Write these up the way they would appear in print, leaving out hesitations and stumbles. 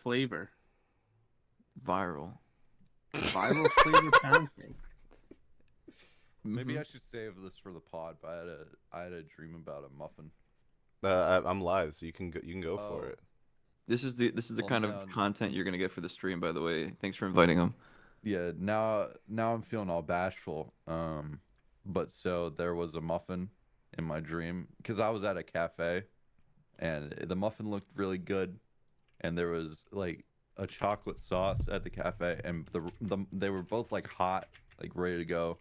flavor? Viral. Viral flavor pound cake. Maybe I should save this for the pod. But I had a dream about a muffin. I'm live, so you can go for it. This is the Well, kind now- of content you're gonna get for the stream, by the way. Thanks for inviting him. Yeah, now I'm feeling all bashful. But so there was a muffin in my dream because I was at a cafe, and the muffin looked really good, and there was like a chocolate sauce at the cafe, and they were both like hot, like ready to go,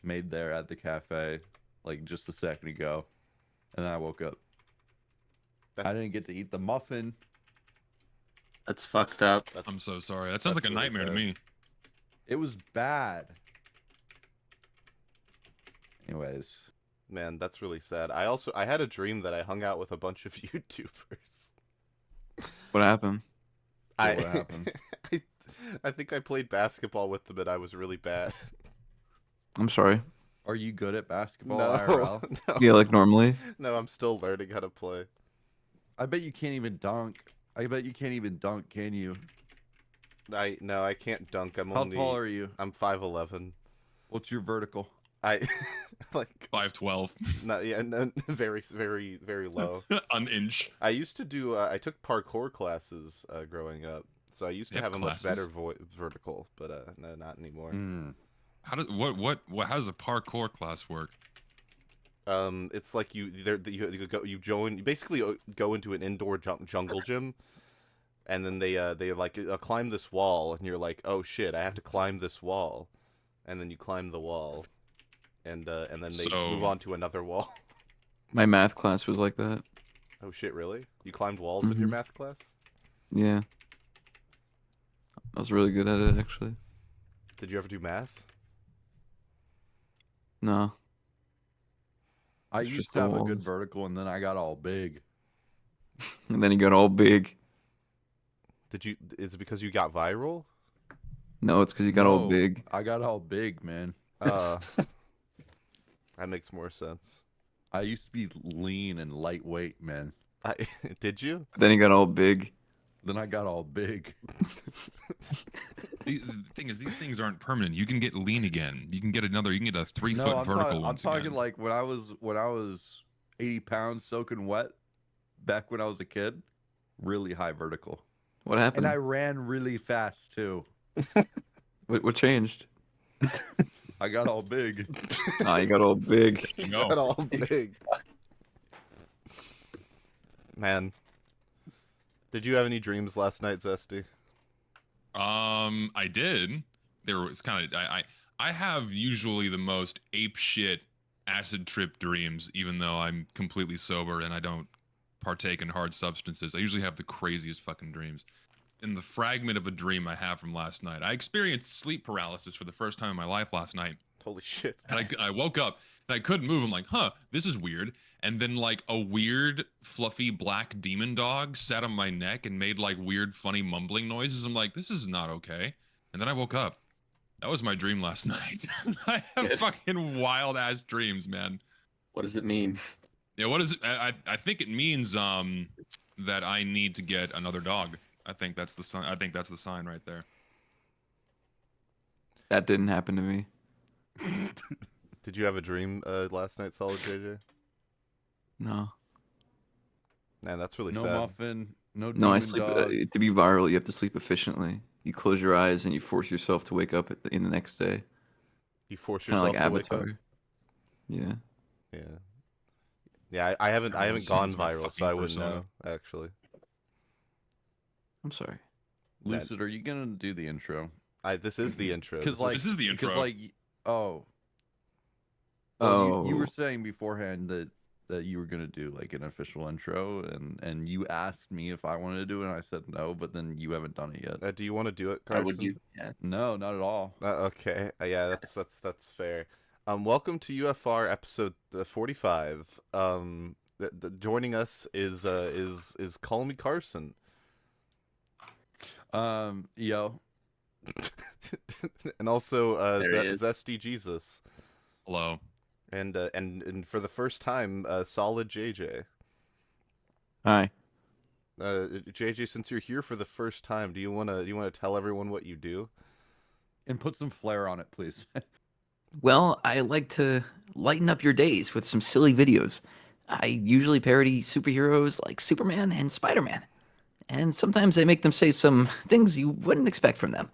made there at the cafe, like just a second ago, and then I woke up. I didn't get to eat the muffin. That's fucked up. I'm so sorry. That sounds like a really nightmare to sad. me. It was bad. Anyways, Man, that's really sad. I had a dream that I hung out with a bunch of YouTubers. What happened? what happened? I think I played basketball with them and I was really bad. I'm sorry. Are you good at basketball, No, IRL? no, Yeah, like normally. no, I'm still learning how to play. I bet you can't even dunk. I bet you can't even dunk, can you? No, I can't dunk. How tall are you? I'm 5'11". What's your vertical? I like 5'12", no, very very very low. an inch. I used to do. I took parkour classes growing up, so I used to You have have a much better classes? vertical, but no, not anymore. How does how does a parkour class work? It's like you basically go into an indoor jungle gym, and then they like climb this wall, and you're like, oh shit, I have to climb this wall, and then you climb the wall, and then they move on to another wall. My math class was like that. Oh shit, really? You climbed walls in your math class? Yeah. I was really good at it, actually. Did you ever do math? No. I It's used just to the have a good walls. vertical, and then I got all big. And then he got all big. Is it because you got viral? No, it's because he got all No, big. I got all big, man. That makes more sense. I used to be lean and lightweight, man. Did you? Then he got all big. Then I got all big. The thing is, these things aren't permanent. You can get lean again. You can get another. You can get a 3-foot vertical I'm once talking again. like when I was 80 pounds soaking wet back when I was a kid. Really high vertical. What happened? And I ran really fast too. What changed? I got all big. Ah, he got all big. You Got know. all big. Man. Did you have any dreams last night, Zesty? I did. There was kind of I have usually the most ape shit acid trip dreams, even though I'm completely sober and I don't partake in hard substances. I usually have the craziest fucking dreams. In the fragment of a dream I have from last night, I experienced sleep paralysis for the first time in my life last night. Holy shit. And I woke up and I couldn't move. I'm like, huh, this is weird. And then like a weird fluffy black demon dog sat on my neck and made like weird funny mumbling noises. I'm like, this is not okay. And then I woke up. That was my dream last night. I have Good. fucking wild ass dreams, man. What does it mean? Yeah, what is it? I think it means that I need to get another dog. I think that's the sign. I think that's the sign right there. That didn't happen to me. Did you have a dream last night, Solid JJ? No. Man, that's really No sad. muffin. No No, I demon sleep. dog. To be viral, you have to sleep efficiently. You close your eyes and you force yourself to wake up in the next day. You force Kind of yourself like to wake up. Avatar. Yeah. Yeah. Yeah, I haven't Everyone gone sings my viral, so fucking I wouldn't persona. know, actually. I'm sorry. Lucid, are you gonna do the intro? This is the intro. Because This like, This is the because intro. like, oh, you were saying beforehand that you were gonna do like an official intro, and you asked me if I wanted to do it, and I said no, but then you haven't done it yet. do you want to do it, How Carson? would you? Yeah. No, not at all. Okay. Yeah, that's fair. Welcome to UFR episode 45. Joining us is CallMeCarson. Yo, And also There he is. Zesty Jesus. Hello. And for the first time, solid JJ. Hi. JJ, since you're here for the first time, do you wanna tell everyone what you do? And put some flair on it, please. Well, I like to lighten up your days with some silly videos. I usually parody superheroes like Superman and Spider-Man. And sometimes I make them say some things you wouldn't expect from them.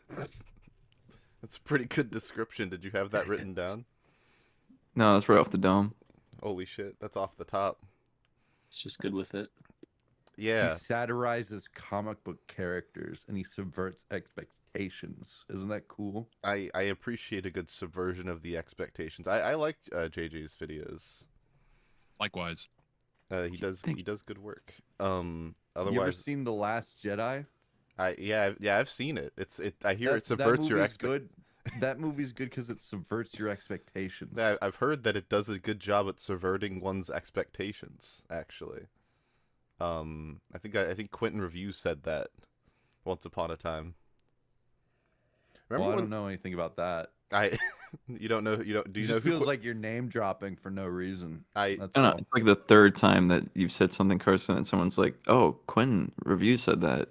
That's a pretty good description. Did you have that written down? No, that's right off the dome. Holy shit, that's off the top. It's just good with it. Yeah. He satirizes comic book characters and he subverts expectations. Isn't that cool? I appreciate a good subversion of the expectations. I like JJ's videos. Likewise. He does good work. You ever Otherwise, seen The Last Jedi? I've seen it. I hear it That subverts your movie's expectations. good. That movie's good because it subverts your expectations. I've heard that it does a good job at subverting one's expectations. Actually, I think Quentin Reviews said that once upon a time. Well, Remember I when don't know anything about that. you don't know do you It know just who feels like you're name dropping for no reason. I That's I don't know. all. It's like the third time that you've said something, Carson, and someone's like, "Oh, Quentin Review said that."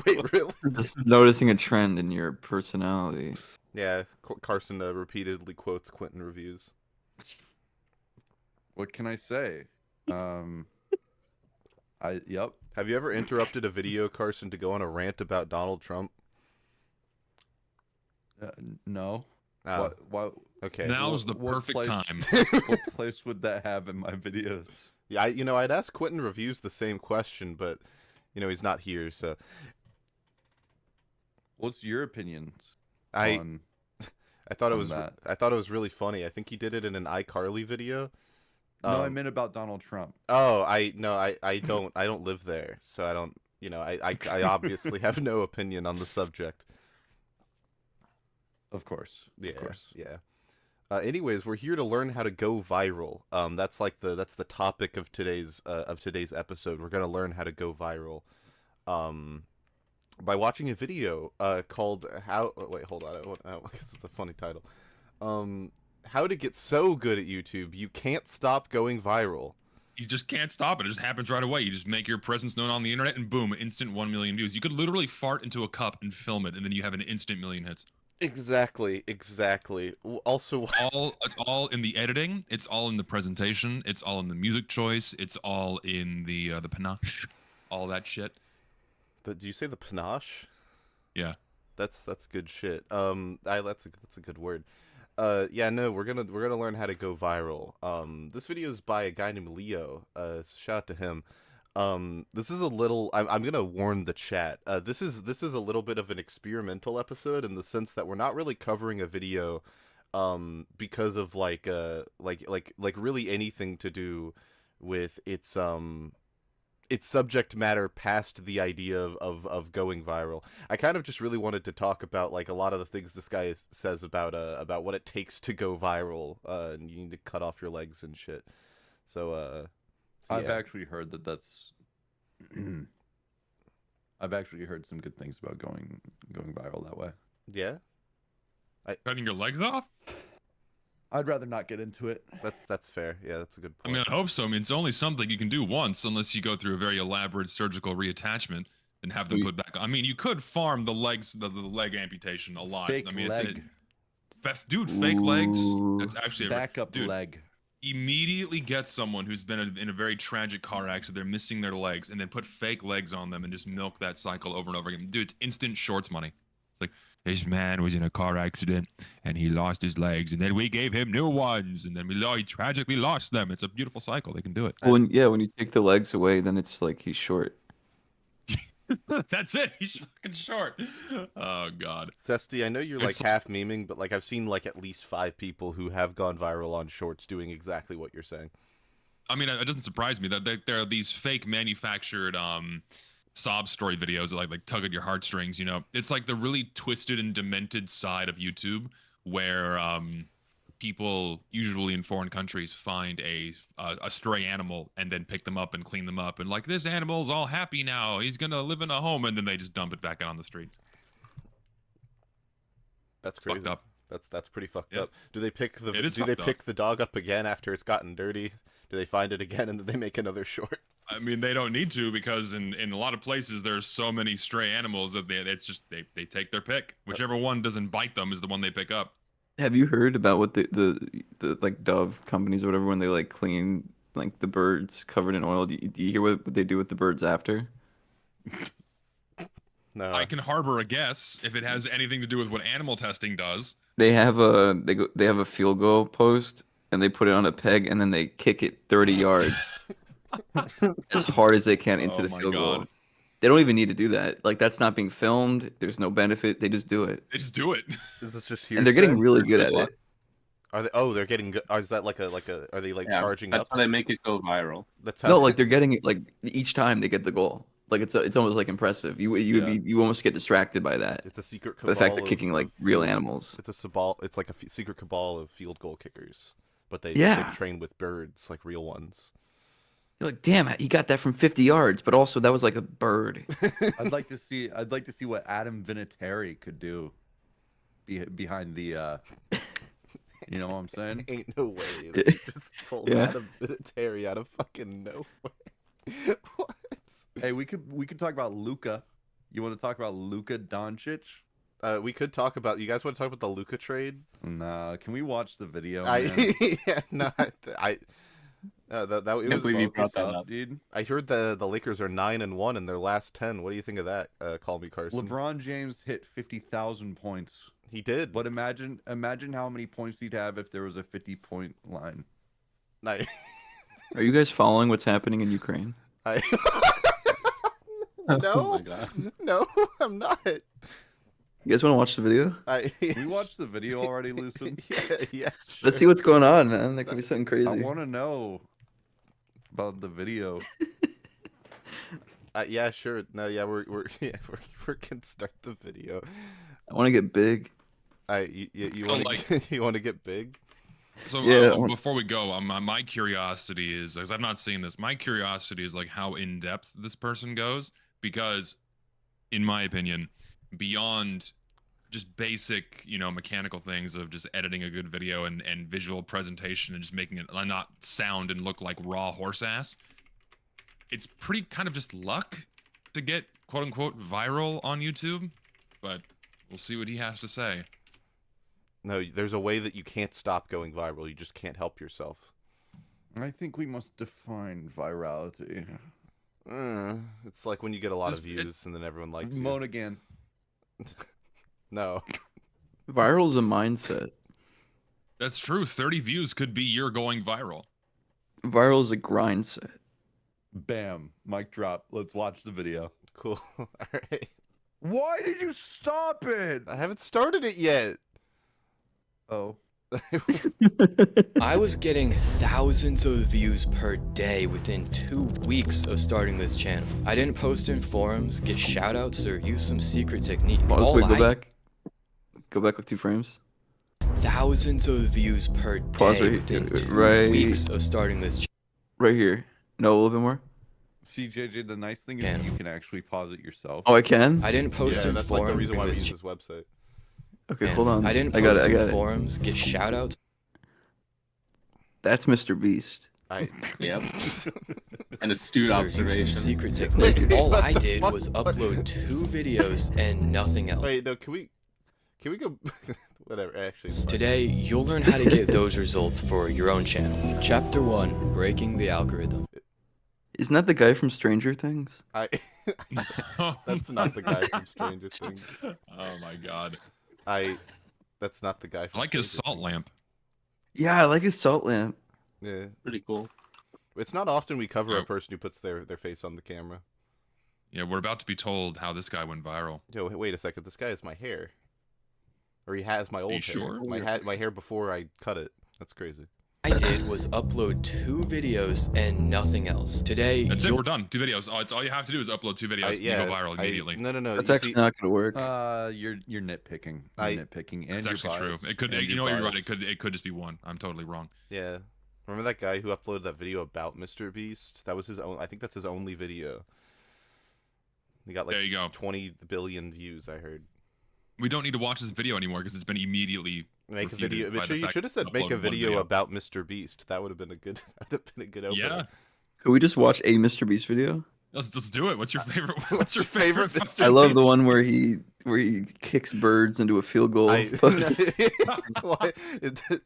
wait, really? Just noticing a trend in your personality. Yeah, Carson repeatedly quotes Quentin Reviews. What can I say? Yep. Have you ever interrupted a video, Carson, to go on a rant about Donald Trump? No. Oh, What? okay. Now's the what perfect place- time. What place would that have in my videos? Yeah, I'd ask Quentin Reviews the same question, but he's not here, so What's your opinions I on? thought it on was that. I thought it was really funny. I think he did it in an iCarly video. No, I meant about Donald Trump. Oh, I don't live there, so I don't. I obviously have no opinion on the subject. Of course. Yeah, Of course. yeah. Anyways, we're here to learn how to go viral. That's the topic of today's episode. We're gonna learn how to go viral, by watching a video called "How." Wait, hold on. This is the funny title. How to get so good at YouTube you can't stop going viral. You just can't stop it. It just happens right away. You just make your presence known on the internet, and boom, instant 1 million views. You could literally fart into a cup and film it, and then you have an instant million hits. Exactly. Also, It's all in the editing. It's all in the presentation. It's all in the music choice. It's all in the panache, all that shit. do you say the panache? Yeah. That's good shit. That's a good word. Yeah, no, we're gonna learn how to go viral. This video is by a guy named Leo. Shout out to him. This is a little. I'm gonna warn the chat. This is a little bit of an experimental episode in the sense that we're not really covering a video, because of like really anything to do with its subject matter past the idea of going viral. I kind of just really wanted to talk about like a lot of the things this guy says about what it takes to go viral. And you need to cut off your legs and shit. So I've yeah. actually heard that's. I've actually heard some good things about going viral that way. Yeah, Cutting your legs off? I'd rather not get into it. that's fair. Yeah, that's a good I point. mean, I hope so. I mean, it's only something you can do once, unless you go through a very elaborate surgical reattachment and have them put back. I mean, you could farm the legs, the leg amputation a lot. Fake I mean, leg. dude, fake legs. Ooh. That's actually Backup dude, leg. Immediately get someone who's been in a very tragic car accident, they're missing their legs, and then put fake legs on them and just milk that cycle over and over again. Dude, it's instant shorts money. It's like, this man was in a car accident and he lost his legs, and then we gave him new ones, and then he tragically lost them. It's a beautiful cycle. They can do it. When you take the legs away, then it's like he's short. That's it. He's fucking short. Oh god. Zesty, I know you're like It's- half memeing, but like I've seen like at least 5 people who have gone viral on shorts doing exactly what you're saying. I mean, it doesn't surprise me that there are these fake manufactured sob story videos that like tug at your heartstrings. You know, it's like the really twisted and demented side of YouTube where people usually in foreign countries find a stray animal and then pick them up and clean them up and like, this animal's all happy now, he's gonna live in a home, and then they just dump it back out on the street. That's It's crazy. fucked up. That's pretty fucked Yeah. up. Do they pick It is do they fucked up. pick the dog up again after it's gotten dirty? Do they find it again and then they make another short? I mean, they don't need to because in a lot of places there's so many stray animals that they take their pick. Whichever one doesn't bite them is the one they pick up. Have you heard about what the like Dove companies or whatever when they like clean like the birds covered in oil? Do you hear what they do with the birds after? No. I can harbor a guess if it has anything to do with what animal testing does. They have a field goal post and they put it on a peg and then they kick it 30 yards as hard as they can into Oh the my field God. goal. They don't even need to do that. Like that's not being filmed. There's no benefit. They just do it. They just do it. Is this just And they're getting hearsay? really good at it. Are they? Oh, they're getting good. Is that like a? Are they like Yeah, charging that's up? how they make it go viral. That's how. No, like they're getting it like each time they get the goal. Like it's almost like impressive. You almost get distracted by that. It's a secret By cabal. the fact they're kicking like real field- animals. It's a cabal. It's like a secret cabal of field goal kickers, but they Yeah. train with birds like real ones. You're like, damn, he got that from 50 yards, but also that was like a bird. I'd like to see what Adam Vinatieri could do behind the you know what I'm saying? Ain't no way they just pulled Yeah. Adam Vinatieri out of fucking nowhere. What? Hey, we could talk about Luka. You want to talk about Luka Doncic? We could talk about. You guys want to talk about the Luka trade? Nah, can we watch the video? I man? yeah, no, I that it Can't was. believe you brought Focus that up. dude. I heard the Lakers are 9-1 in their last 10. What do you think of that? Call me Carson. LeBron James hit 50,000 points. He did. But imagine how many points he'd have if there was a 50-point line. I, Are you guys following what's happening in Ukraine? I Oh no, my God. no, I'm not. You guys want to watch the video? We watched the video already, Lucid. yeah. Let's see what's going on, man. There could be something crazy. I want to know about the video. Yeah, sure. No, yeah, we're we can start the video. I want to get big. You So, want like- you want to get big? So Yeah, I want- before we go, my curiosity is, because I've not seen this, my curiosity is like how in depth this person goes, because, in my opinion, beyond just basic, mechanical things of just editing a good video and visual presentation and just making it not sound and look like raw horse ass, it's pretty kind of just luck to get quote unquote viral on YouTube. But we'll see what he has to say. No, there's a way that you can't stop going viral. You just can't help yourself. I think we must define virality. It's like when you get a lot of It- views and then everyone likes you. Moan again. No. Viral's a mindset. That's true. 30 views could be you're going viral. Viral's a grind set. Bam. Mic drop. Let's watch the video. Cool. All right. Why did you stop it? I haven't started it yet. Oh. I was getting thousands of views per day within 2 weeks of starting this channel. I didn't post in forums, get shoutouts, or use some secret technique. Hold on, All quick, go I back. Go back like 2 frames. thousands of views per Pause day right- within 2 right- weeks of starting this Right here. No, a little bit more. CJJ, the nice thing is Channel. you can actually pause it yourself. Oh, I can? I didn't post Yeah, in that's like the forums. reason why we this use this website. Okay, channel. hold on. I didn't I post got it. I in got it. forums, get shoutouts. That's Mr. Beast. Yep. An astute or use some observation. secret technique. All I What the did fuck? was upload 2 videos and nothing else. Wait, no, can we go? Whatever. Actually, it's fine. Today, you'll learn how to get those results for your own channel. Chapter 1, Breaking the Algorithm. Isn't that the guy from Stranger Things? That's not the guy from Stranger Things. Oh my God. That's not the guy I from like his Stranger salt Things. lamp. Yeah, I like his salt lamp. Yeah. Pretty cool. It's not often we cover Oh. a person who puts their face on the camera. Yeah, we're about to be told how this guy went viral. Yo, wait a second. This guy is my hair. Or he has my old hair. sure? My hair before I cut it. That's crazy. I did was upload 2 videos and nothing else. Today, That's it. you'll We're done. 2 videos. Oh, it's all you have to do is upload 2 videos. You go viral immediately. No. That's you actually see- not gonna work. You're nitpicking. You're nitpicking, and It's you're actually true. biased, It could. and You know what? You're right. biased. It could just be 1. I'm totally wrong. Yeah. Remember that guy who uploaded that video about Mr. Beast? That was his own. I think that's his only video. He got like There you go. 20 billion views. I heard. We don't need to watch this video anymore because it's been immediately Make a refuted video. by the You fact should have said that make uploaded a one video about Mr. Beast. That would have been a good. That'd have been a good opener. Yeah. Could we just watch a Mr. Beast video? Let's do it. What's your favorite? What's your favorite Mr. I love the Beast? one where he kicks birds into a field goal. Why?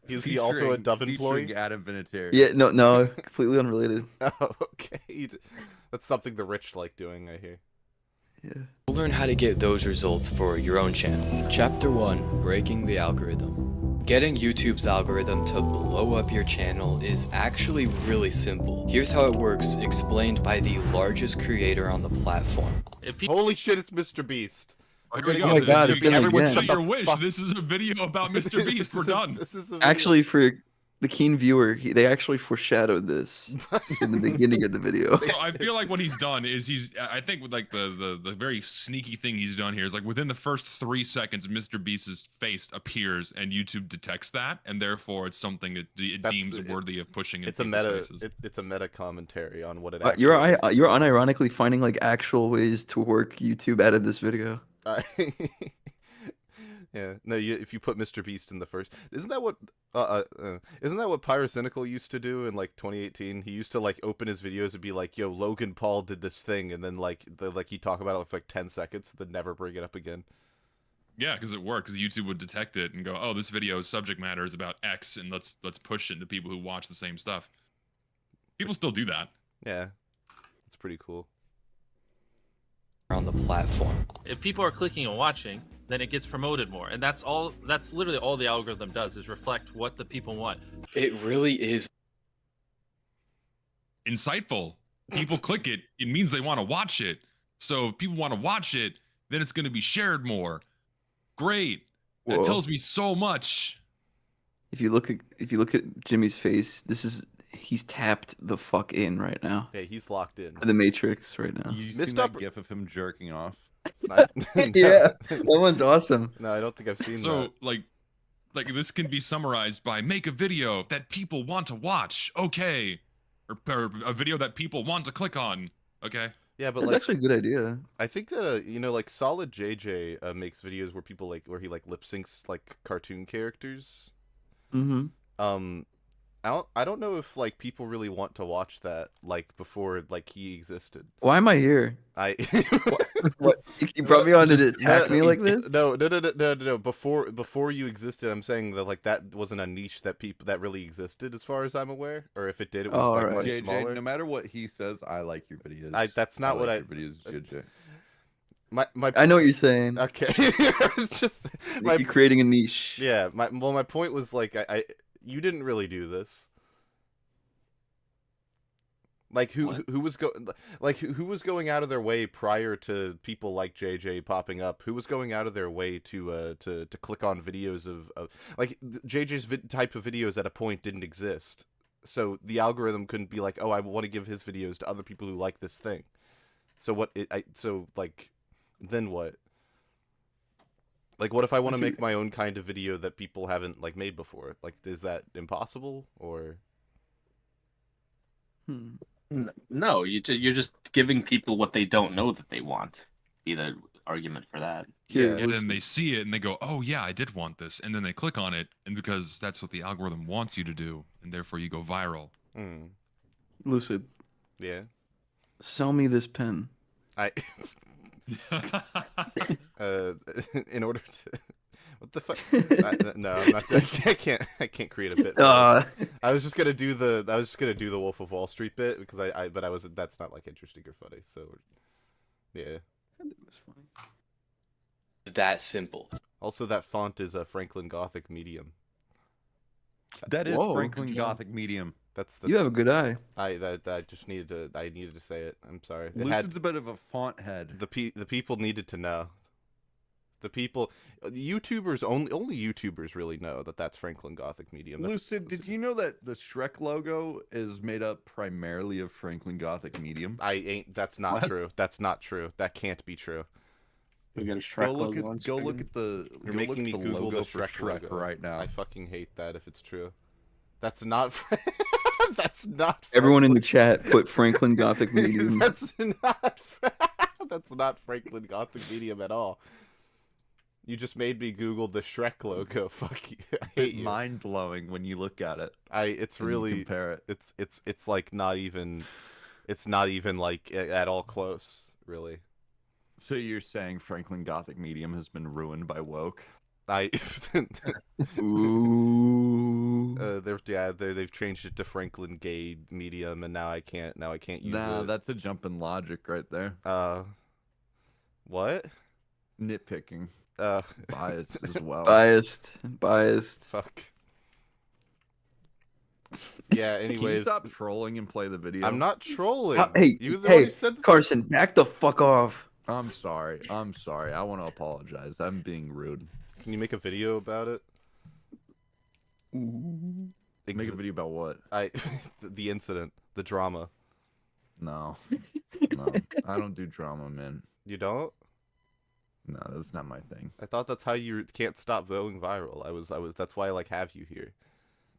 Is he also a Dove employee? Featuring Adam Vinatieri. Yeah, no, completely unrelated. Oh, okay. That's something the rich like doing, I hear. Yeah. You'll learn how to get those results for your own channel. Chapter 1, Breaking the Algorithm. Getting YouTube's algorithm to blow up your channel is actually really simple. Here's how it works, explained by the largest creator on the platform. Holy shit, it's Mr. Beast. Oh, here we go. Oh my God, it's gonna Everyone again. shut Your the wish. fuck- This is a video about Mr. Beast. We're done. This is a video. Actually, for the keen viewer, they actually foreshadowed this in the beginning of the video. So I feel like what he's done is I think with like the very sneaky thing he's done here is like within the first 3 seconds, Mr. Beast's face appears and YouTube detects that, and therefore it's something that it deems worthy of pushing into It's a people's meta. faces. It's a meta commentary on what it. Actually You're is. you're unironically finding like actual ways to work YouTube out of this video. Yeah, no. If you put Mr. Beast in the first, isn't that what Pyrocynical used to do in like 2018? He used to like open his videos and be like, "Yo, Logan Paul did this thing," and then like he'd talk about it for like 10 seconds, then never bring it up again. Yeah, because it worked. Because YouTube would detect it and go, "Oh, this video's subject matter is about X, and let's push it to people who watch the same stuff." People still do that. Yeah, it's pretty cool. On the platform. If people are clicking and watching, then it gets promoted more, and that's literally all the algorithm does, is reflect what the people want. It really is Insightful. People click it. It means they want to watch it. So if people want to watch it, then it's going to be shared more. Great. That Whoa. tells me so much. If you look at Jimmy's face, he's tapped the fuck in right now. Yeah, he's locked in. The Matrix right now. You Missed seen that up- gif of him jerking off? Yeah, that one's awesome. No, I don't think I've seen So that. like this can be summarized by make a video that people want to watch. Okay. Or a video that people want to click on. Okay. Yeah, but That's like actually a good idea. I think that like solidjj makes videos where people where he lip syncs like cartoon characters. Mm-hmm. I don't know if like people really want to watch that like before like he existed. Why am I here? I What? You brought me on to attack me like this? No. Before you existed, I'm saying that like that wasn't a niche that really existed as far as I'm aware, or if it did, it was Oh, like alright. much JJ, smaller. no matter what he says, I like your videos. That's not what like I. your videos, JJ. My I know what you're saying. Okay, it's just You're creating a niche. yeah. My point was like you didn't really do this. Like who was going out of their way prior to people like JJ popping up? Who was going out of their way to click on videos of like JJ's type of videos at a point didn't exist, so the algorithm couldn't be like, oh, I want to give his videos to other people who like this thing. So then what? Like, what if I want to make my own kind of video that people haven't like made before? Like, is that impossible or? No, you're just giving people what they don't know that they want. Be the argument for that. Here, And then they see it and they go, "Oh yeah, I did want this," and then they click on it, and because that's what the algorithm wants you to do, and therefore you go viral. Lucid, Yeah. sell me this pen. I in order to what the fuck? No, I'm not. I can't create a bit. I was just gonna do the Wolf of Wall Street bit because that's not like interesting or funny. So yeah. It's that simple. Also, that font is a Franklin Gothic medium. That is Whoa. Franklin Gothic medium. That's the You have a good eye. I just needed to say it. I'm sorry. Lucid's a bit of a font head. The people needed to know. The people, YouTubers only YouTubers really know that that's Franklin Gothic medium. Lucid, did you know that the Shrek logo is made up primarily of Franklin Gothic medium? That's not What? true. That's not true. That can't be true. We got a Shrek logo on Go look screen. at the. You're go making look me at the Google logo the for Shrek logo right now. I fucking hate that if it's true. That's not. That's not. Everyone in the chat put Franklin Gothic medium. That's not. That's not Franklin Gothic medium at all. You just made me Google the Shrek logo. Fuck you. I hate It's you. mind blowing when you look at it. It's when you really. compare it. It's like not even. It's not even like at all close, really. So you're saying Franklin Gothic medium has been ruined by woke? I Ooh. they've changed it to Franklin Gay medium, and now I can't use Nah, it. that's a jump in logic right there. What? Nitpicking. Uh, Biased as well. Biased. fuck. Yeah. Can you Anyways, stop trolling and play the video? I'm not trolling. Hey, You the one who said Carson, back the fuck off. I'm sorry. I want to apologize. I'm being rude. Can you make a video about it? Make a video about what? The incident, the drama. No. No. I don't do drama, man. You don't? No, that's not my thing. I thought that's how you can't stop going viral. I was. That's why I have you here.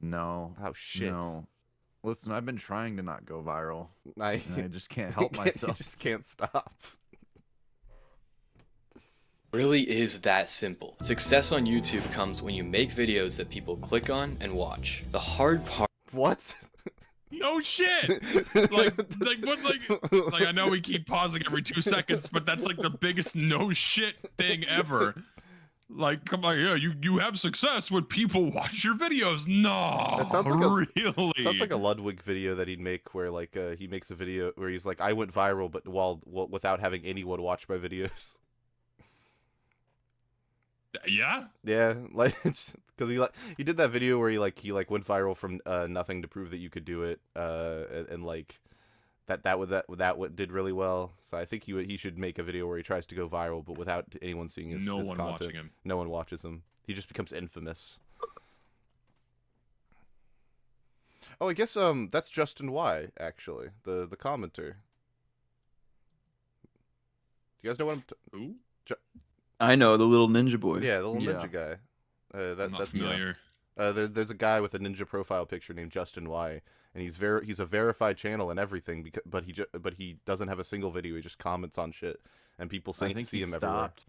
No. Oh shit. No. Listen, I've been trying to not go viral. I And I just can't help myself. You just can't stop. Really is that simple. Success on YouTube comes when you make videos that people click on and watch. The hard part. What? No shit. Like I know we keep pausing every 2 seconds, but that's like the biggest no shit thing ever. Like, come on, yeah, you have success when people watch your videos. No, That sounds like really. Sounds like a Ludwig video that he'd make, where like he makes a video where he's like, I went viral, but without having anyone watch my videos. Yeah. Yeah, like because he did that video where he went viral from nothing to prove that you could do it, and like that did really well. So I think he should make a video where he tries to go viral, but without anyone seeing his No his one content. watching him. No one watches him. He just becomes infamous. Oh, I guess that's Justin Y, actually, the commenter. Do you guys know what Who? I know, the little ninja boy. Yeah, the little Yeah. ninja guy. I'm not That's familiar. there's a guy with a ninja profile picture named Justin Y, and he's a verified channel and everything, but he doesn't have a single video. He just comments on shit, and people I think see he him everywhere. stopped.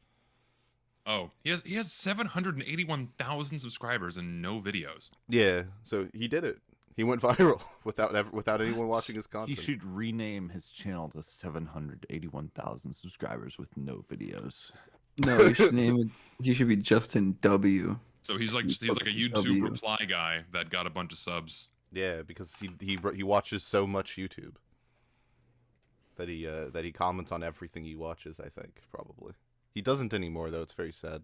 Oh, he has 781,000 subscribers and no videos. Yeah, so he did it. He went viral without anyone watching his He content. should rename his channel to 781,000 subscribers with no videos. No, he should name it. He should be Justin W. So he's like a YouTube W. reply guy that got a bunch of subs. Yeah, because he watches so much YouTube that he comments on everything he watches. I think probably he doesn't anymore though. It's very sad.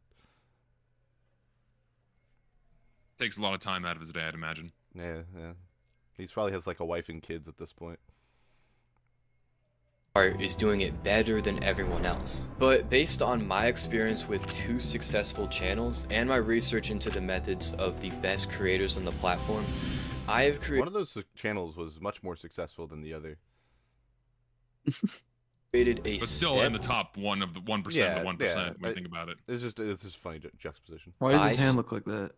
Takes a lot of time out of his day, I'd imagine. Yeah. He probably has like a wife and kids at this point. Is doing it better than everyone else. But based on my experience with 2 successful channels and my research into the methods of the best creators on the platform, I have One of those channels was much more successful than the other. created a But still in the top one of the 1% Yeah, of 1% yeah, when you think about it. It's just funny juxtaposition. Why does I his hand look like that?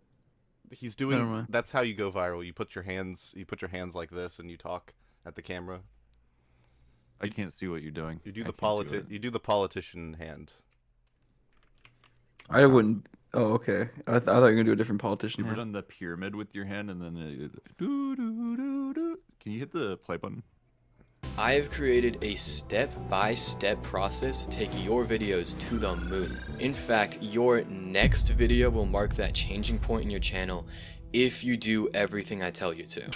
He's Never doing. mind. That's how you go viral. You put your hands like this, and you talk at the camera. I can't see what you're doing. You do I the can't see what You do the politician hand. I wouldn't. Oh, okay. I thought you were gonna do a different politician. You ever hand. done the pyramid with your hand and then do do do do? Can you hit the play button? I have created a step-by-step process to take your videos to the moon. In fact, your next video will mark that changing point in your channel if you do everything I tell you to.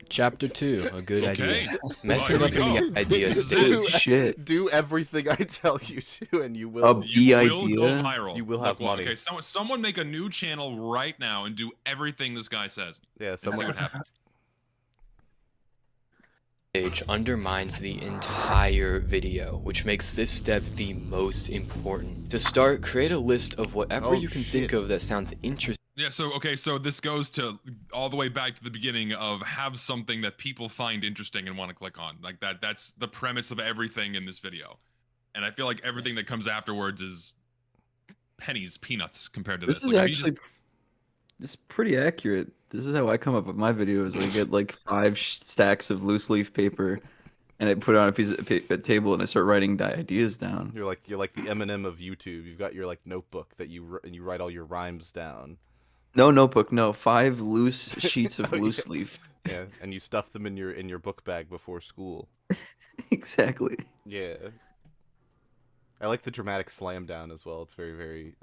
Chapter 2, a good Okay. idea. Messing Well, up here we in the idea This is stage. Holy shit. Do everything I tell you to, and you will. A You The will go idea? viral. You will have money. Okay, someone make a new channel right now and do everything this guy says. Yeah, And see someone. what happens. Stage undermines the entire video, which makes this step the most important. To start, create a list of whatever Oh, you can think shit. of that sounds interesting. Yeah, so this goes to all the way back to the beginning of have something that people find interesting and want to click on. Like that's the premise of everything in this video. And I feel like everything that comes afterwards is peanuts compared to this. This is Like, if you actually this is pretty accurate. This is how I come up with my videos. I get like 5 stacks of loose leaf paper, and I put it on a piece of a table, and I start writing the ideas down. You're like the Eminem of YouTube. You've got your like notebook that you write all your rhymes down. No notebook, no. 5 loose sheets of Oh, yeah. loose leaf. Yeah, and you stuff them in your book bag before school. Exactly. Yeah. I like the dramatic slam down as well. It's very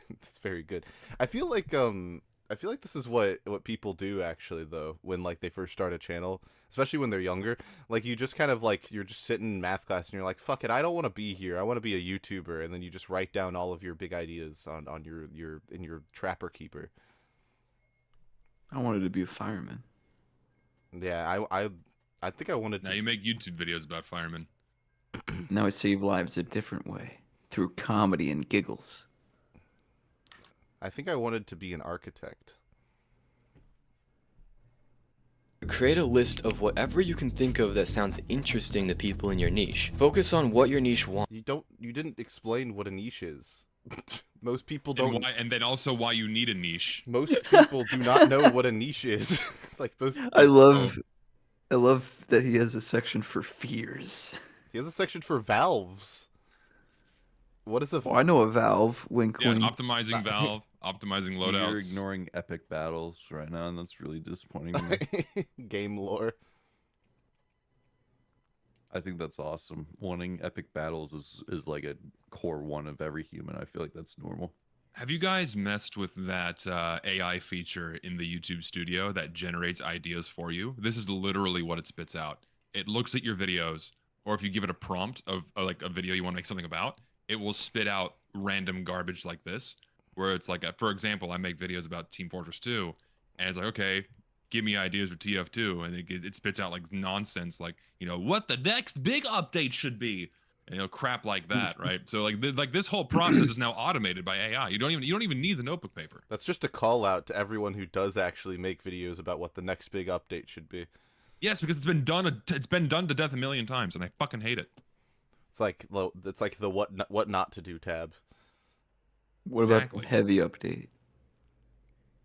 it's very good. I feel like this is what people do actually though when like they first start a channel, especially when they're younger. Like you just kind of like you're just sitting in math class and you're like, "Fuck it, I don't want to be here. I want to be a YouTuber." And then you just write down all of your big ideas on your in your trapper keeper. I wanted to be a fireman. Yeah, I think I wanted Now to you make YouTube videos about firemen. Now I save lives a different way, through comedy and giggles. I think I wanted to be an architect. Create a list of whatever you can think of that sounds interesting to people in your niche. Focus on what your niche wants. You didn't explain what a niche is. Most people And, don't. and then also why you need a niche. Most people do not know what a niche is. Like most. I love that he has a section for fears. He has a section for valves. What is a? Oh, I know a valve. Wink, Yeah, wink. optimizing valve, optimizing You're loadouts. ignoring epic battles right now, and that's really disappointing to me. Game lore. I think that's awesome. Wanting epic battles is like a core one of every human. I feel like that's normal. Have you guys messed with that AI feature in the YouTube studio that generates ideas for you? This is literally what it spits out. It looks at your videos, or if you give it a prompt of like a video you want to make something about, it will spit out random garbage like this, where it's like, for example, I make videos about Team Fortress 2, and it's like, okay, give me ideas for TF2, and it spits out like nonsense, like, you know, what the next big update should be. You know, crap like that, right? So like this whole process is now automated by AI. You don't even need the notebook paper. That's just a call out to everyone who does actually make videos about what the next big update should be. Yes, because it's been done to death a million times, and I fucking hate it. It's like the what not to do tab. What Exactly. about heavy update?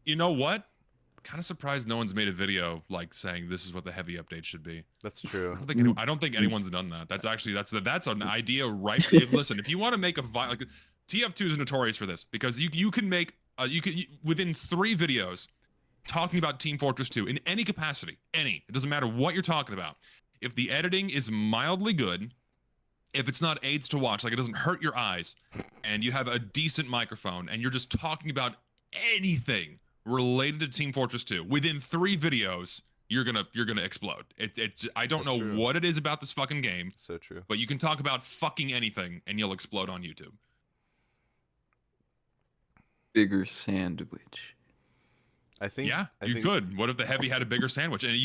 You know what? Kind of surprised no one's made a video like saying this is what the heavy update should be. That's true. I don't think anyone's done that. That's actually that's an idea, right? Listen, if you want to make a like TF2 is notorious for this because you can make within 3 videos talking about Team Fortress 2 in any capacity, it doesn't matter what you're talking about. If the editing is mildly good, if it's not aids to watch, like it doesn't hurt your eyes, and you have a decent microphone, and you're just talking about anything related to Team Fortress 2, within 3 videos, you're gonna explode. I don't know true. what it is about this fucking game, So true. but you can talk about fucking anything, and you'll explode on YouTube. Bigger sandwich. I think. Yeah, I you think, could. What if the heavy had a bigger sandwich? And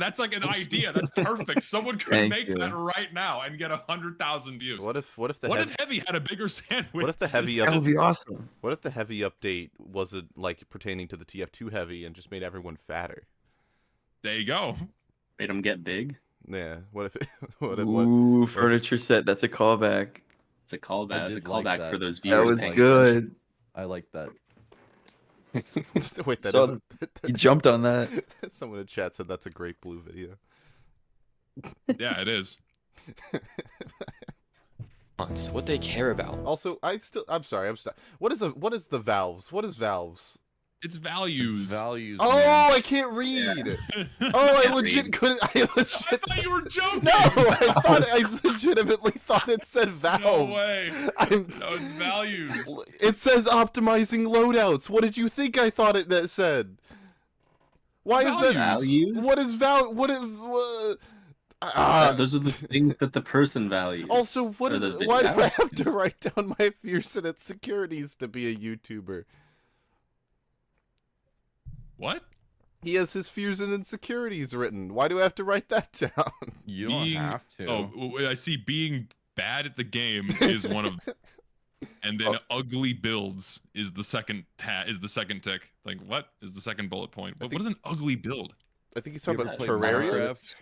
that's like an idea. That's perfect. Someone could Thank make you. that right now and get 100,000 views. What if Heavy had a bigger sandwich? What if the heavy That would be update? awesome. What if the heavy update wasn't like pertaining to the TF2 heavy and just made everyone fatter? There you go. Made them get big. Yeah. What if? Ooh, furniture set. That's a callback. It's a callback. I It's a did like callback that. for those That viewers. That was paying good. I like that. Wait, that So- isn't. You jumped on that. Someone in chat said that's a great blue video. Yeah, it is. What they care about. Also, I'm sorry. What is the valves? What is valves? It's values. Values. Oh, man. I can't read. Oh, I legit couldn't. I I legit. thought you were joking. No, I legitimately thought it said valves. No way. I'm, No, it's values. it says optimizing loadouts. What did you think I thought it said? Why is that? Values? What is What is? Those are the things that the person values. Also, what Or is? the Why do I video. have to write down my fears and insecurities to be a YouTuber? What? He has his fears and insecurities written. Why do I have to write that down? You don't have to. Oh, I see. Being bad at the game is one of, and then ugly builds is the second tick. Like, what is the second bullet point? What is an ugly build? I think he's You talking ever about played Terraria. Minecraft?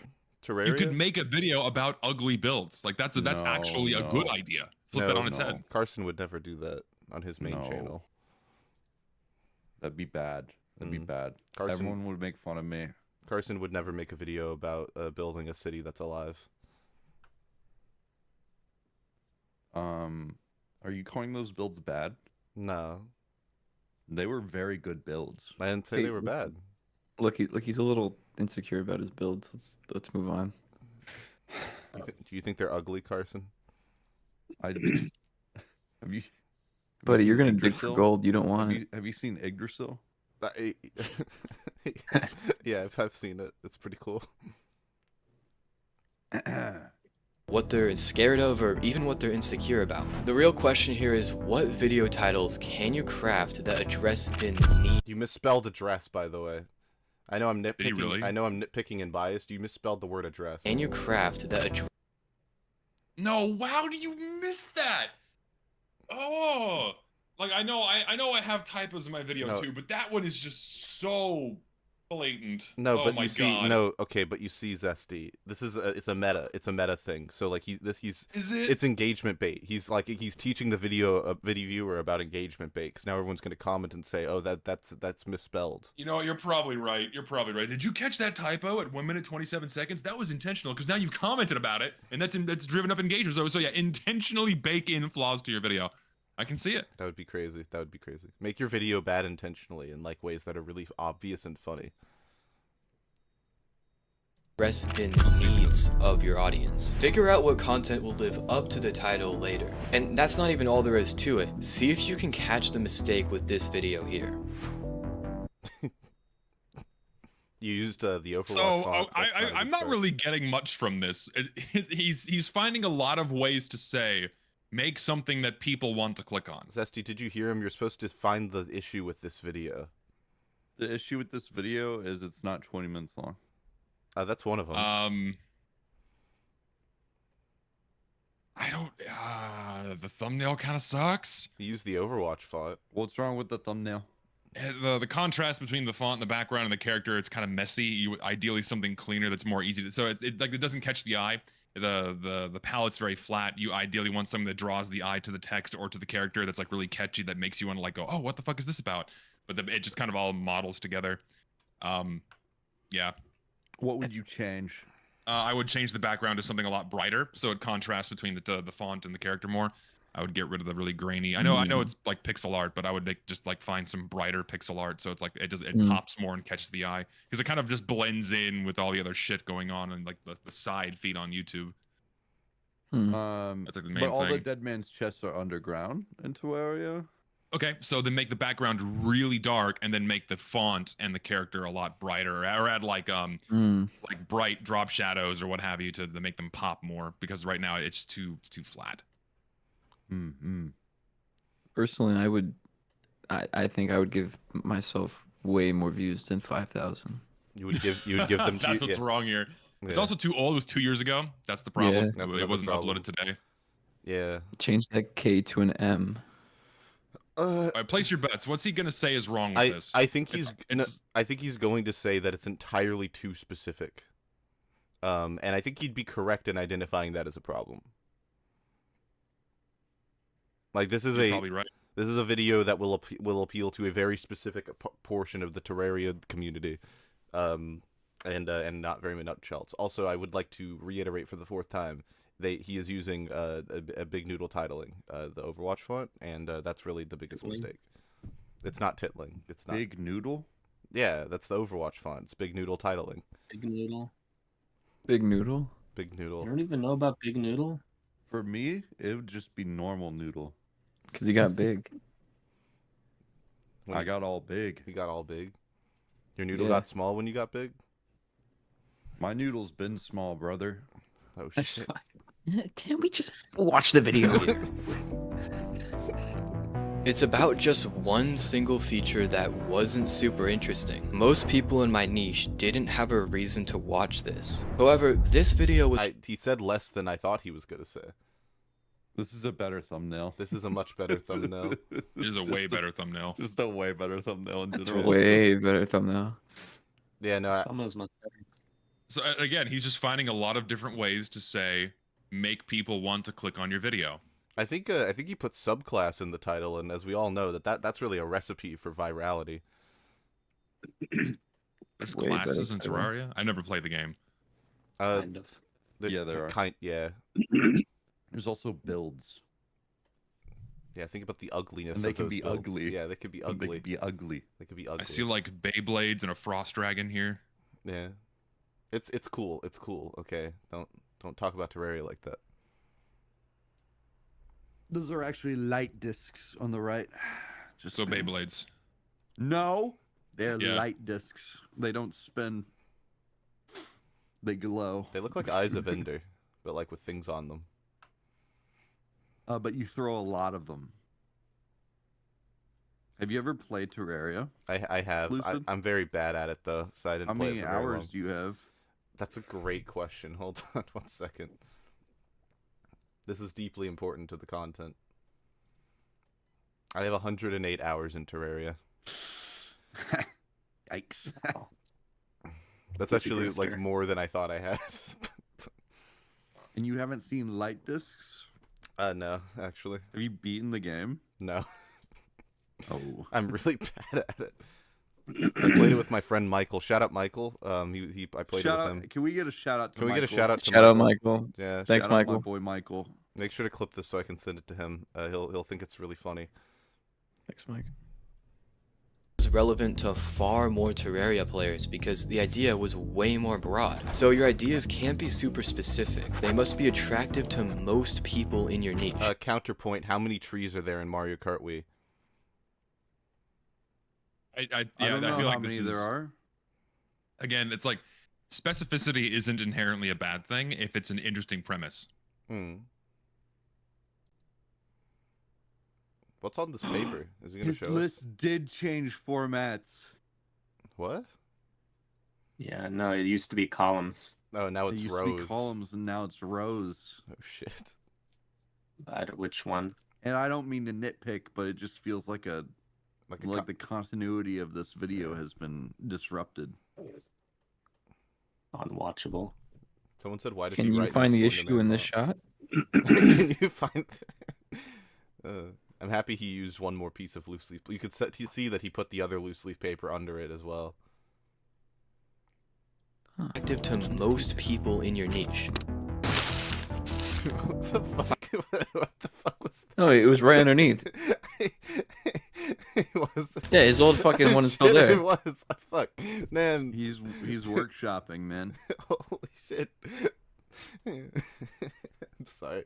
Terraria. You could make a video about ugly builds. Like that's No, actually a good no. idea. Flip that on its head. Carson would never do that on his main No. channel. That'd be bad. That'd be bad. Carson, Everyone would make fun of me. Carson would never make a video about building a city that's alive. Are you calling those builds bad? No, They were very good builds. I didn't say Hey, they were bad. Look, he's a little insecure about his builds. Let's move on. Do you think they're ugly, Carson? I have you. Buddy, you're seen gonna dig for Yggdrasil? gold. You don't want it. Have you seen Yggdrasil? Yeah, I've seen it. It's pretty cool. what they're scared of, or even what they're insecure about. The real question here is, what video titles can you craft that address the need? You misspelled address, by the way. I know I'm nitpicking. Did he really? I know I'm nitpicking and biased. You misspelled the word address. Can you craft that address? No, how do you miss that? Oh, like I know I have typos in my video No. too, but that one is just so blatant. No, oh but my you see, God. no, okay, but you see, Zesty. This is it's a meta thing. So like he's Is it? it's engagement bait. He's teaching the video viewer about engagement bait, because now everyone's gonna comment and say, oh, that's misspelled. You know what? You're probably right. You're probably right. Did you catch that typo at 1 minute 27 seconds? That was intentional because now you've commented about it, and that's driven up engagement. So yeah, intentionally bake in flaws to your video. I can see it. That would be crazy. That would be crazy. Make your video bad intentionally in like ways that are really obvious and funny. Address the needs of your audience. Figure out what content will live up to the title later. And that's not even all there is to it. See if you can catch the mistake with this video here. You used the Overwatch So font. That's a I'm good not start. really getting much from this. He's finding a lot of ways to say make something that people want to click on. Zesty, did you hear him? You're supposed to find the issue with this video. The issue with this video is it's not 20 minutes long. That's one of them. I don't. The thumbnail kind of sucks. He used the Overwatch font. What's wrong with the thumbnail? The contrast between the font and the background and the character, it's kind of messy. You ideally something cleaner that's more easy to. So it like it doesn't catch the eye. The palette's very flat. You ideally want something that draws the eye to the text or to the character that's like really catchy, that makes you want to like go, oh, what the fuck is this about? But it just kind of all models together. Yeah. What would you change? I would change the background to something a lot brighter, so it contrasts between the font and the character more. I would get rid of the really grainy. I know it's like pixel art, but I would just like find some brighter pixel art, so it's like it pops more and catches the eye, because it kind of just blends in with all the other shit going on and like the side feed on YouTube. That's like the main but all the thing. dead man's chests are underground in Terraria. Okay, so then make the background really dark, and then make the font and the character a lot brighter, or add like bright drop shadows or what have you to make them pop more, because right now it's too flat. Personally, I think I would give myself way more views than 5,000. You would give them. That's what's wrong here. It's Yeah. also too old. It was 2 years ago. That's the problem. Yeah. That's It another wasn't problem. uploaded today. Yeah. Change that K to an M. All right, place your bets. What's he gonna say is wrong with this? I think It's- I think he's going to say that it's entirely too specific. And I think he'd be correct in identifying that as a problem. Like this is He's probably right. This is a video that will appeal to a very specific portion of the Terraria community, and not very much else. Also, I would like to reiterate for the fourth time, he is using a big noodle titling, the Overwatch font, and that's really the biggest mistake. It's not titling. It's not. Big noodle? Yeah, that's the Overwatch font. It's big noodle titling. Big Noodle. Big noodle? Big noodle. You don't even know about Big Noodle? For me, it would just be normal noodle. Because he got big. When I got all big. you got all big. Your noodle Yeah. got small when you got big. My noodle's been small, brother. Oh That's shit. fine. Can't we just watch the video? It's about just one single feature that wasn't super interesting. Most people in my niche didn't have a reason to watch this. However, this video was He said less than I thought he was gonna say. This is a better thumbnail. This is a much better thumbnail. It is a way better thumbnail. Just a way better thumbnail in That's general. way better thumbnail. Yeah, no, Summer's much better. So again, he's just finding a lot of different ways to say make people want to click on your video. I think he put subclass in the title, and as we all know, that's really a recipe for virality. There's Way classes better in title. Terraria. I never played the game. Kind of. Yeah, there are. Yeah, There's also builds. yeah. Think about the ugliness. And they of can those be builds. ugly. Yeah, they could be And they ugly. can be ugly. They could be ugly. I see like Beyblades and a frost dragon here. Yeah, it's cool. It's cool. Okay, Don't talk about Terraria like that. Those are actually light discs on the right. Just So saying. Beyblades. No, they're Yeah. light discs. They don't spin. They glow. They look like Eyes of Ender, but like with things on them. But you throw a lot of them. Have you ever played Terraria? I have. Lucid? I'm very bad at it though, so I didn't How play many it for very hours long. do you have? That's a great question. Hold on 1 second. This is deeply important to the content. I have 108 hours in Terraria. Yikes. That's That's a actually great like fair. more than I thought I had. And you haven't seen light discs? No, actually. Have you beaten the game? No. Oh. I'm really bad at it. I played it with my friend Michael. Shout out Michael. I played Shout it out, with him. can we get a shout out to Can we Michael? get a shout out to Shout out, Michael? Michael. Yeah. Thanks, Shout out Michael. my boy Michael. Make sure to clip this so I can send it to him. He'll think it's really funny. Thanks, Mike. Is relevant to far more Terraria players because the idea was way more broad. So your ideas can't be super specific. They must be attractive to most people in your niche. Counterpoint: how many trees are there in Mario Kart Wii? I I don't know feel how like this many is there are. again. It's like specificity isn't inherently a bad thing if it's an interesting premise. Hmm. What's on this paper? Is he gonna His show us? list did change formats. What? Yeah, no, it used to be columns. Oh, now It it's used rows. to be columns and now it's rows. Oh shit. Which one? And I don't mean to nitpick, but it just feels like Like the continuity of this video has been disrupted. Unwatchable. someone said, "Why does Can he you write find the this issue in this shot? Can you find? I'm happy he used one more piece of loose leaf. You could see that he put the other loose leaf paper under it as well. Attractive to most people in your niche. What the fuck? What the fuck was that? No, it was right underneath. It was. Yeah, his old fucking one is still Shit, there. It was. Fuck, man. He's workshopping, man. Holy shit. I'm sorry.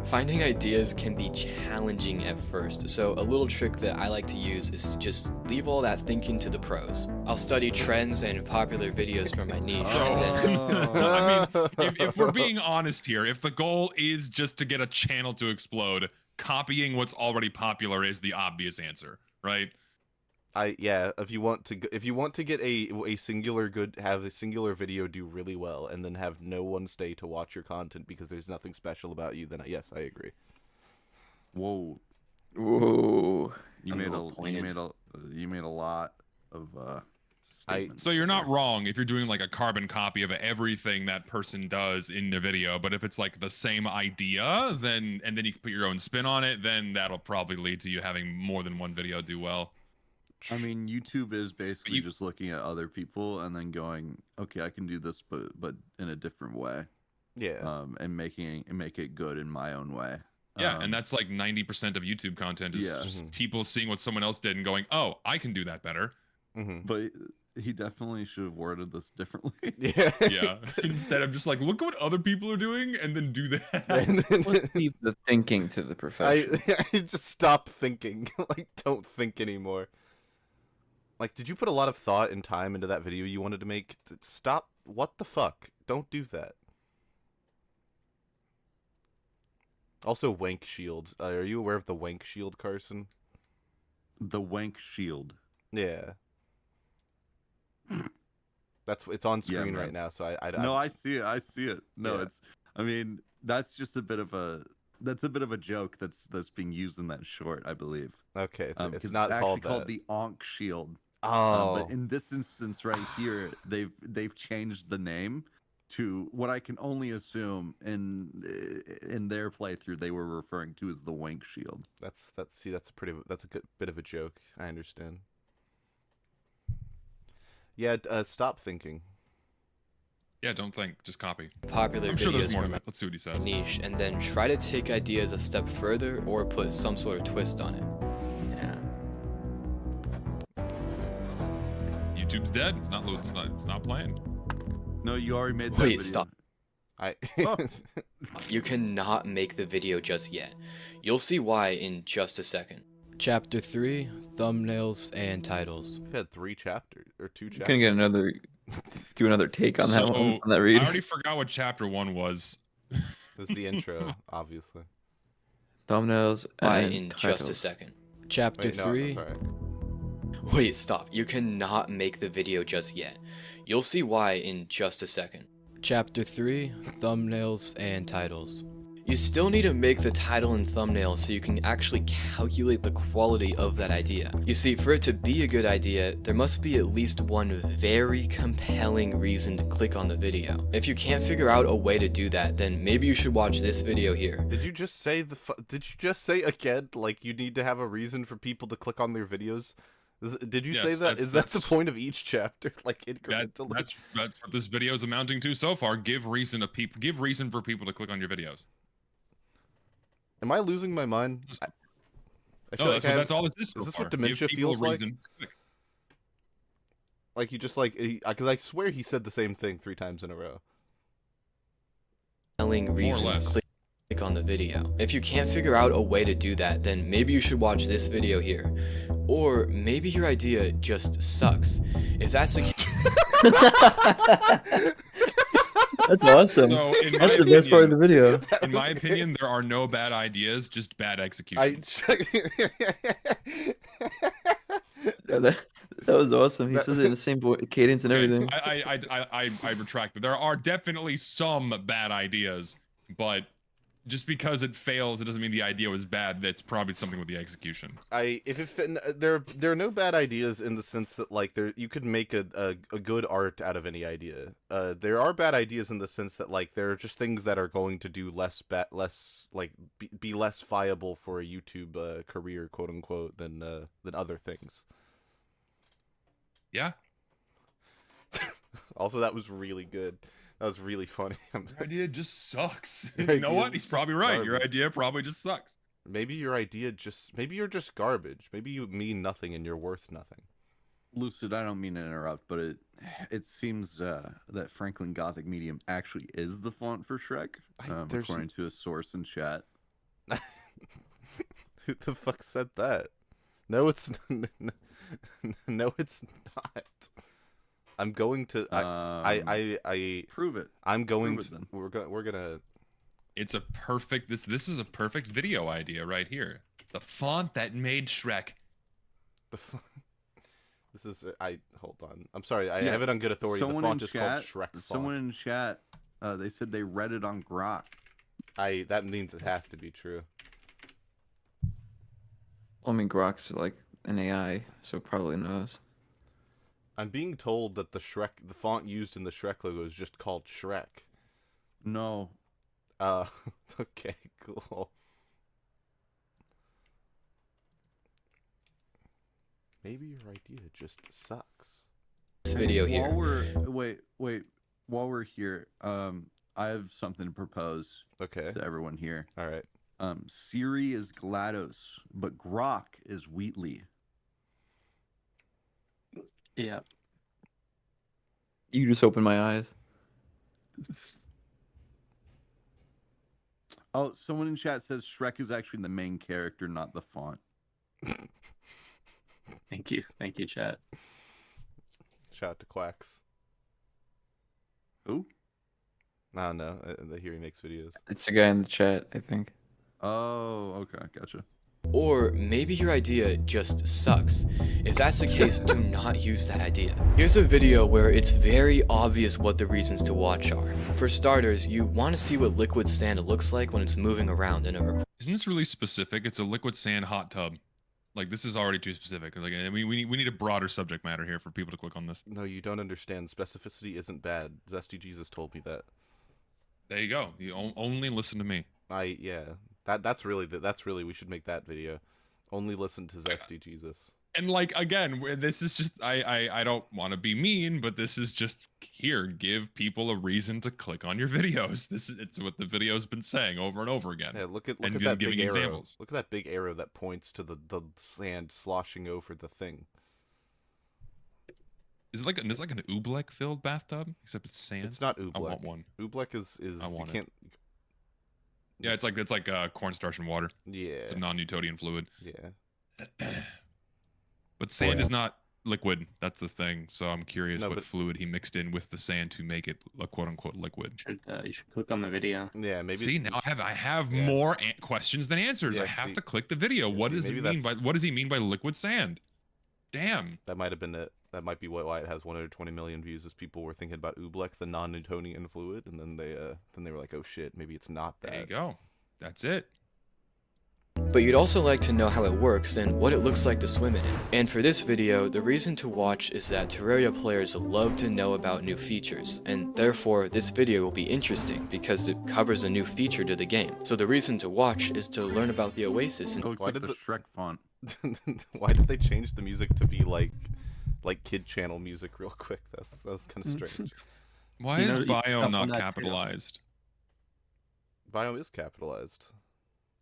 Finding ideas can be challenging at first, so a little trick that I like to use is to just leave all that thinking to the pros. I'll study trends and popular videos from my niche, and then I mean, if we're being honest here, if the goal is just to get a channel to explode, copying what's already popular is the obvious answer, right? Yeah, if you want to get a singular have a singular video do really well and then have no one stay to watch your content because there's nothing special about you, then yes, I agree. Whoa. Whoa. You I'm made a a little pointed. you made a lot of statements. So you're not wrong if you're doing like a carbon copy of everything that person does in the video, but if it's like the same idea, then you can put your own spin on it, then that'll probably lead to you having more than one video do well. I mean, YouTube is basically you- just looking at other people and then going, okay, I can do this, but in a different way. Yeah. And make it good in my own way. Yeah, and that's like 90% of YouTube content is yeah. just people seeing what someone else did and going, "Oh, I can do that better." Mm-hmm. But he definitely should have worded this differently. Yeah. Yeah, instead of just like, "Look at what other people are doing," and then do that. Let's leave the thinking to the professional. I just stop thinking. Like, don't think anymore. Like, did you put a lot of thought and time into that video you wanted to make? Stop. What the fuck? Don't do that. Also, Wank Shield. Are you aware of the Wank Shield, Carson? The Wank Shield. Yeah. It's on Yeah, screen man. right now, so I No, I see it. I see it. No, Yeah. I mean, that's just a bit of a joke that's being used in that short, I believe. okay. It's 'Cause not actually called that. the Ankh Shield. Oh. But in this instance right here, they've changed the name to what I can only assume in their playthrough they were referring to as the Wank Shield. That's a good bit of a joke. I understand. Yeah, stop thinking. Yeah, don't think, just copy. popular I'm sure there's videos more from to it. Let's see what he says. niche, and then try to take ideas a step further or put some sort of twist on it. Yeah. YouTube's dead. It's not playing. No, you already made that Wait, video. stop. Oh. You cannot make the video just yet. You'll see why in just a second. Chapter 3, Thumbnails and Titles. We've had 3 chapters or 2 chapters. Can I get another, do another take on that So, one, on that read? I already forgot what chapter 1 was. It was the intro, obviously. Thumbnails Why and in titles. just a second. Chapter Wait, no, 3. sorry. Wait, stop. You cannot make the video just yet. You'll see why in just a second. Chapter 3, Thumbnails and Titles. You still need to make the title and thumbnail so you can actually calculate the quality of that idea. You see, for it to be a good idea, there must be at least one very compelling reason to click on the video. If you can't figure out a way to do that, then maybe you should watch this video here. Did you just say did you just say again, like, you need to have a reason for people to click on their videos? Did you say Yes, that? Is that the point of each chapter? Like, incrementally? That's what this video is amounting to so far. Give reason for people to click on your videos. Am I losing my mind? I feel No, like that's all this is. So Is this far. what dementia Give people feels a like? reason. Like, you just, like, because I swear he said the same thing 3 times in a row. Compelling reason to less. click on the video. If you can't figure out a way to do that, then maybe you should watch this video here. Or maybe your idea just sucks. If that's the case, That's awesome. So, in my That's the best part of the video. In my opinion, there are no bad ideas, just bad execution. Yeah, that was awesome. He says it in the same cadence and everything. I retract it. There are definitely some bad ideas, but just because it fails, it doesn't mean the idea was bad. That's probably something with the execution. There are no bad ideas in the sense that, like, you could make a good art out of any idea. There are bad ideas in the sense that, like, there are just things that are going to do be less viable for a YouTube career, quote unquote, than other things. Yeah. Also, that was really good. That was really funny. Your idea just sucks. Your You know idea what? is He's probably right. Your garbage. idea probably just sucks. Maybe you're just garbage. Maybe you mean nothing and you're worth nothing. Lucid, I don't mean to interrupt, but it seems that Franklin Gothic Medium actually is the font for Shrek, according to a source in chat. Who the fuck said that? No, it's no, it's not. I'm going to. I prove it. I'm going Prove to. it then. We're gonna. It's a perfect. This is a perfect video idea right here. The font that made Shrek. This is. Hold on. I'm sorry. I Yeah, have it on good authority. The font is called Shrek font. Someone in chat, they said they read it on Grok. That means it has to be true. Well, I mean, Grok's like an AI, so it probably knows. I'm being told that the font used in the Shrek logo is just called Shrek. No. Okay, cool. Maybe your idea just sucks. this video here. While we're here, I have something to propose Okay. to everyone here. All right. Siri is GLaDOS, but Grok is Wheatley. Yeah. You just opened my eyes. Oh, someone in chat says Shrek is actually the main character, not the font. Thank you, chat. Shout out to Quacks. Who? I don't know. I hear he makes videos. It's the guy in the chat, I think. Oh, okay, gotcha. Or maybe your idea just sucks. If that's the case, do not use that idea. Here's a video where it's very obvious what the reasons to watch are. For starters, you want to see what liquid sand looks like when it's moving around in a Isn't this really specific? It's a liquid sand hot tub. Like, this is already too specific. Like, I mean, we need a broader subject matter here for people to click on this. No, you don't understand. Specificity isn't bad. Zesty Jesus told me that. There you go. You only listen to me. Yeah. That's really we should make that video. Only listen to Zesty Jesus. And like, again, this is just I don't want to be mean, but this is just here. Give people a reason to click on your videos. It's what the video's been saying over and over again. Yeah, look at and that giving big arrow. examples. Look at that big arrow that points to the sand sloshing over the thing. Is it like an oobleck filled bathtub except it's sand? It's not oobleck. I want one. Oobleck is I want you can't. Yeah, it's like cornstarch and water. Yeah. It's a non-Newtonian fluid. Yeah. But sand yeah. is not liquid. That's the thing. So I'm curious No, what but- fluid he mixed in with the sand to make it a quote unquote liquid. You should click on the video. Yeah. Maybe. See, now I have Yeah. more questions than answers. Yeah, I have see- to click the video. What see, does maybe it mean by that's- what does he mean by liquid sand? Damn. That might have been it. That might be why it has 120 million views. Is people were thinking about oobleck, the non-Newtonian fluid, and then they were like, oh shit, maybe it's not that. There you go. That's it. But you'd also like to know how it works and what it looks like to swim in it. And for this video, the reason to watch is that Terraria players love to know about new features, and therefore this video will be interesting because it covers a new feature to the game. So the reason to watch is to learn about the Oasis and It looks Why like did the the- Shrek font. Why did they change the music to be like kid channel music real quick? That's kind of strange. Why You is know, you pick biome up on not that too. capitalized? Biome is capitalized.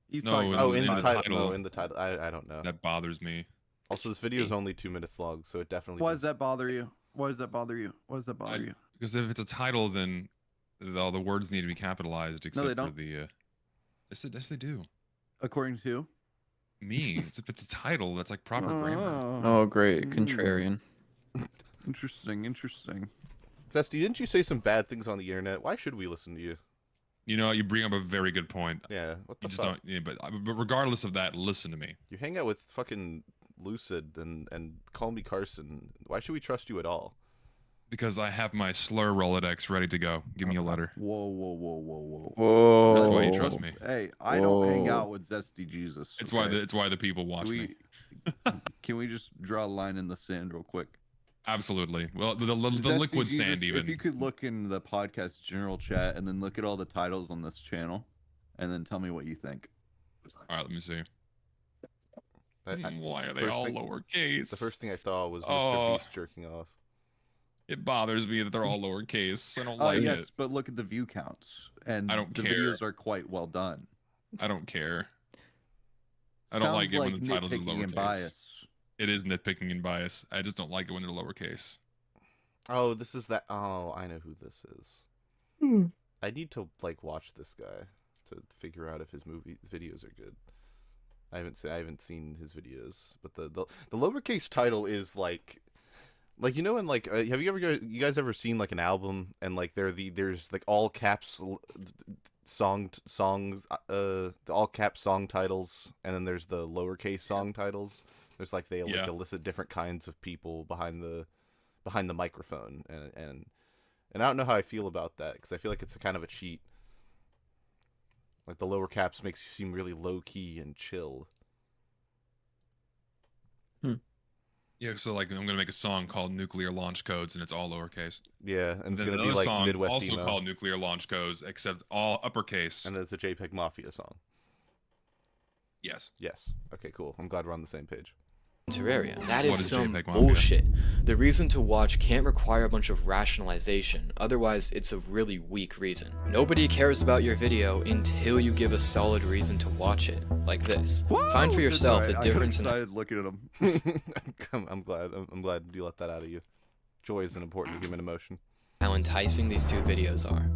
He's No, talking in- about In the title. title. No, in the title. I don't know. That bothers me. Also, this video is only 2 minutes long, so it definitely. Why does that bother you? Why does that bother you? Why does that bother you? Because if it's a title, then all the words need to be capitalized except for don't. the. Yes, they do. According to? Me, if it's a title, that's like proper grammar. Oh, great. Mm. Contrarian. Interesting, interesting. Zesty, didn't you say some bad things on the internet? Why should we listen to you? You know, you bring up a very good point. Yeah, what the You just fuck? don't. Yeah, but regardless of that, listen to me. You hang out with fucking Lucid and CallMeCarson. Why should we trust you at all? Because I have my slur Rolodex ready to go. Give me a letter. Whoa, whoa, whoa, whoa, whoa. Whoa. That's why you trust me. Hey, I don't hang Whoa. out with Zesty Jesus. It's okay? why the people watch Can me. can we just draw a line in the sand real quick? Absolutely. Well, the Zesty liquid Jesus, sand even. If you could look in the podcast general chat and then look at all the titles on this channel, and then tell me what you think. All right, let me see. I- Why are they first all thing- lowercase? The first thing I thought was Mr. Oh. Beast jerking off. It bothers me that they're all lowercase. I don't Oh like yes, it. but look at the view counts, and I don't the care. videos are quite well done. I don't care. I don't like Sounds it when the titles are nitpicking and lowercase. bias. It is nitpicking and bias. I just don't like it when they're lowercase. Oh, this is that. Oh, I know who this is. I need to watch this guy to figure out if his videos are good. I haven't seen his videos, but the lowercase title is like you know, in have you guys ever seen like an album and like there's like all caps songs the all caps song titles, and then there's the lowercase song titles. There's like they Yeah. elicit different kinds of people behind the microphone, and I don't know how I feel about that, because I feel like it's a kind of a cheat. Like the lower caps makes you seem really low key and chill. Yeah, so like I'm gonna make a song called Nuclear Launch Codes, and it's all lowercase. Yeah, and it's Then gonna be another like song Midwest also emo, called Nuclear Launch Codes, except all uppercase. and it's a JPEG Mafia song. Yes. Yes. Okay, cool. I'm glad we're on the same page. Terraria. That What is is some JPEG Mafia? bullshit. The reason to watch can't require a bunch of rationalization, otherwise it's a really weak reason. Nobody cares about your video until you give a solid reason to watch it, like this. Find for Whoa, yourself sorry, the I got difference in excited looking at them. I'm glad you let that out of you. Joy is an important human emotion. how enticing these two videos are.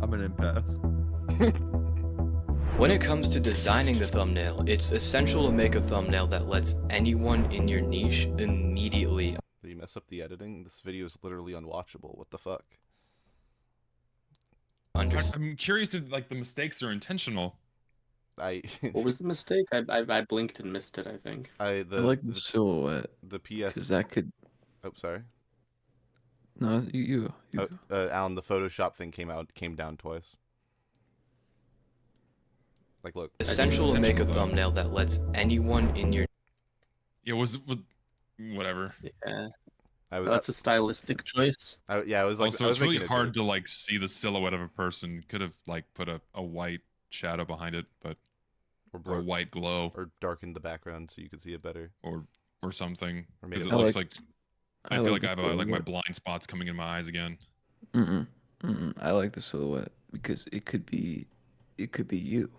I'm an empath. When it comes to designing the thumbnail, it's essential to make a thumbnail that lets anyone in your niche immediately Did you mess up the editing? This video is literally unwatchable. What the fuck? understand. I'm curious if like the mistakes are intentional. I What was the mistake? I blinked and missed it, I think. I like the silhouette the because PS. that could. Oh, sorry. No, you Oh, Alan, the Photoshop thing came down twice. Like, look. Essential to make a intentional, though. thumbnail that lets anyone in your Yeah, was whatever. Yeah, I was. that's a stylistic choice. Yeah, I was like. Also, I was it's really making a hard joke. to like see the silhouette of a person. Could have like put a white shadow behind it, but or, or a blur, white glow or darken the background so you could see it better. or something. Or Because maybe it I looks like- like I feel like the I have like my silhouette. blind spots coming in my eyes again. I like the silhouette because it could be you.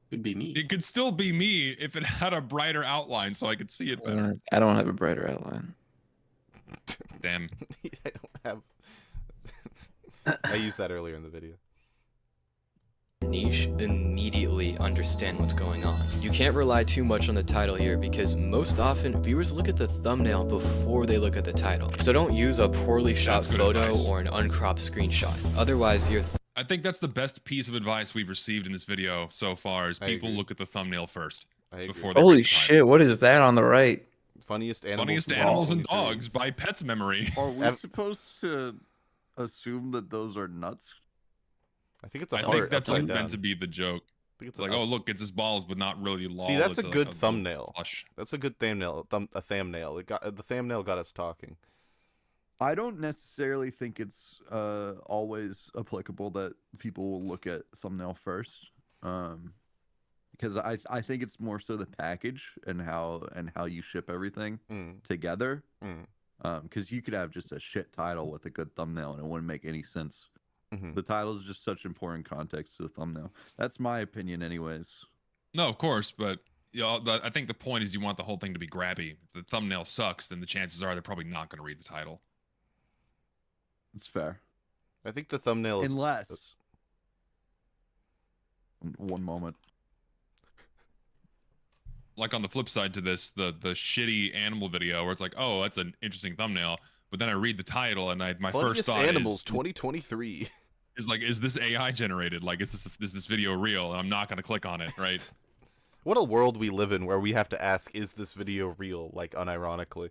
Could be me. It could still be me if it had a brighter outline, so I could see it better. I don't have a brighter outline. Damn. I don't have. I used that earlier in the video. Niche, immediately understand what's going on. You can't rely too much on the title here because most often viewers look at the thumbnail before they look at the title. So don't use a poorly shot That's good photo advice. or an uncropped screenshot. Otherwise, you're I think that's the best piece of advice we've received in this video so far is I people agree. look at the thumbnail first I agree. before they Holy read the title. shit! What is that on the right? Funniest animals. Funniest in animals and 2023. dogs by Pets Memory. Are we Ev- supposed to assume that those are nuts? I think it's a I heart think that's upside like down. meant to be the joke. I think It's like, an oh ups- look, it's his balls, but not really lol. See, that's it's a like good little thumbnail. plush. That's a good thumbnail. A thumbnail. It got the thumbnail got us talking. I don't necessarily think it's always applicable that people will look at thumbnail first, because I think it's more so the package and how you ship everything Mm, together. mm, Because you could have just a shit title with a good thumbnail and it wouldn't make any sense. mhm. The title is just such important context to the thumbnail. That's my opinion, anyways. No, of course, but you know, I think the point is you want the whole thing to be grabby. If the thumbnail sucks, then the chances are they're probably not going to read the title. It's fair, I think the thumbnail is. unless. One moment. Like on the flip side to this, the shitty animal video where it's like, oh, that's an interesting thumbnail, but then I read the title and my first Funniest thought animals 2023. is like, is this AI generated? Like, is this video real? And I'm not going to click on it, right? What a world we live in where we have to ask, is this video real? Like, unironically.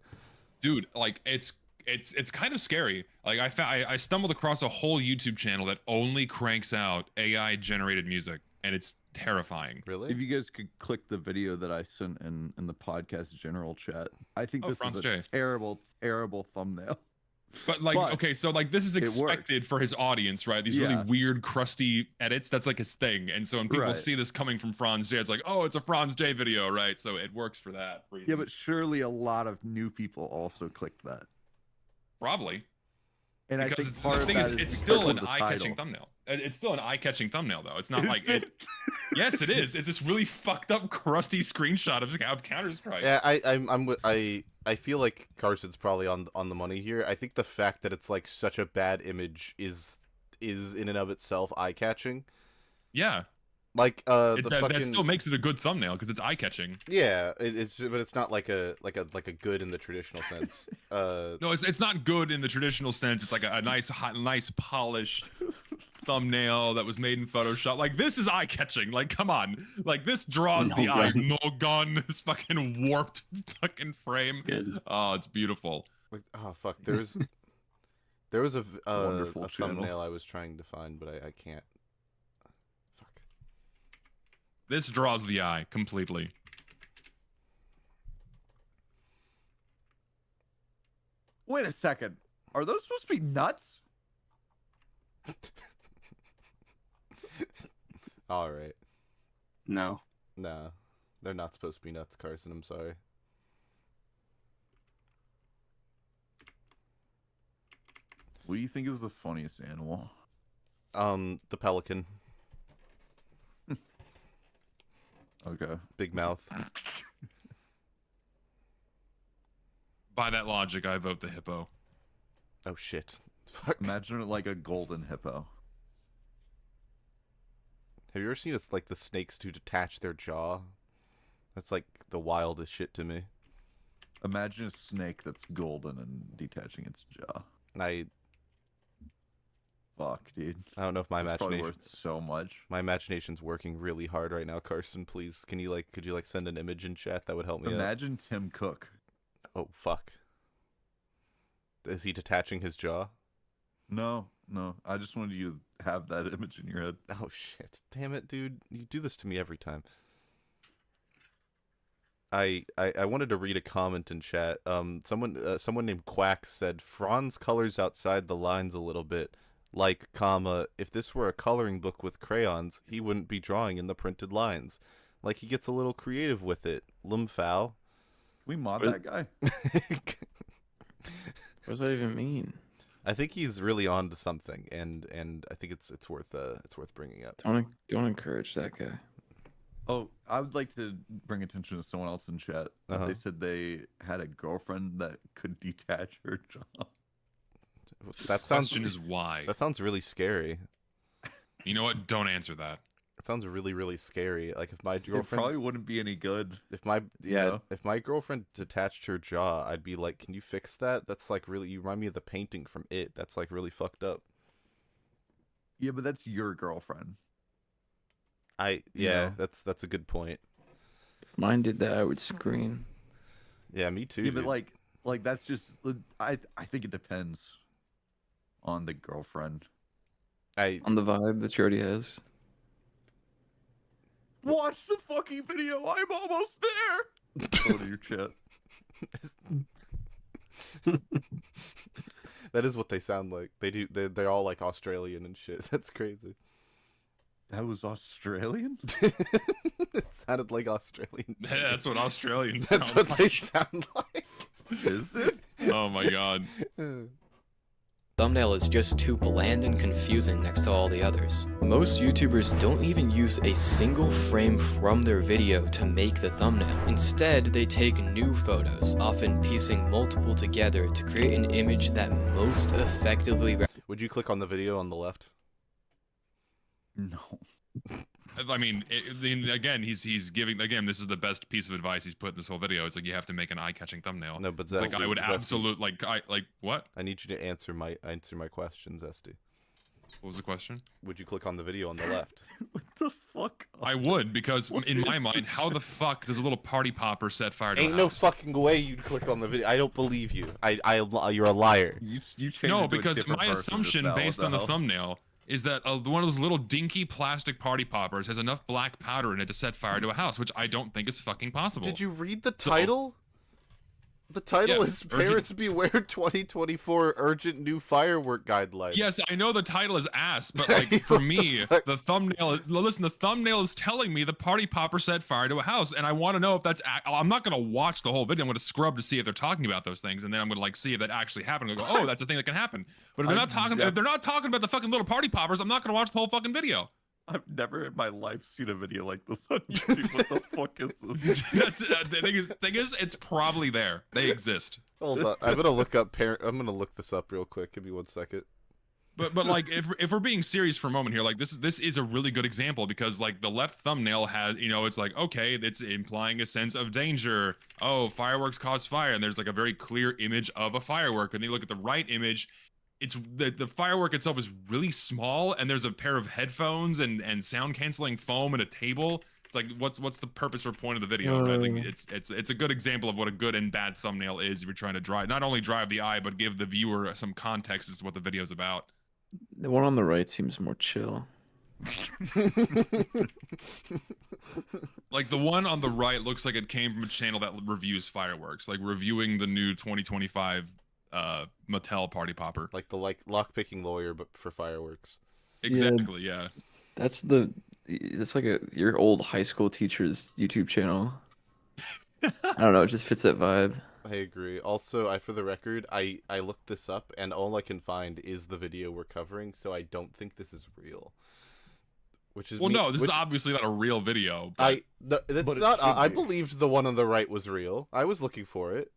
Dude, like it's kind of scary. Like I stumbled across a whole YouTube channel that only cranks out AI generated music, and it's terrifying. Really? If you guys could click the video that I sent in the podcast general chat, I think Oh, this Franz is a J. terrible thumbnail. But like, But okay, so like this is it works. expected for his audience, right? These really Yeah. weird, crusty edits. That's like his thing. And so when people Right. see this coming from Franz J, it's like, oh, it's a Franz J video, right? So it works for that reason. Yeah, but surely a lot of new people also clicked that. probably. And I Because think the part of thing that is, is it's because still of an the eye-catching title. thumbnail. It's still an eye-catching thumbnail, though. It's not Is like it? Yes, it is. It's this really fucked up, crusty screenshot of Counter-Strike. Yeah, I feel like Carson's probably on the money here. I think the fact that it's like such a bad image is in and of itself eye-catching. Yeah. Like That fucking still makes it a good thumbnail because it's eye-catching. yeah, but it's not like a good in the traditional sense. No, it's not good in the traditional sense. It's like a nice, nice polished thumbnail that was made in Photoshop. Like this is eye-catching. Like come on, like this draws the eye. No gun. This fucking warped fucking frame. Good. Oh, it's beautiful. like oh fuck, there was a Wonderful a channel. thumbnail I was trying to find, but I can't. Fuck. This draws the eye completely. Wait a second. Are those supposed to be nuts? All right. No. Nah, they're not supposed to be nuts, Carson. I'm sorry. What do you think is the funniest animal? The pelican, Okay. big mouth. By that logic, I vote the hippo. Oh shit. Fuck. Imagine it like a golden hippo. Have you ever seen like the snakes to detach their jaw? That's like the wildest shit to me. Imagine a snake that's golden and detaching its jaw. I Fuck, dude. don't know if my That's probably imagination worth so much. my imagination's working really hard right now, Carson. Please, could you send an image in chat that would help me out? Imagine Tim Cook. Oh fuck. Is he detaching his jaw? No. I just wanted you to have that image in your head. Oh shit. Damn it, dude. You do this to me every time. I wanted to read a comment in chat. Someone named Quack said Franz colors outside the lines a little bit. Like, comma, if this were a coloring book with crayons, he wouldn't be drawing in the printed lines. Like he gets a little creative with it. Lumfow. Can we mod What- that guy? What does that even mean? I think he's really on to something, and I think it's worth bringing up. Don't encourage that guy. Oh, I would like to bring attention to someone else in chat. Uh-huh. They said they had a girlfriend that could detach her jaw. That sounds. Question is why. That sounds really scary. You know what? Don't answer that. It sounds really, really scary. Like if my It girlfriend, probably wouldn't be any good. if my know? if my girlfriend detached her jaw, I'd be like, "Can you fix that? That's like really. You remind me of the painting from It. That's like really fucked up." Yeah, but that's your girlfriend. Yeah, know? that's a good point. If mine did that, I would scream. Yeah, me too. Yeah, but dude. like that's just. I think it depends on the girlfriend. On the vibe that she already has. Watch the fucking video. I'm almost there. Go to your chat. That is what they sound like. They do. They're all like Australian and shit. That's crazy. That was Australian. It sounded like Australian. to me. Yeah, that's what Australians That's sound what like. they sound like. Is it? Oh my god. Thumbnail is just too bland and confusing next to all the others. Most YouTubers don't even use a single frame from their video to make the thumbnail. Instead, they take new photos, often piecing multiple together to create an image that most effectively Would you click on the video on the left? No. I mean, again, he's giving, again, this is the best piece of advice he's put in this whole video. It's like you have to make an eye-catching thumbnail. No, but Like Zesty, I would Zesty, absolute what? I need you to answer my question, Zesty. What was the question? Would you click on the video on the left? What the fuck? I would, because in my mind, how the fuck does a little party popper set fire to Ain't a no house? fucking way you'd click on the video. I don't believe you. You're a liar. You changed No, into a because different my person just assumption, now. What based on the hell? thumbnail, is that one of those little dinky plastic party poppers has enough black powder in it to set fire to a house, which I don't think is fucking possible. Did you read the So- title? The title Yeah, is urgent- Parents Beware 2024 Urgent New Firework Guidelines. Yes, I know the title is ass, but like for What the me, fuck? the thumbnail is, listen, the thumbnail is telling me the party popper set fire to a house, and I want to know if that's I'm not going to watch the whole video. I'm going to scrub to see if they're talking about those things, and then I'm going to like see if that actually happened and go, "Oh, that's a thing that can happen." But if they're not talking about the fucking little party poppers, I'm not going to watch the whole fucking video. I've never in my life seen a video like this on YouTube. What the fuck is this? That's the thing is it's probably there. They exist. Hold on. I'm gonna look up I'm gonna look this up real quick. Give me 1 second. But like if we're being serious for a moment here, like this is a really good example, because like the left thumbnail has, you know, it's like, okay, it's implying a sense of danger. Oh, fireworks cause fire, and there's like a very clear image of a firework. And then you look at the right image, it's the firework itself is really small, and there's a pair of headphones and sound canceling foam and a table. It's like what's the purpose or point of the video? I think it's a good example of what a good and bad thumbnail is if you're trying to not only drive the eye, but give the viewer some context as to what the video's about. The one on the right seems more chill. Like the one on the right looks like it came from a channel that reviews fireworks, like reviewing the new 2025 Mattel party popper. Like the lock-picking lawyer, but for fireworks. Exactly, yeah. That's like your old high school teacher's YouTube channel. I don't know, it just fits that vibe. I agree. Also, for the record, I looked this up, and all I can find is the video we're covering, so I don't think this is real. Which is This is obviously not a real video. But that's But it not. should I be. believed the one on the right was real. I was looking for it.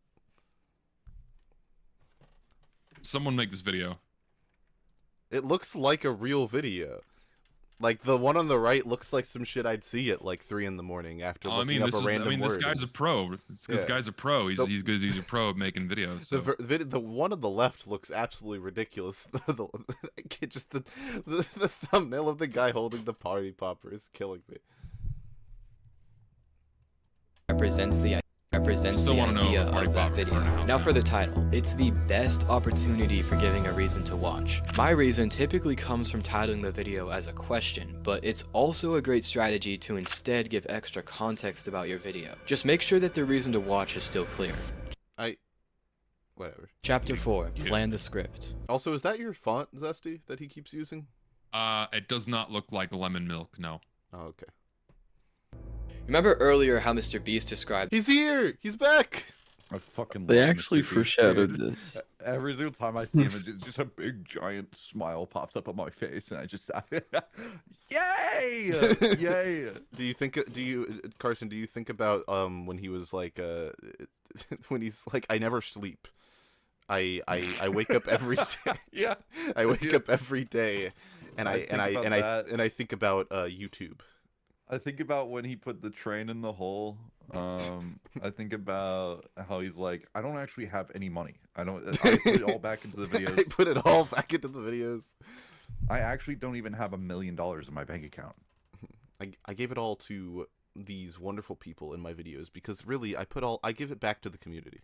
someone make this video. It looks like a real video. Like the one on the right looks like some shit I'd see at like 3 in the morning after looking up a random word. This guy's a pro. This guy's a pro. He's good. He's a pro at making videos. So. The one on the left looks absolutely ridiculous. Just the thumbnail of the guy holding the party popper is killing me. represents the Still wanna know idea about Party of that Popper video. Corner House Now now. for the title. It's the best opportunity for giving a reason to watch. My reason typically comes from titling the video as a question, but it's also a great strategy to instead give extra context about your video. Just make sure that the reason to watch is still clear. Whatever. Chapter 4. Plan the script. Also, is that your font, Zesty, that he keeps using? It does not look like lemon milk. No. Oh, okay. Remember earlier how Mr. Beast described He's here! He's back! I fucking They love actually Mr. Beast, foreshadowed dude. this. Every single time I see him, just a big giant smile pops up on my face, and I just, yay, yay. Do you, Carson, do you think about when he was like, when he's like, I never sleep. I wake up every Yeah. I wake up every day, and I I think about YouTube. I think about when he put the train in the hole. I think about how he's like, I don't actually have any money. I put it all back into the videos. I put it all back into the videos. I actually don't even have $1 million in my bank account. I gave it all to these wonderful people in my videos because really I give it back to the community.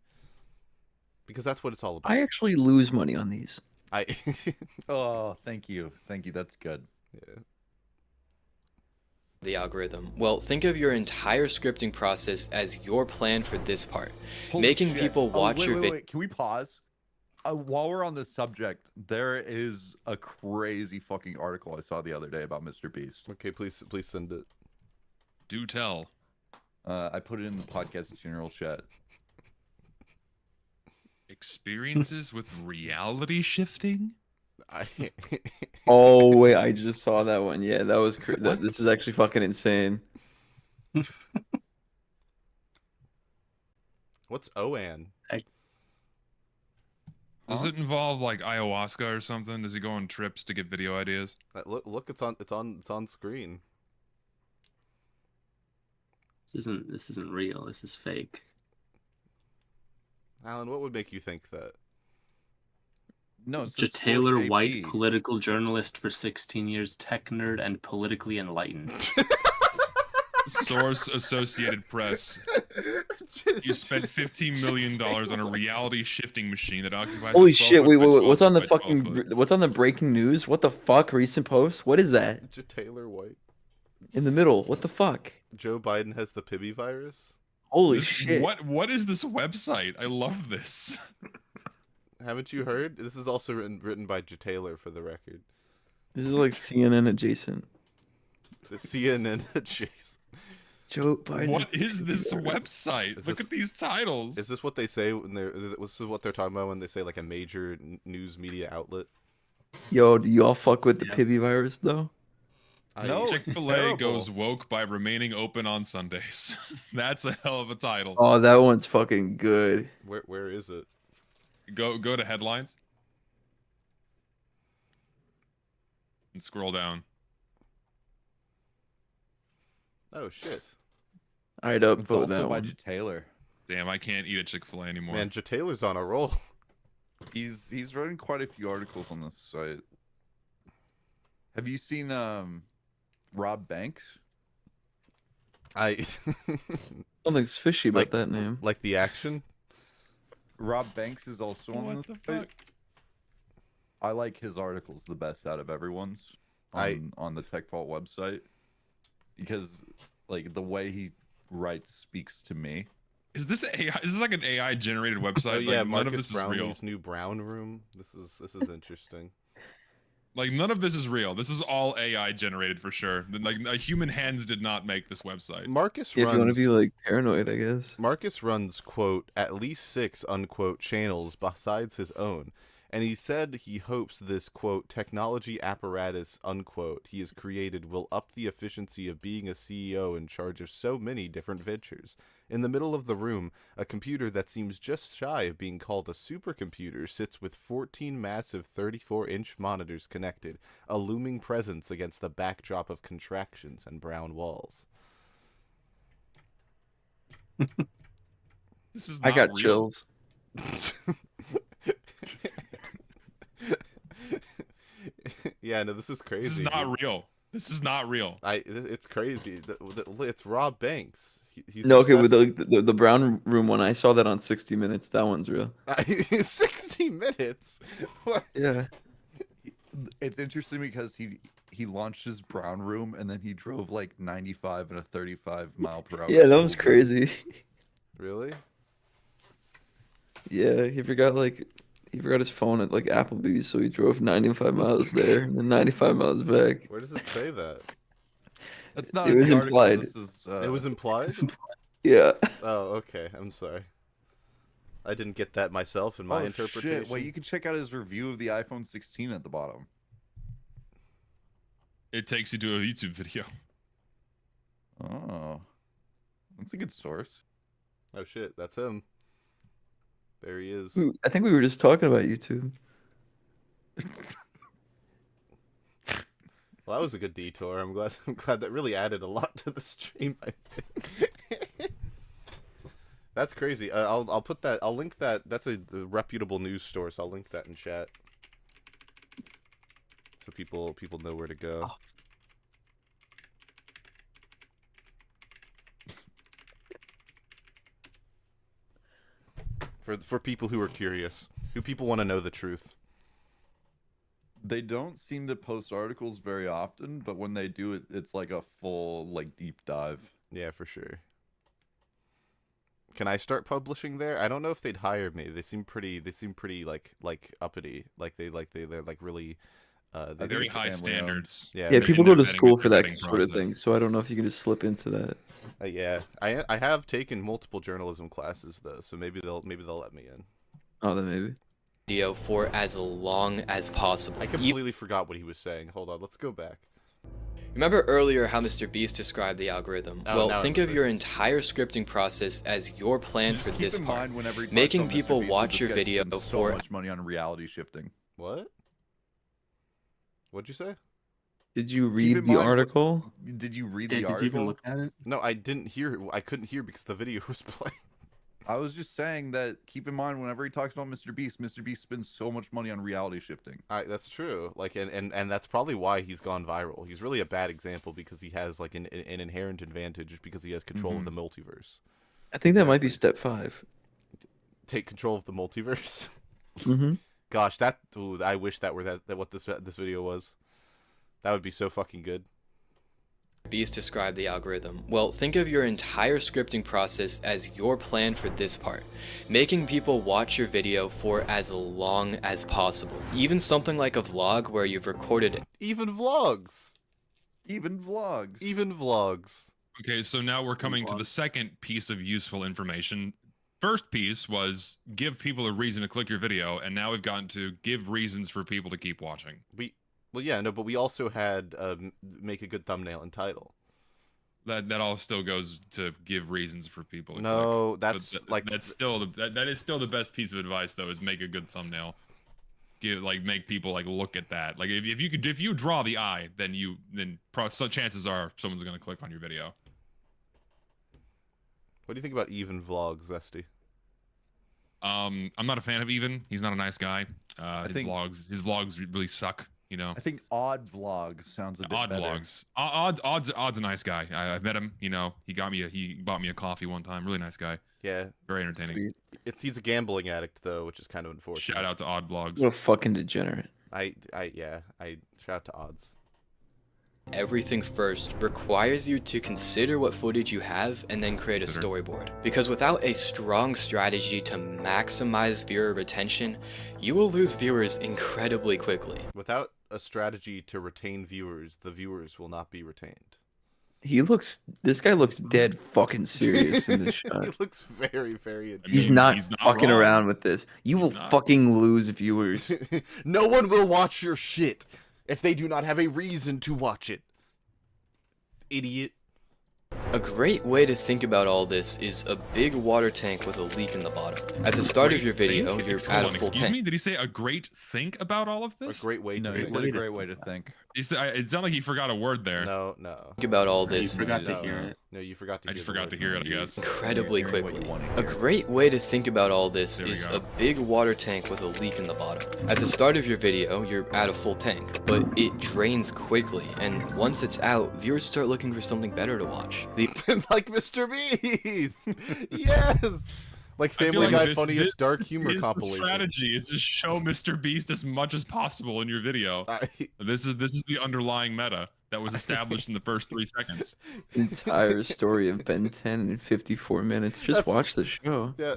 Because that's what it's all about. I actually lose money on these. Oh, thank you. Thank you. That's good. Yeah. The algorithm. Well, think of your entire scripting process as your plan for this part. Holy Making shit. people watch your video. Wait. Can we pause? While we're on this subject, there is a crazy fucking article I saw the other day about Mr. Beast. Okay, please send it. Do tell. I put it in the podcast general chat. Experiences with reality shifting? Oh wait, I just saw that one. Yeah, that was this is actually fucking insane. What's OAN? Does it involve like ayahuasca or something? Does he go on trips to get video ideas? Look, it's on screen. This isn't real. This is fake. Alan, what would make you think that? No, it's J. Taylor White, political journalist for 16 years, tech nerd, and politically enlightened. Source Associated Press. You spent $15 million on a reality shifting machine that occupies. Holy shit! Wait. What's on the fucking? What's on the breaking news? What the fuck? Recent post? What is that? J. Taylor White. In the middle. What the fuck? Joe Biden has the Pibby virus. Holy shit! What is this website? I love this. Haven't you heard? This is also written by J. Taylor, for the record. This is like CNN adjacent. The CNN adjacent. Joe Biden. What is this website? Look at these titles. Is this what they say when this is what they're talking about when they say like a major news media outlet? Yo, do y'all fuck with the Pibby virus though? No, Chick-fil-A goes woke by remaining open on Sundays. That's a hell of a title. Oh, that one's fucking good. Where is it? Go to headlines. And scroll down. Oh shit. I'd upvote It's also that by one. J. Taylor. Damn, I can't eat at Chick-fil-A anymore. Man, J. Taylor's on a roll. He's written quite a few articles on this site. Have you seen Rob Banks? Something's fishy about like, that name. Like the action? Rob Banks is also on What this the site. fuck? I like his articles the best out of everyone's on the Tech Vault website because like the way he writes speaks to me. Is this AI? Is this like an AI generated website? Oh yeah, like, none of Marcus this is real. Brownlee's new Brown Room. This is interesting. Like none of this is real. This is all AI generated for sure. Like human hands did not make this website. Marcus If runs. you want to be like paranoid, I guess. Marcus runs quote at least 6 unquote channels besides his own, and he said he hopes this quote technology apparatus unquote he has created will up the efficiency of being a CEO in charge of so many different ventures. In the middle of the room, a computer that seems just shy of being called a supercomputer sits with 14 massive 34-inch monitors connected, a looming presence against the backdrop of contractions and brown walls. This is I not got real. chills. Yeah, no, this is crazy. This is not real. This is not real. It's crazy. It's Rob Banks. He's No, okay, with obsessed- the brown room one, I saw that on 60 Minutes. That one's real. 60 minutes. What? Yeah. It's interesting because he launched his brown room and then he drove like 95 and a 35 mile per hour. Yeah, that was speed. crazy. Really? Yeah, he forgot his phone at like Applebee's, so he drove 95 miles there and then 95 miles back. Where does it say that? That's not. It in was the article, implied. This is, It was implied? Yeah. Oh, okay. I'm sorry. I didn't get that myself in my interpretation. Shit. Wait, you can check out his review of the iPhone 16 at the bottom. It takes you to a YouTube video. Oh, that's a good source. Oh shit, that's him. There he is. I think we were just talking about YouTube. Well, that was a good detour. I'm glad that really added a lot to the stream, I think. That's crazy. I'll put that. I'll link that. That's a reputable news source. So I'll link that in chat so people know where to go. For people who are curious, who people want to know the truth. They don't seem to post articles very often, but when they do, it's like a full deep dive. Yeah, for sure. Can I start publishing there? I don't know if they'd hire me. They seem pretty like uppity. They're really Very high standards. Yeah, Yeah, maybe people go to vetting school is for the that vetting sort of thing, process. so I don't know if you can just slip into that. yeah. I have taken multiple journalism classes though, so maybe they'll let me in. Oh, then maybe. Video for as long as possible. I completely forgot what he was saying. Hold on, let's go back. Remember earlier how Mr. Beast described the algorithm? Oh, Well, now I think of remember. your entire scripting process as your plan for Keep this in part. mind whenever he talks Making about Mr. people Beast, watch this your guy's video spending so for- much money on reality shifting. What? What'd you say? Did you Keep read in the mind what- article? Did you read Yeah, the did article? you even look at it? No, I didn't hear. I couldn't hear because the video was playing. I was just saying that keep in mind whenever he talks about Mr. Beast spends so much money on reality shifting. That's true. And that's probably why he's gone viral. He's really a bad example because he has an inherent advantage because he has control of the multiverse. I think that might be step 5. Take control of the multiverse. Mm-hmm. Gosh, I wish that were that what this video was. That would be so fucking good. Beast described the algorithm. Well, think of your entire scripting process as your plan for this part. Making people watch your video for as long as possible. Even something like a vlog where you've recorded it. Even vlogs. Even vlogs. Even vlogs. Okay, so now we're coming to the second piece of useful information. First piece was give people a reason to click your video, and now we've gotten to give reasons for people to keep watching. Well, yeah, no, but we also had make a good thumbnail and title. That all still goes to give reasons for people to No, click. that's But that's still that is still the best piece of advice though, is make a good thumbnail. Make people look at that. If you draw the eye, then so chances are someone's gonna click on your video. What do you think about even vlogs, Zesty? I'm not a fan of Even. He's not a nice guy. His think- vlogs really suck. You know. I think odd vlogs sounds a bit Odd better. vlogs. Odd's a nice guy. I've met him. You know, he bought me a coffee one time. Really nice guy. Yeah, Very entertaining. he's a gambling addict though, which is kind of unfortunate. Shout out to Odd Vlogs. What a fucking degenerate. I shout out to odds. Everything first requires you to consider what footage you have and then create a Consider. storyboard. Because without a strong strategy to maximize viewer retention, you will lose viewers incredibly quickly. Without a strategy to retain viewers, the viewers will not be retained. This guy looks dead fucking serious in this shot. He looks very, very. I He's mean, not he's not fucking wrong. around with this. You will not. fucking lose viewers. No one will watch your shit if they do not have a reason to watch it. Idiot. A great way to think about all this is a big water tank with a leak in the bottom. At the start of your video, you're at a full Excuse tank. me? Did he say a great think about all of A this? great way No, to. he said a great way to think. It sounded like he forgot a word there. No. Think about all You this forgot to no, hear no. it. No, you forgot to. I just forgot to hear it, I guess. incredibly You're hearing what quickly. you wanna A hear. great way to think about all this There we is go. a big water tank with a leak in the bottom. At the start of your video, you're at a full tank, but it drains quickly, and once it's out, viewers start looking for something better to watch. The Like Mr. Beast. Yes. Like I feel Family Guy this- funniest this dark humor is the compilation. strategy is to show Mr. Beast as much as possible in your video. This is the underlying meta that was established in the first 3 seconds. Entire story of Ben 10 in 54 minutes. Just That's- watch the show. Yeah.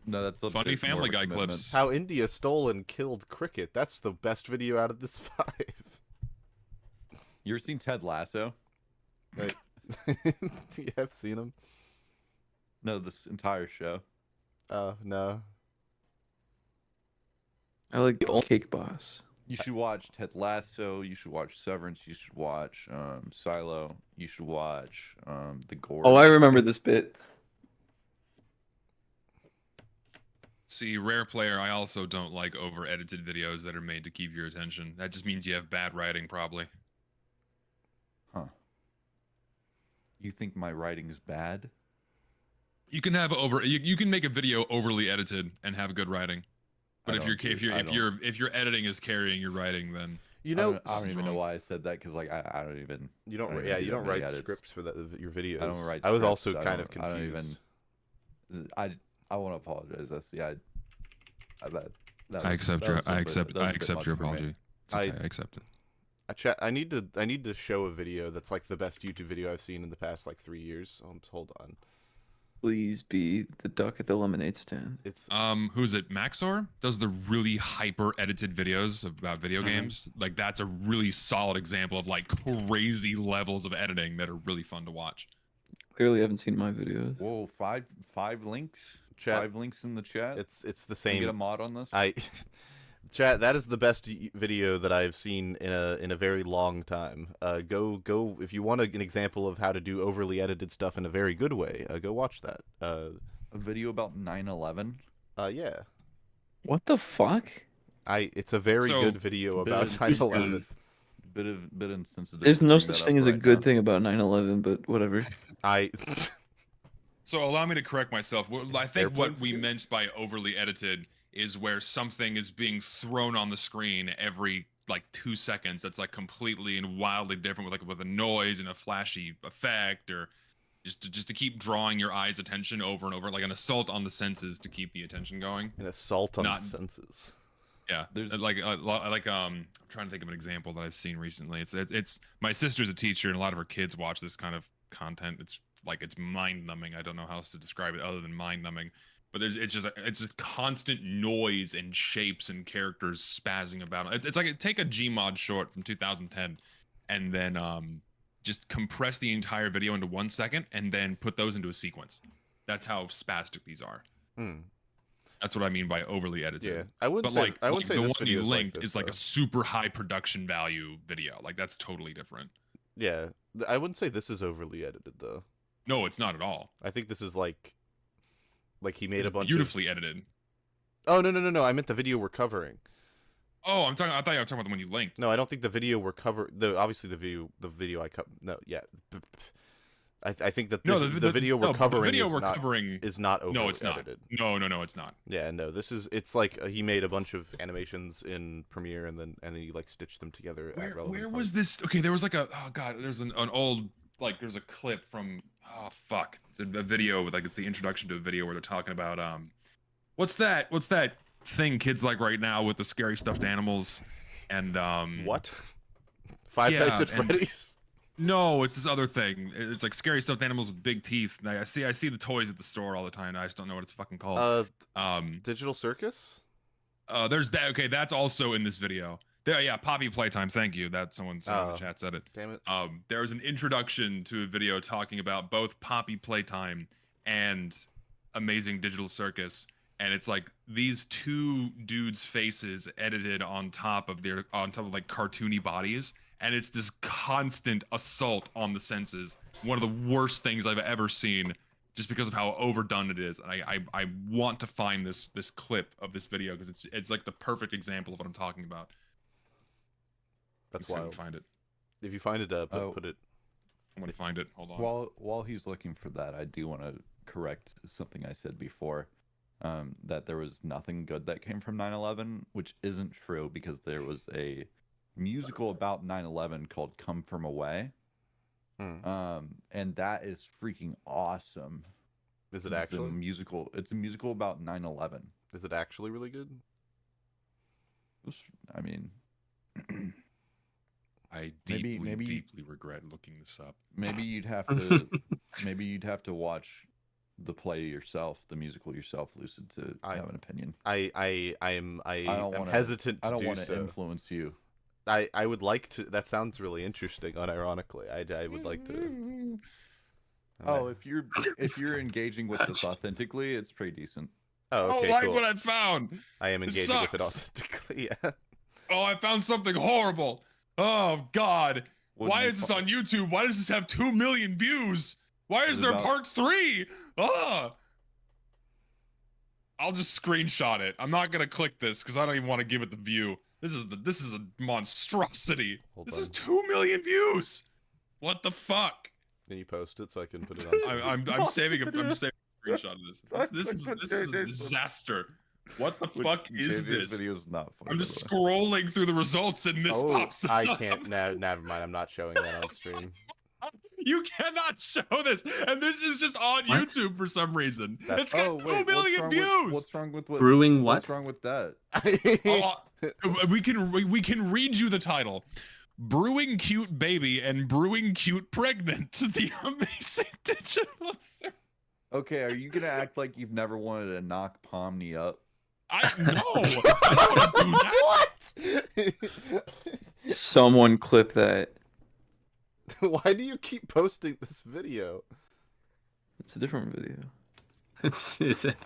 No, that's a Funny bit more Family of a Guy commitment. clips. How India stole and killed cricket. That's the best video out of this 5. You ever seen Ted Lasso? Right. You have seen him? No, this entire show. Oh, no. I like The ol- Cake Boss. You should watch Ted Lasso. You should watch Severance. You should watch Silo. You should watch The Gorge. Oh, I remember this bit. See, rare player, I also don't like over-edited videos that are made to keep your attention. That just means you have bad writing, probably. Huh. You think my writing's bad? You can have you can make a video overly edited and have good writing. But if your editing is carrying your writing, then You know, I don't even know why I said that because like I don't even. you don't. I don't Yeah, even you do don't that many write edits. scripts for your videos. I don't write. I was scripts, also kind of I don't confused. Mm. even. I want to apologize. Zesty. I accept your apology. apology. It's okay, I accept it. I need to show a video that's like the best YouTube video I've seen in the past like 3 years. Hold on. Please be the duck at the lemonade stand. It's Who's it? Maxor does the really hyper edited videos about video games. Like that's a really solid example of like crazy levels of editing that are really fun to watch. Clearly haven't seen my videos. Whoa, five links. Chat. 5 links in the chat. it's the Can you same. get a mod on this? Chat, that is the best video that I've seen in a very long time. Go if you want an example of how to do overly edited stuff in a very good way. Go watch that. A video about 9/11. Yeah. What the fuck? It's a very So- good video about Bit 9/11. Bit insensitive. There's to no bring such that thing up as a right good now. thing about 9/11, but whatever. So allow me to correct myself. I think what Airplanes we good. meant by overly edited is where something is being thrown on the screen every like 2 seconds. That's like completely and wildly different with a noise and a flashy effect, or just to keep drawing your eyes' attention over and over, like an assault on the senses to keep the attention going. An assault on Not- the senses. Yeah, There's- I'm trying to think of an example that I've seen recently. It's my sister's a teacher and a lot of her kids watch this kind of content. It's mind numbing. I don't know how else to describe it other than mind numbing. But it's a constant noise and shapes and characters spazzing about. It's like take a Gmod short from 2010 and then just compress the entire video into 1 second and then put those into a sequence. That's how spastic these are. Hmm. That's what I mean by overly edited. Yeah, I wouldn't But say. like, I wouldn't say the this one video you is like linked this, is like though. a super high production value video. Like that's totally different. Yeah, I wouldn't say this is overly edited though. No, it's not at all. I think this is like he made It's a bunch beautifully edited. of. Oh no! I meant the video we're covering. Oh, I thought you were talking about the one you linked. No, I don't think the video we're cover. Obviously the video I cut. No, yeah. I think that No, the video we're covering the video is we're not, covering is not overly No, it's not. edited. No, it's not. Yeah, no. It's like he made a bunch of animations in Premiere and then he like stitched them together. at relevant Where parts. was this? Okay, there was like there's an old there's a clip from it's a video with it's the introduction to a video where they're talking about what's that thing kids like right now with the scary stuffed animals and What? Five yeah, Nights at and- Freddy's? No, it's this other thing. It's like scary stuffed animals with big teeth. And I see the toys at the store all the time. And I just don't know what it's fucking called. Digital Circus? There's that. Okay, that's also in this video. There, yeah, Poppy Playtime. Thank you. That's someone in the chat said it. Damn it. There was an introduction to a video talking about both Poppy Playtime and Amazing Digital Circus, and it's like these two dudes' faces edited on top of like cartoony bodies, and it's this constant assault on the senses. One of the worst things I've ever seen, just because of how overdone it is. And I want to find this clip of this video because it's like the perfect example of what I'm talking about. That's Let's see if I can wild. find it. If you find it, put it. I'm gonna find it. Hold on. While he's looking for that, I do want to correct something I said before. That there was nothing good that came from 9/11, which isn't true because there was a musical about 9/11 called "Come From Away," and that is freaking awesome. Is it It's actually? a musical? It's a musical about 9/11. Is it actually really good? I mean, I maybe- deeply regret looking this up. maybe you'd have to watch the play yourself, the musical yourself, Lucid, to have an opinion. I am wanna- hesitant to I don't do want to so. influence you. I would like to. That sounds really interesting. Unironically, I would like to. Oh, if you're engaging with this authentically, it's pretty decent. Oh, okay, oh, like cool. what I found. I am This engaging with it sucks. authentically. Yeah. Oh, I found something horrible. Oh God. What Why did you is this find? on YouTube? Why does this have 2 million views? Why is it there about? part 3? Ah. I'll just screenshot it. I'm not gonna click this because I don't even want to give it the view. This is a monstrosity. Hold This on. is 2 million views. What the fuck? Can you post it so I can put it on? I'm saving a screenshot of this. This is a disaster. What the fuck is JJ's this? video is not funny. I'm just scrolling through the results and this pops up. I can't. Never mind. I'm not showing that on stream. You cannot show this, and this is just on What? YouTube for some reason. That's- It's got 2 million views. What's wrong with what? Brewing what? What's wrong with that? We can read you the title: "Brewing Cute Baby and Brewing Cute Pregnant." The amazing digital. Okay, are you gonna act like you've never wanted to knock Pomni up? I don't want to do that. What? Someone clip that. Why do you keep posting this video? It's a different video. Is it?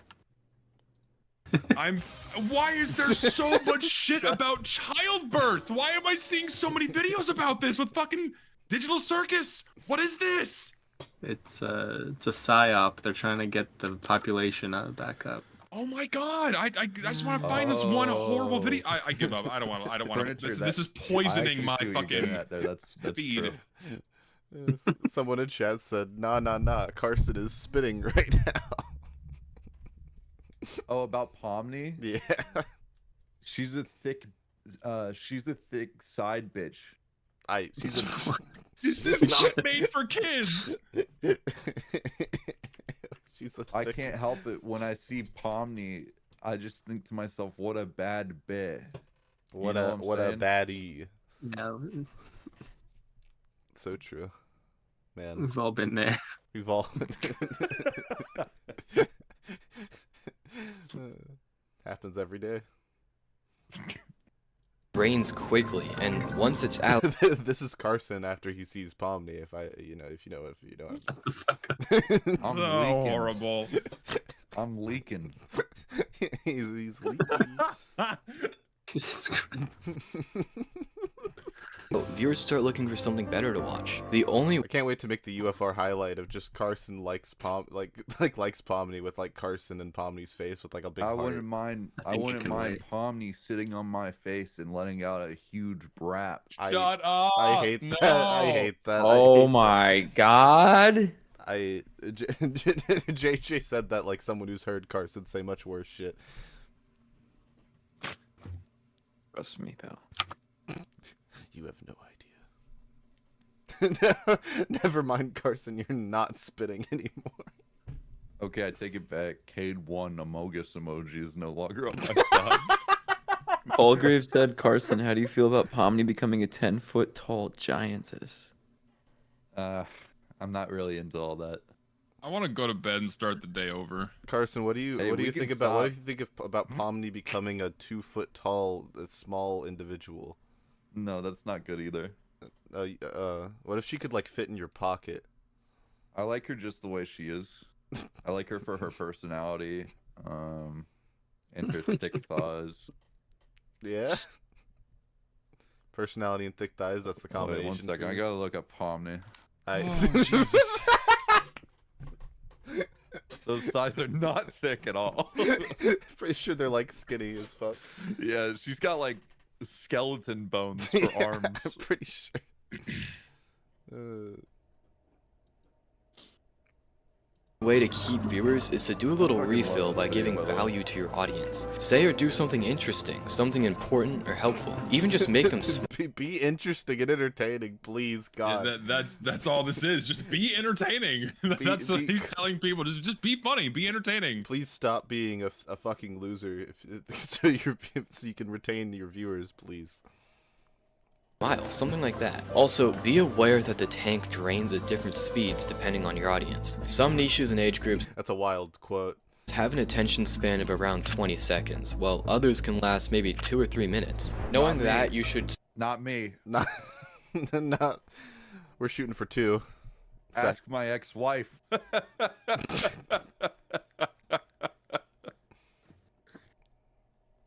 Why is there so much shit about childbirth? Why am I seeing so many videos about this with fucking Digital Circus? What is this? It's a psyop. They're trying to get the population back up. Oh my god! I just want to find this one horrible video. I give up. I don't want to. This is poisoning my fucking That's feed. true. Someone in chat said, "Nah. Carson is spitting right now." Oh, about Pomni? Yeah. She's a thick side bitch. This is shit made for kids. She's a I thick- can't help it when I see Pomni. I just think to myself, what a bad bit. What know a what I'm what a saying? baddie. No, So true, man. we've all been there. We've all happens every day. Brains quickly, and once it's out, This is Carson after he sees Pomni. If you don't. I'm So leaking. horrible. I'm leaking. he's leaking. Jesus Christ. viewers start looking for something better to watch. The only I can't wait to make the UFR highlight of just Carson likes likes Pomni with like Carson and Pomni's face with like a big I heart. wouldn't mind. I I think you wouldn't can mind wait. Pomni sitting on my face and letting out a huge brap. Shut up! I hate no. that. I hate that. Oh my god. JJ said that like someone who's heard Carson say much worse shit. Trust me, pal. You have no idea. Never mind, Carson. You're not spitting anymore. Okay, I take it back. Cade 1 Amogus emoji is no longer on my side. Paulgrave said, Carson, how do you feel about Pomni becoming a 10-foot tall giantess? I'm not really into all that. I want to go to bed and start the day over. Carson, what do you Hey, what do we you can think about what do stop. you think about Pomni becoming a 2-foot tall, small individual? No, that's not good either. What if she could like fit in your pocket? I like her just the way she is. I like her for her personality, and her thick thighs. Yeah. Personality and thick thighs. That's the Oh, wait, combination. one second, for I you. gotta look up Pomni. Oh, Jesus. Those thighs are not thick at all. Pretty sure they're like skinny as fuck. Yeah, she's got like skeleton bones for Yeah, arms. I'm pretty sure. way to keep viewers is to do a little refill by giving value to your audience. Say or do something interesting, something important or helpful. Even just make them smile. Be interesting and entertaining, please, God. Yeah, that's all this is. Just be entertaining. That's what he's telling people. Just be funny. Be entertaining. Please stop being a fucking loser so you can retain your viewers, please. Something like that. Also, be aware that the tank drains at different speeds depending on your audience. Some niches and age groups That's a wild quote. have an attention span of around 20 seconds, while others can last maybe 2 or 3 minutes. Knowing me. that, you should Not me. Not. We're shooting for 2. Ask my ex-wife.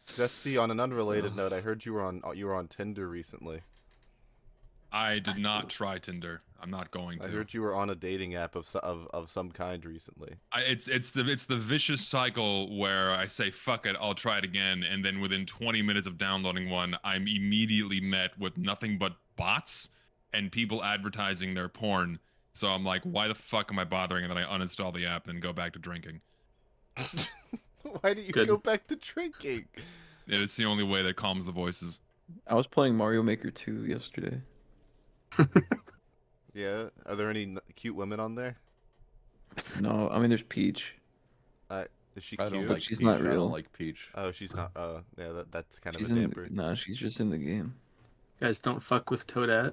Zesty, on an unrelated note, I heard you were on Tinder recently. I did not try Tinder. I'm not going to. I heard you were on a dating app of some kind recently. It's the vicious cycle where I say fuck it, I'll try it again, and then within 20 minutes of downloading one, I'm immediately met with nothing but bots and people advertising their porn. So I'm like, why the fuck am I bothering? And then I uninstall the app and go back to drinking. Why do you go back to drinking? It's the only way that calms the voices. I was playing Mario Maker 2 yesterday. Yeah. Are there any cute women on there? No, I mean there's Peach. Is she I cute? don't like She's Peach. not I real. don't like Peach. Oh, she's not. Yeah, that's kind She's of a in. damper. Nah, she's just in the game. Guys, don't fuck with Toadette.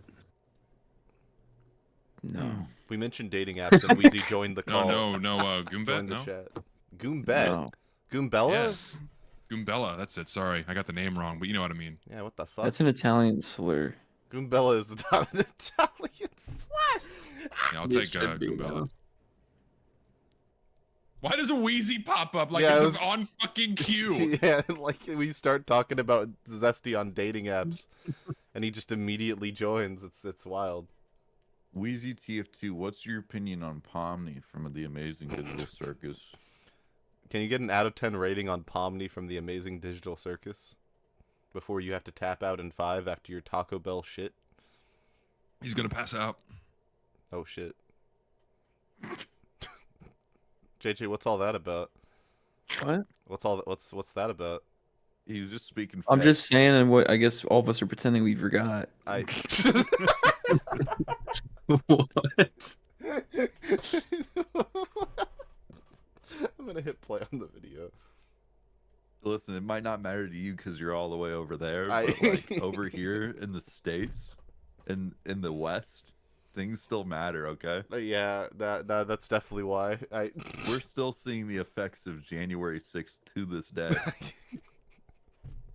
No. We mentioned dating apps, and Weezy joined the call. No, Goombet, Joined the no? chat. Goombet? No. Goombella? Yeah. Goombella, that's it. Sorry, I got the name wrong, but you know what I mean. Yeah, what the fuck? That's an Italian slur. Goombella is not an Italian slang. Yeah, I'll It take should be, Goombella. though. Why does a Wheezy pop up like Yeah, this it is on fucking cue? Yeah, like we start talking about Zesty on dating apps, and he just immediately joins. It's wild. Wheezy TF2, what's your opinion on Pomni from the Amazing Digital Circus? Can you get an out of 10 rating on Pomni from the Amazing Digital Circus before you have to tap out in 5 after your Taco Bell shit? He's gonna pass out. Oh shit. JJ, what's all that about? What? What's that about? He's just speaking. I'm facts. just saying, and what I guess all of us are pretending we forgot. I What? I'm gonna hit play on the video. Listen, it might not matter to you because you're all the way over there, I- but like over here in the States, in the West, things still matter. Okay, Yeah, that's definitely why. we're still seeing the effects of January 6th to this day.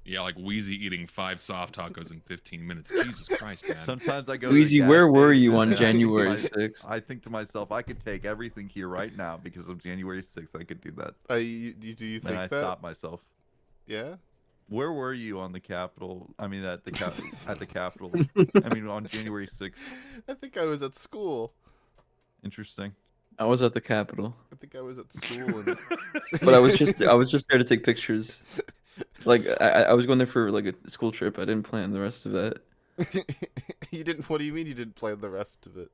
Yeah, like Wheezy eating 5 soft tacos in 15 minutes. Jesus Christ, man. Sometimes I go. to the Wheezy, gas where were you station on and I think to January my- 6th? I think to myself, I could take everything here right now because of January 6th. I could do that. do you think And I that? stopped myself. Yeah. Where were you on the Capitol? I mean, at the at the Capitol. I mean, on January 6th. I think I was at school. Interesting. I was at the Capitol, I think I was at school. And... but I was just there to take pictures. Like I was going there for like a school trip. I didn't plan the rest of that. You didn't. What do you mean you didn't plan the rest of it?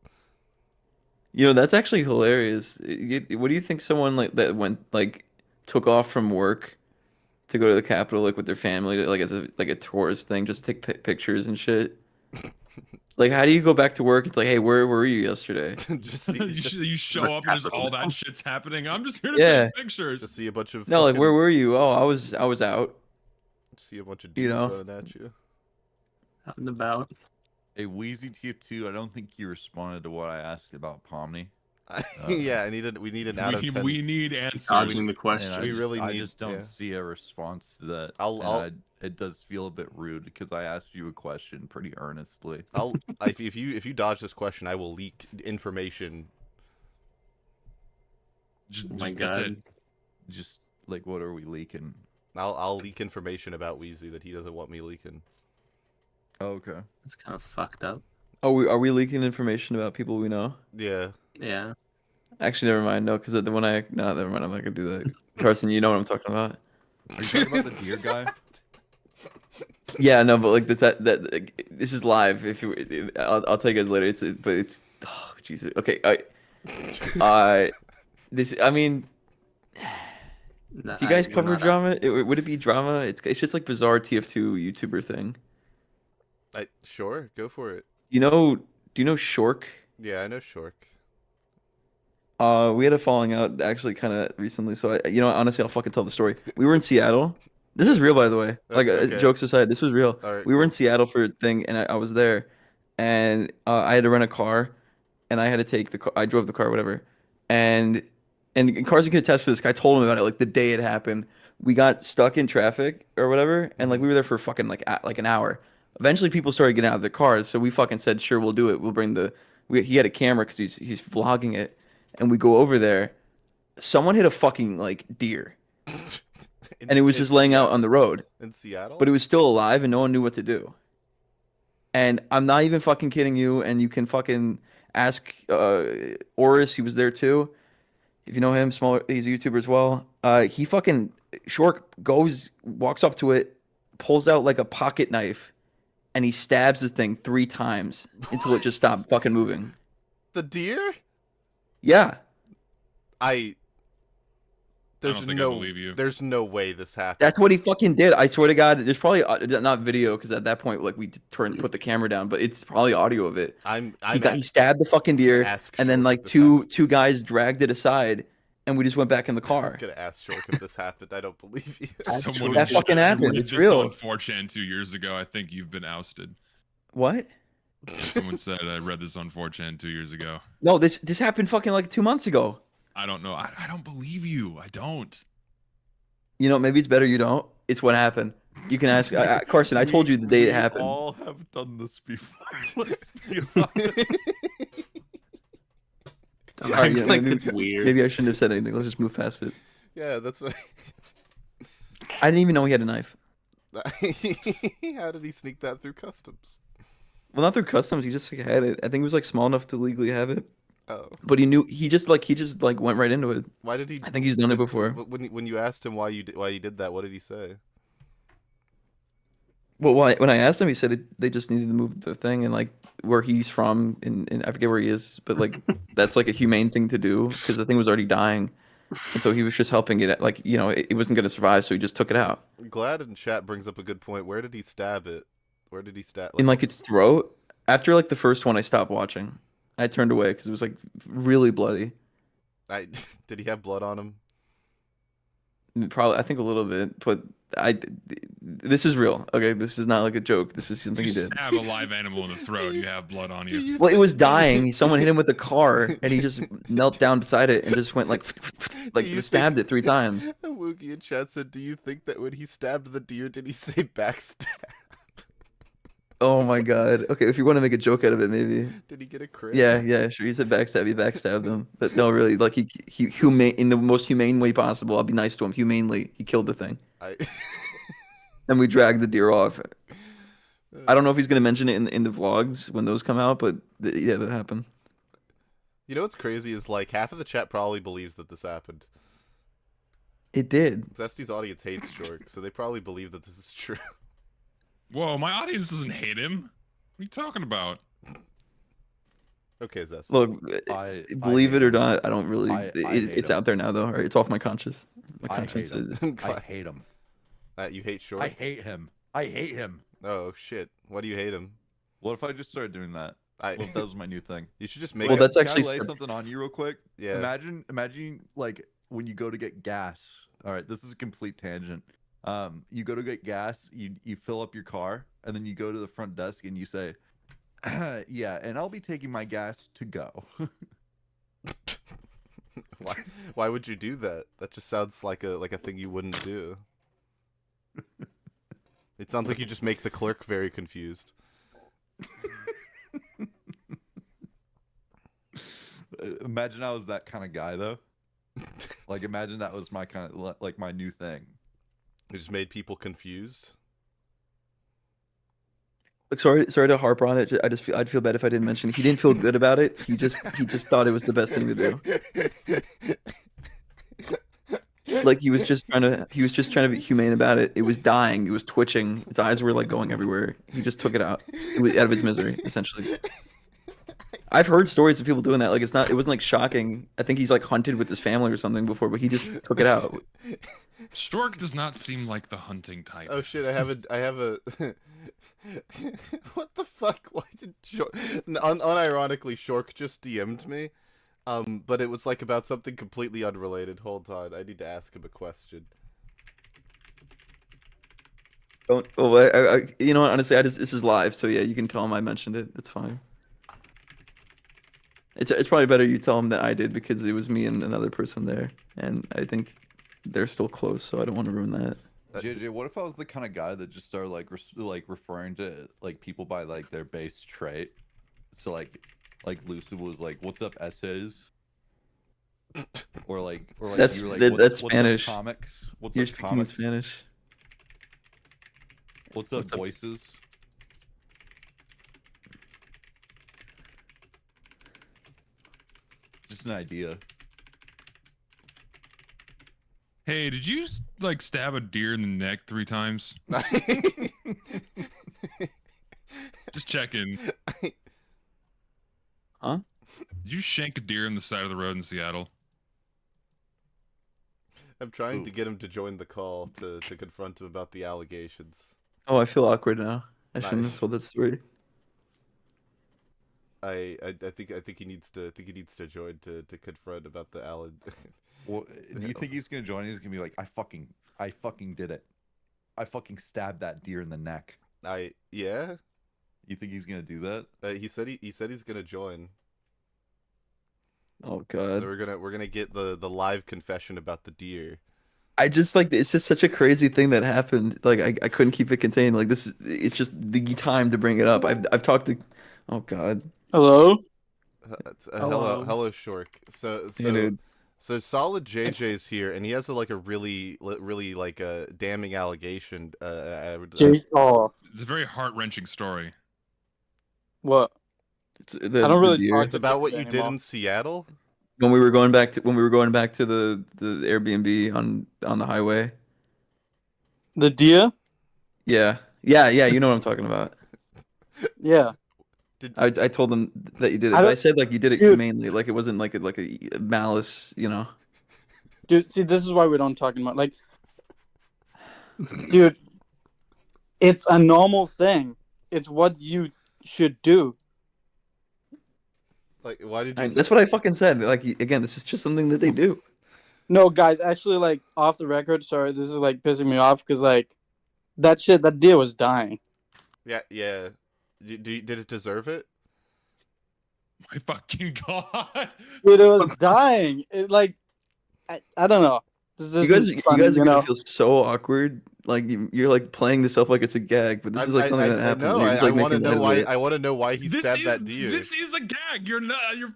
You know, that's actually hilarious. What do you think someone like that took off from work to go to the Capitol like with their family like as a tourist thing, just to take pictures and shit? Like, how do you go back to work? It's like, hey, where were you yesterday? Just see, you show up and just all that shit's happening. I'm just here to Yeah. take pictures. just see a bunch of. No, like, fucking- where were you? Oh, I was out. See a bunch of you dudes know? running at you. Out and about. Hey, Wheezy TF2, I don't think you responded to what I asked about Pomni. Yeah, we need an out of 10. We need answers. Dodging the And question. We really I need- just don't yeah. see a response to that. I'll- and it does feel a bit rude because I asked you a question pretty earnestly. If you dodge this question, I will leak information. Just, Oh my that's it. god. Just like, what are we leaking? I'll leak information about Wheezy that he doesn't want me leaking. Oh, okay. It's kind of fucked up. Oh, are we leaking information about people we know? Yeah. Yeah. Actually, never mind. No, because the one no, never mind. I'm not gonna do that. Carson, you know what I'm talking about. Are you talking about the deer guy? Yeah, no, but like this is live. I'll tell you guys later. It's oh Jesus. Okay, I mean, Nah, do you guys I'm cover not- drama? Would it be drama? It's just like bizarre TF2 YouTuber thing. Sure, go for it. Do you know Shork? Yeah, I know Shork. We had a falling out actually kind of recently. So honestly, I'll fucking tell the story. We were in Seattle. This is real, by the way. Like, Okay. jokes aside, this was real. All right, We were in Seattle for a thing, and I was there, and I had to rent a car, and I had to take the car. I drove the car, whatever, and Carson can attest to this. I told him about it like the day it happened. We got stuck in traffic or whatever, and like we were there for fucking like an hour. Eventually, people started getting out of their cars, so we fucking said, "Sure, we'll do it. We'll bring the." He had a camera because he's vlogging it, and we go over there. Someone hit a fucking like deer, and it was just laying out on the road. In Seattle? But it was still alive, and no one knew what to do. And I'm not even fucking kidding you. And you can fucking Ask Oris, he was there too. If you know him, he's a YouTuber as well. He fucking Shork walks up to it, pulls out like a pocket knife, and he stabs the thing 3 times until it just stopped fucking moving. The deer? Yeah. don't think I believe you. There's no way this happened. That's what he fucking did. I swear to God, there's probably not video because at that point, like we put the camera down, but it's probably audio of it. He stabbed the fucking deer, and then like two guys dragged it aside, and we just went back in the car. I'm gonna ask Shork if this happened. I don't believe you. That fucking happened. It's real. On 4chan 2 years ago, I think you've been ousted. What? Yeah, someone said I read this on 4chan 2 years ago. No, this happened fucking like 2 months ago. I don't know. I don't believe you. I don't. You know, maybe it's better you don't. It's what happened. You can ask Carson. I told you the day it happened. We all have done this before. Let's be honest. All right, yeah, like it's weird. Maybe I shouldn't have said anything. Let's just move past it. Yeah, that's. I didn't even know he had a knife. How did he sneak that through customs? Well, not through customs. He just like, had it. I think it was like small enough to legally have it. Oh. But he knew. He just went right into it. Why did he? I think he's done it before. When you asked him why you did that, what did he say? Well, when I asked him, he said they just needed to move the thing and like where he's from, and I forget where he is, but like that's like a humane thing to do because the thing was already dying, and so he was just helping it. Like it wasn't going to survive, so he just took it out. Glad in chat brings up a good point. Where did he stab it? Where did he stab? In like its throat. After like the first one, I stopped watching. I turned away because it was like really bloody. Did he have blood on him? Probably, I think a little bit, but this is real. Okay, this is not like a joke. This is something he did. Stab a live animal in the throat, you have blood on you. Well, it was dying. Someone hit him with a car, and he just knelt down beside it and just went like stabbed it 3 times. Woogie in chat said, "Do you think that when he stabbed the deer, did he say backstab?" Oh my God. Okay, if you want to make a joke out of it, maybe. Did he get a crit? Yeah, sure. He said backstab. He backstabbed him, but no, really, like he humane in the most humane way possible. I'll be nice to him. Humanely, he killed the thing. And we dragged the deer off. I don't know if he's gonna mention it in the vlogs when those come out, but yeah, that happened. You know what's crazy is like half of the chat probably believes that this happened. It did. Zesty's audience hates Shork, so they probably believe that this is true. Whoa, my audience doesn't hate him. What are you talking about? Okay, Zesty. Look, believe it or not, I don't really. It's out there now, though. Right? It's off my conscience. My conscience is. I hate him. You hate Shork? I hate him. I hate him. Oh shit! Why do you hate him? What if I just started doing that? Well, that was my new thing. You should just make. Well, that's actually. Can I lay something on you real quick? Yeah. Imagine like when you go to get gas. All right, this is a complete tangent. You go to get gas, you fill up your car, and then you go to the front desk and you say, "Yeah, and I'll be taking my gas to go." Why would you do that? That just sounds like a thing you wouldn't do. It sounds like you just make the clerk very confused. Imagine I was that kind of guy though. Like imagine that was my kind of like my new thing. It just made people confused. Look, sorry to harp on it. I'd feel bad if I didn't mention. He didn't feel good about it. He just thought it was the best thing to do. Like he was just trying to be humane about it. It was dying. It was twitching. Its eyes were like going everywhere. He just took it out. It was out of his misery, essentially. I've heard stories of people doing that. Like it wasn't like shocking. I think he's like hunted with his family or something before, but he just took it out. Shork does not seem like the hunting type. Oh shit! I have a. What the fuck? Why did Shork? Unironically, Shork just DM'd me. But it was like about something completely unrelated. Hold on, I need to ask him a question. You know what? Honestly, this is live, so yeah, you can tell him I mentioned it. It's fine. It's probably better you tell him that I did because it was me and another person there, and I think they're still close, so I don't want to ruin that. JJ, what if I was the kind of guy that just started like referring to like people by like their base trait? So like Lucid was like, "What's up, essays?" Or like that's you were like, that's what's Spanish. Up, comics? What's You're up, speaking comics? in Spanish. What's up, voices? just an idea. Hey, did you like stab a deer in the neck 3 times? Just checking. Huh? Did you shank a deer in the side of the road in Seattle? I'm trying to get him to join the call to confront him about the allegations. Oh, I feel awkward now. I shouldn't Nice. have told that story. I think he needs to join to confront about the Well, do you think he's gonna join? He's gonna be like, I fucking did it. I fucking stabbed that deer in the neck. Yeah. You think he's gonna do that? He said he's gonna join. Oh So god. we're gonna get the live confession about the deer. I just like it's just such a crazy thing that happened. Like I couldn't keep it contained. Like it's just the time to bring it up. I've talked to. Oh god. Hello? Hello, Shork. Hey, dude. So solid JJ's here, and he has a really like a damning allegation. Oh, It's a very heart-wrenching story. what? It's, I don't really talk It's about what you did anymore. in Seattle. when we were going back to the Airbnb on the highway. The deer? Yeah. You know what I'm talking about. Yeah. I told them that you did it. I But don't- I said like you did it Dude. humanely, like it wasn't like a malice, you know. Dude, see, this is why we don't talk about, like, dude, it's a normal thing. It's what you should do. Like, why did you? That's what I fucking said. Like again, this is just something that they do. No, guys, actually, like, off the record, sorry, this is, like, pissing me off, because, like, that deer was dying. Yeah. Did it deserve it? My fucking god. Dude, it was dying. It, like, I don't know. This You is guys funny, are you gonna know? feel so awkward. Like you're like playing this up like it's a gag, but this is like something that happened. No, You're just, I like, want to making know light why. of it. I want to know why he stabbed that deer. This is a gag. You're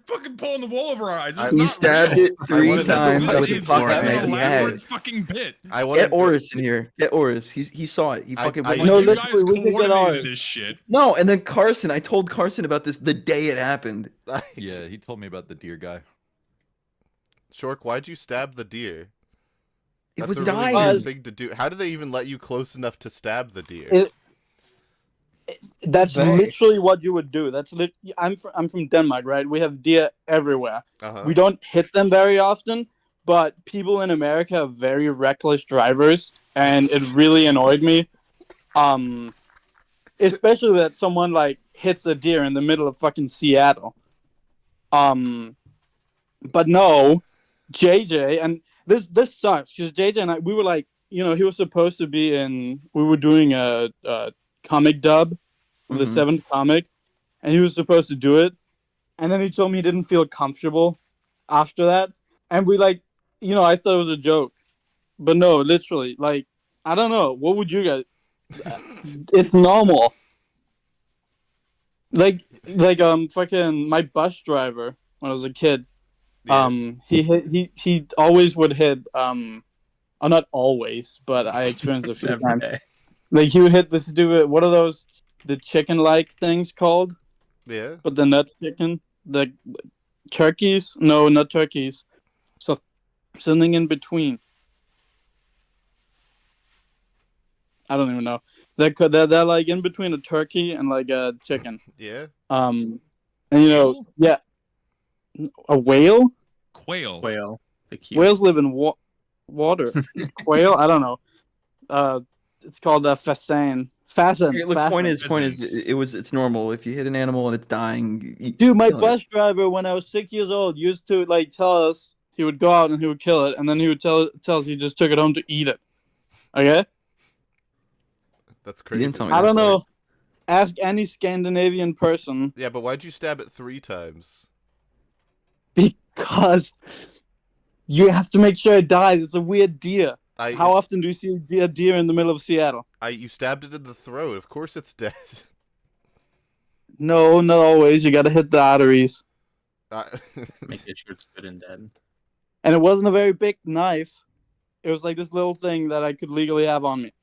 fucking pulling the wool over our eyes. It's He not stabbed real. it 3 wanna know- times This with a is pocket an knife he elaborate had. fucking bit. I want Get Oris in here. Get Oris. He saw it. He fucking went No, you let's- guys we can get coordinated ours. this shit. No, and then Carson. I told Carson about this the day it happened. Yeah, he told me about the deer guy. Shork, why'd you stab the deer? It That's was a really dying. weird thing to do. How do they even let you close enough to stab the deer? That's Dang. literally what you would do. I'm from Denmark, right? We have deer everywhere. We don't hit them very often, but people in America are very reckless drivers, and it really annoyed me. Especially that someone like hits a deer in the middle of fucking Seattle. But no, JJ, and this sucks because JJ and I, we were like, he was supposed to be we were doing a comic dub of the Mhm. 7th comic, and he was supposed to do it, and then he told me he didn't feel comfortable after that, and we like, I thought it was a joke, but no, literally, like, I don't know, what would you guys? It's normal. Like fucking my bus driver when I was a kid. Yeah. He always would hit not always, but I experienced it a few Every times. day. Like he would hit the stupid, what are those, the chicken like things called? Yeah. But the nut chicken, the turkeys? No, not turkeys. So something in between. I don't even know. They're like in between a turkey and like a chicken. Yeah. And yeah, a whale. Quail. Whale. The cute. Whales live in water. Quail? I don't know. It's called a fasan. Fasan. Look, point is, Pheasants. it's normal. If you hit an animal and it's dying, Dude, my kill it. bus driver when I was 6 years old used to like tell us he would go out and he would kill it, and then he would tell us he just took it home to eat it. Okay? That's You didn't crazy. tell me I that don't part. know. Ask any Scandinavian person Yeah, but why'd you stab it 3 times? because you have to make sure it dies. It's a weird deer. How often do you see a deer in the middle of Seattle? You stabbed it in the throat. Of course it's dead. No, not always. You gotta hit the arteries. Make sure it's good and dead. And it wasn't a very big knife. It was like this little thing that I could legally have on me.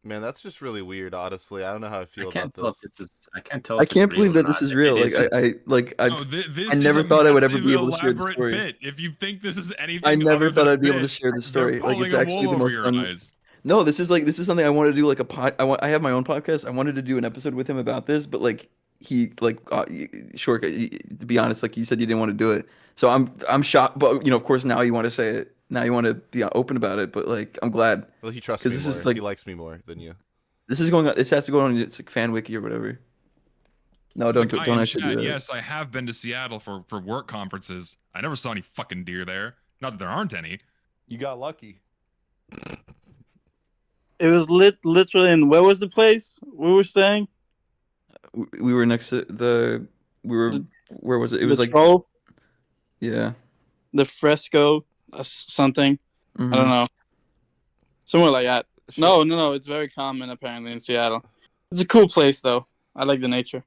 Man, that's just really weird. Honestly, I don't know how I feel I can't about tell if this. this is. I can't tell. I If it's can't real believe or that not. this is If real. it Like isn't- No, this I never is a thought I would ever massive be able to share the elaborate story. bit. If you think this is anything, I never other thought than a I'd be able to bit, share the they're story. Like pulling it's a actually wool the over most your eyes. No, this is something I want to do like I have my own podcast. I wanted to do an episode with him about this, but like Shork, to be honest, like you said you didn't want to do it. So I'm shocked, but of course now you want to say it. Now you want to be open about it, but like I'm glad Well, he trusts 'cause me this more. is, like- He likes me more than you. this is going on. This has to go on. It's like fan wiki or whatever. No, To the don't guy in actually do chat, that. yes, I have been to Seattle for work conferences. I never saw any fucking deer there. Not that there aren't any. You got lucky. It was literally in where was the place we were staying? We were next to the. We were. Where was it? It was the like. troll, Yeah. the fresco, something. I Mhm. don't know. Somewhere like that. No, it's very common apparently in Seattle. It's a cool place though. I like the nature.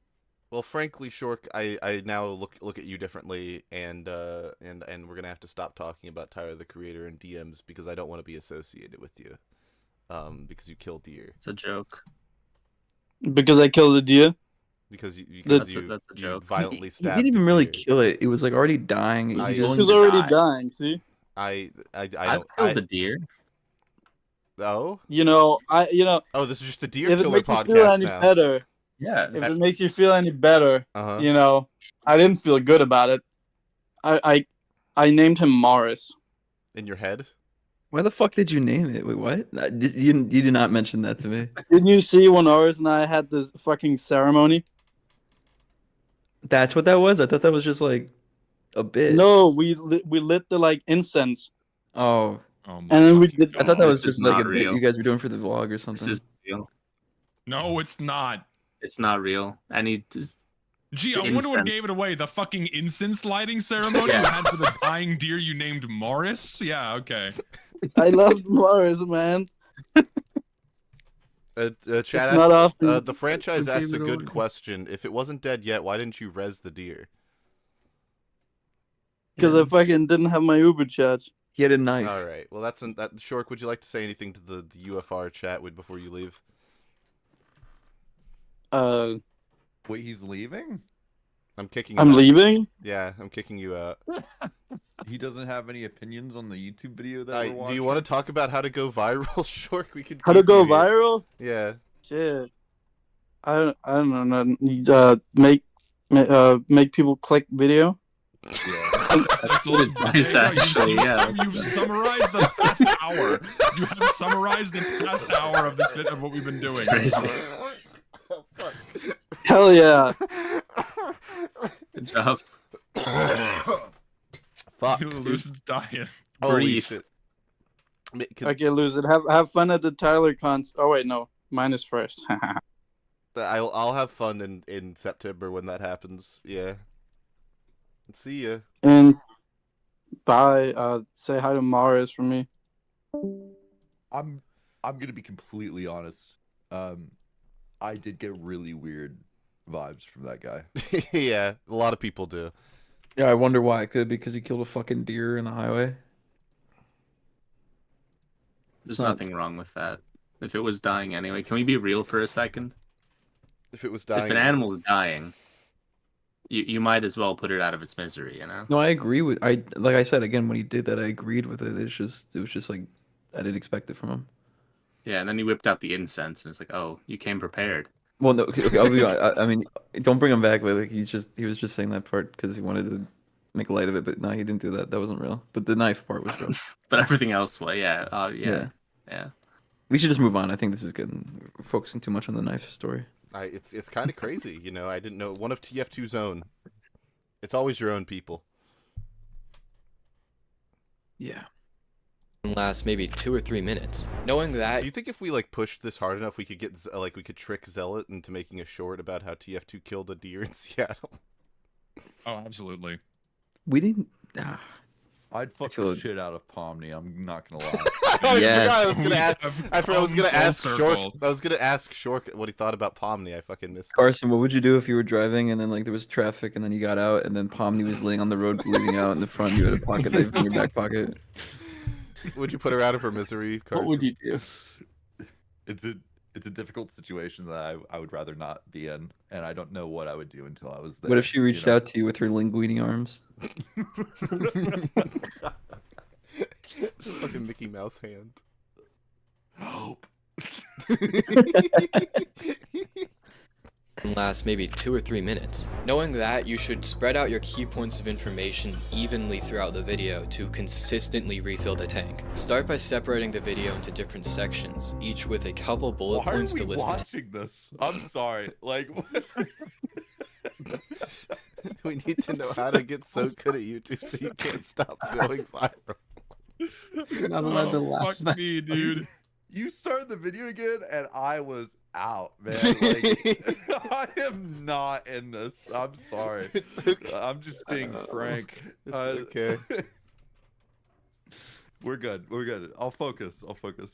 Well, frankly, Shork, I now look at you differently, and we're gonna have to stop talking about Tyler the Creator in DMs because I don't want to be associated with you, because you kill deer. It's a joke. Because I killed a deer. Because you That's a joke. violently He stabbed. didn't even the really deer. kill it. It was like already dying. He I- He just- was to already die. dying. See. I I've don't. killed a deer. Oh, Oh, this is just the deer if it killer makes you feel podcast any now. better, Yeah. if it makes you feel any better, Uh-huh. I didn't feel good about it. I named him Morris. In your head. Why the fuck did you name it? Wait, what? You did not mention that to me. Didn't you see when Morris and I had this fucking ceremony? That's what that was? I thought that was just like a bit. No, we lit the like incense, Oh. Oh my and then we fucking did. I thought that God. was This is just like a not bit real. you guys were doing for the vlog or something. This is real. No, it's not. It's not real. I need to. Gee, I wonder what Incense. gave it away. The fucking incense lighting ceremony Yeah. you had for the dying deer you named Morris? Yeah, okay. I loved Morris, man. Chat It's asked, not often. the franchise Who asked gave a it good away? question. If it wasn't dead yet, why didn't you res the deer? Because I fucking didn't have my Uber charge. He had a knife. All right. Well, that. Shork, would you like to say anything to the UFR chat before you leave? Wait, he's leaving? I'm kicking. You I'm out. leaving. Yeah, I'm kicking you out. He doesn't have any opinions on the YouTube video that we're Do watching? you want to talk about how to go viral, Shork? We could. How to keep go you here. viral? Yeah. Shit. I don't know. Make people click video. That's good advice, actually, yeah. You've summarized the past hour. You have summarized the past hour of this bit of what we've been doing. Crazy. Oh, fuck. Hell yeah. Good job. Fuck. Lucid's dying. Holy Breathe. shit. Okay, lose it. Have fun at the Tyler cons. Oh wait, no, mine is first. I'll have fun in September when that happens. Yeah. See ya. And bye. Say hi to Morris from me. I'm gonna be completely honest. I did get really weird vibes from that guy. Yeah, a lot of people do. Yeah, I wonder why. It could be because he killed a fucking deer in the highway. There's not- nothing wrong with that. If it was dying anyway, can we be real for a second? If it was dying. If an animal is dying, you might as well put it out of its misery, you know? No, I agree with. Like I said again when he did that, I agreed with it. It was just like I didn't expect it from him. Yeah, and then he whipped out the incense, and it's like, oh, you came prepared. Well, no, okay, I'll be honest. I mean, don't bring him back. But like, he was just saying that part because he wanted to make light of it. But no, he didn't do that. That wasn't real. But the knife part was real. But everything else, well, yeah. We should just move on. I think this is getting we're focusing too much on the knife story. It's kind of crazy, you know. I didn't know one of TF2's own. It's always your own people. Yeah. Last maybe 2 or 3 minutes. Knowing that, Do you think if we like pushed this hard enough, we could get we could trick Zealot into making a short about how TF2 killed a deer in Seattle? Oh, absolutely. We didn't. I'd fuck feel the it- shit out of Pomni. I'm not gonna lie. I Yeah. forgot I was gonna We ask. have I forgot I was come gonna full ask circle. Shork. I was gonna ask Shork what he thought about Pomni. I fucking missed. it. Carson, what would you do if you were driving and then like there was traffic and then you got out and then Pomni was laying on the road bleeding out in the front? You had a pocket knife in your back pocket. Would you put her out of her misery, Carson? What would you do? It's a it's a difficult situation that I would rather not be in, and I don't know what I would do until I was there. What if she reached out to you with her linguini arms? Fucking Mickey Mouse hand. Hope. Last maybe 2 or 3 minutes. Knowing that, you should spread out your key points of information evenly throughout the video to consistently refill the tank. Start by separating the video into different sections, each with a couple bullet Why points are to we list the watching this? I'm sorry. Like, We need to know how to get so good at YouTube so you can't stop feeling viral. You're not allowed to laugh. Fuck me, dude. you started the video again, and I was out, man. Like, I am not in this. I'm sorry. It's okay. I'm just being frank. It's okay. We're good. We're good. I'll focus.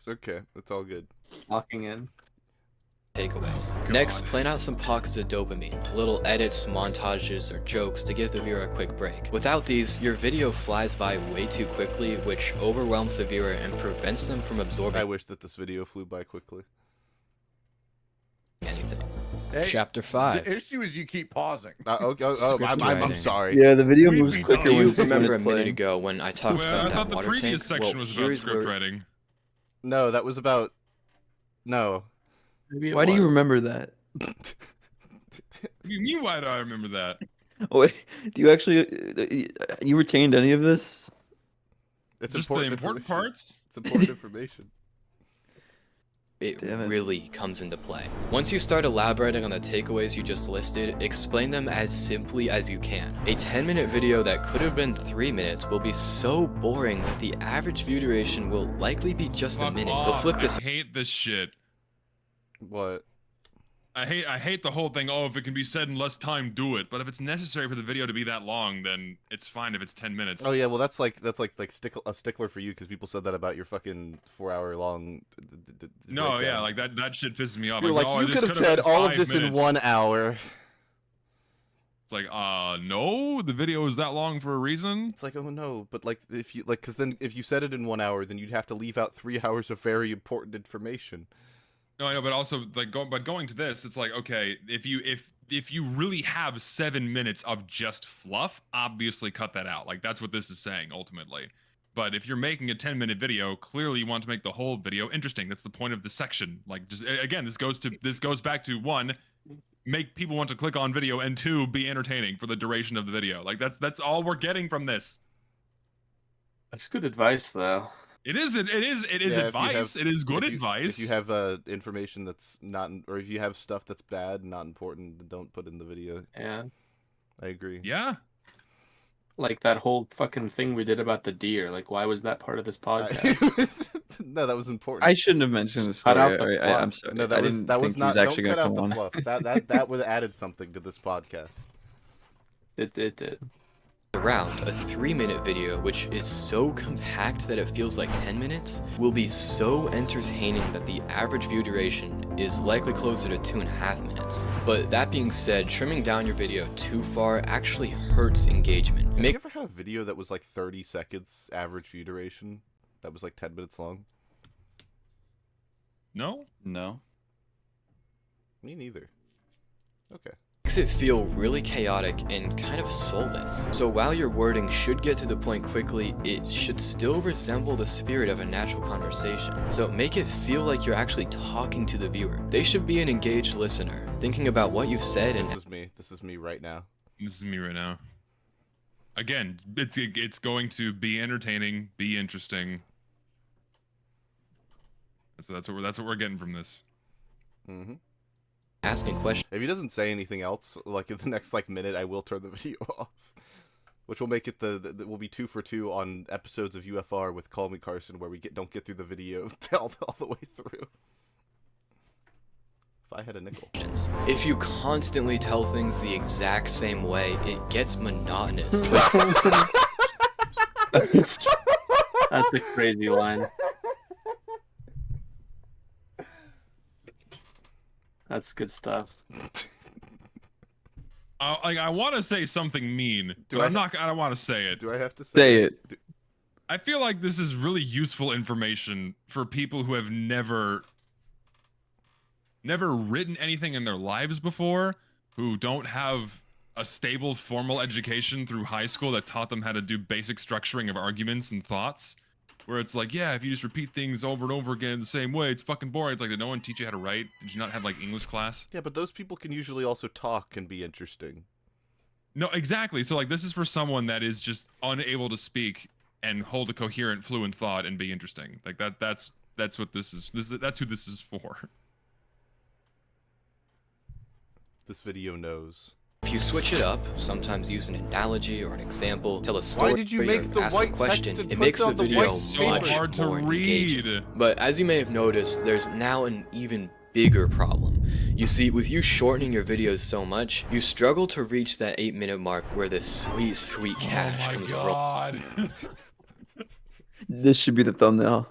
Okay, it's all good. Locking in. takeaways. Next, plan out some pockets of dopamine, little edits, montages, or jokes to give the viewer a quick break. Without these, your video flies by way too quickly, which overwhelms the viewer and prevents them from absorbing I wish that this video flew by quickly. anything. Hey, Chapter 5. The issue is you keep pausing. I'm writing. sorry. Yeah, the video We- moves we quicker Do when you it's remember a minute playing. ago when I talked Well, about I that thought the water previous tank? section Well, was about here's script where- writing. No, that was about. No. Maybe it Why do you was. remember that? What do you mean, why do I remember that? Wait, do you actually you retained any of this? It's Just the important information. parts? It's important information. It Damn it. really comes into play. Once you start elaborating on the takeaways you just listed, explain them as simply as you can. A 10-minute video that could have been 3 minutes will be so boring that the average view duration will likely be just a Fuck minute. off. We'll flip this I hate this shit. What? I hate the whole thing. Oh, if it can be said in less time, do it. But if it's necessary for the video to be that long, then it's fine if it's 10 minutes. Oh yeah, well that's like a stickler for you because people said that about your fucking 4-hour long. No, yeah, breakdown. like that shit pisses me off. You're like, oh, you this could have could've said been all of 5 this in minutes. 1 hour. It's like, no, the video is that long for a reason. It's like, oh no, but like if you because then if you said it in 1 hour, then you'd have to leave out 3 hours of very important information. No, I know, but also like going to this, it's like, okay, if you really have 7 minutes of just fluff, obviously cut that out. Like that's what this is saying ultimately. But if you're making a 10-minute video, clearly you want to make the whole video interesting. That's the point of the section. Like just again, this goes back to 1, make people want to click on video, and 2, be entertaining for the duration of the video. Like that's all we're getting from this. That's good advice, though. It is Yeah, if you advice. have- It is good if you- advice. If you have information that's not, or if you have stuff that's bad, not important, then don't put in the video. Yeah. I agree. Yeah. Like that whole fucking thing we did about the deer. Like, why was that part of this podcast? No, that was important. I shouldn't have mentioned this Cut story. out the I'm fluff. sorry. No, I that was didn't that was think he not. actually Don't cut gonna out the come on. fluff. That would have added something to this podcast. It did. around. A 3-minute video, which is so compact that it feels like 10 minutes, will be so entertaining that the average view duration is likely closer to 2.5 minutes. But that being said, trimming down your video too far actually hurts engagement. Have you ever had a video that was like 30 seconds average view duration? That was like 10 minutes long? No? No. Me neither. Okay. Makes it feel really chaotic and kind of soulless. So while your wording should get to the point quickly, it should still resemble the spirit of a natural conversation. So make it feel like you're actually talking to the viewer. They should be an engaged listener, thinking about what you've said and This is me. This is me right now. This is me right now. Again, it's going to be entertaining, be interesting. That's what we're getting from this. Mm-hmm. asking questions. If he doesn't say anything else, like in the next like minute, I will turn the video off, which will make it the will be 2 for 2 on episodes of UFR with CallMeCarson, where we don't get through the video all the way through. If I had a nickel. If you constantly tell things the exact same way, it gets monotonous. That's a crazy line. That's good stuff. I want to say something mean, Do but I I'm not. I don't want to say it. Do I have to Say it. I feel like this is really useful information for people who have never never written anything in their lives before, who don't have a stable formal education through high school that taught them how to do basic structuring of arguments and thoughts, where it's like, yeah, if you just repeat things over and over again the same way, it's fucking boring. It's like, did no one teach you how to write? Did you not have like English class? Yeah, but those people can usually also talk and be interesting. No, exactly. So like, this is for someone that is just unable to speak and hold a coherent, fluent thought and be interesting. Like that's what this is. That's who this is for. This video knows. If you switch it up, sometimes use an analogy or an example, tell a story, Why did you or make the ask white a question, text and it put makes the down the video white It's so much hard to more engaging. read. But as you may have noticed, there's now an even bigger problem. You see, with you shortening your videos so much, you struggle to reach that 8-minute mark where the sweet, sweet cash Oh my comes god. This should be the thumbnail.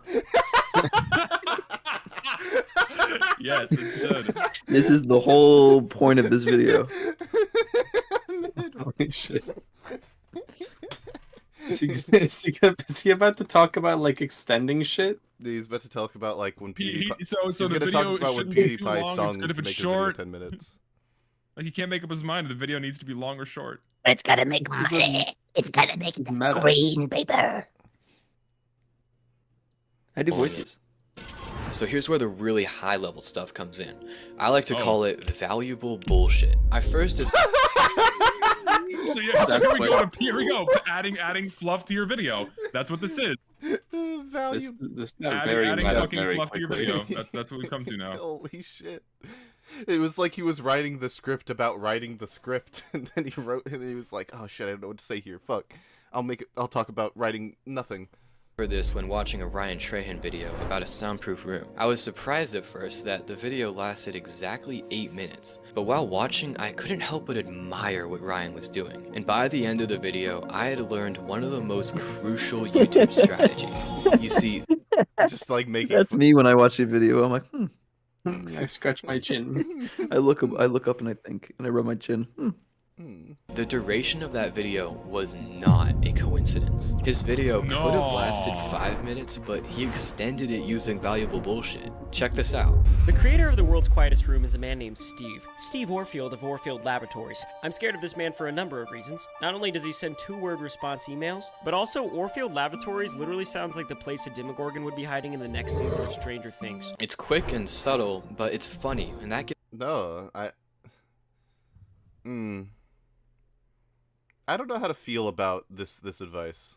Yes, it should. This is the whole point of this video. Holy shit. Is he about to talk about like extending shit? He's about to talk about like when He- PewDiePie. so He's the gonna video talk about when shouldn't be too PewDiePie long. sung It's good if to it's make his video short. 10 minutes. Like he can't make up his mind. The video needs to be long or short. It's gotta make This is- money. It's gotta make This is meta. green paper. I do voices. So here's where the really high level stuff comes in. I like to Oh. call it valuable bullshit. I first So here we go. Adding fluff to your video. That's what this is. Value. This got Adding, very adding meta fucking very fluff to your quickly. video. That's what we come to now. Holy shit. It was like he was writing the script about writing the script, and then he wrote, and he was like, "Oh shit, I don't know what to say here. Fuck, I'll talk about writing nothing." for this when watching a Ryan Trahan video about a soundproof room. I was surprised at first that the video lasted exactly 8 minutes, but while watching I couldn't help but admire what Ryan was doing. And by the end of the video, I had learned one of the most crucial YouTube strategies. You see, Just like making. That's me when I watch a video. I'm like, I scratch my chin. I look up and I think, and I rub my chin. the duration of that video was not a coincidence. His video could have lasted No. 5 minutes, but he extended it using valuable bullshit. Check this out. The creator of the world's quietest room is a man named Steve. Steve Orfield of Orfield Laboratories. I'm scared of this man for a number of reasons. Not only does he send 2-word response emails, but also Orfield Laboratories literally sounds like the place a Demogorgon would be hiding in the next season of Stranger Things. It's quick and subtle, but it's funny, and that gives No, I don't know how to feel about this advice.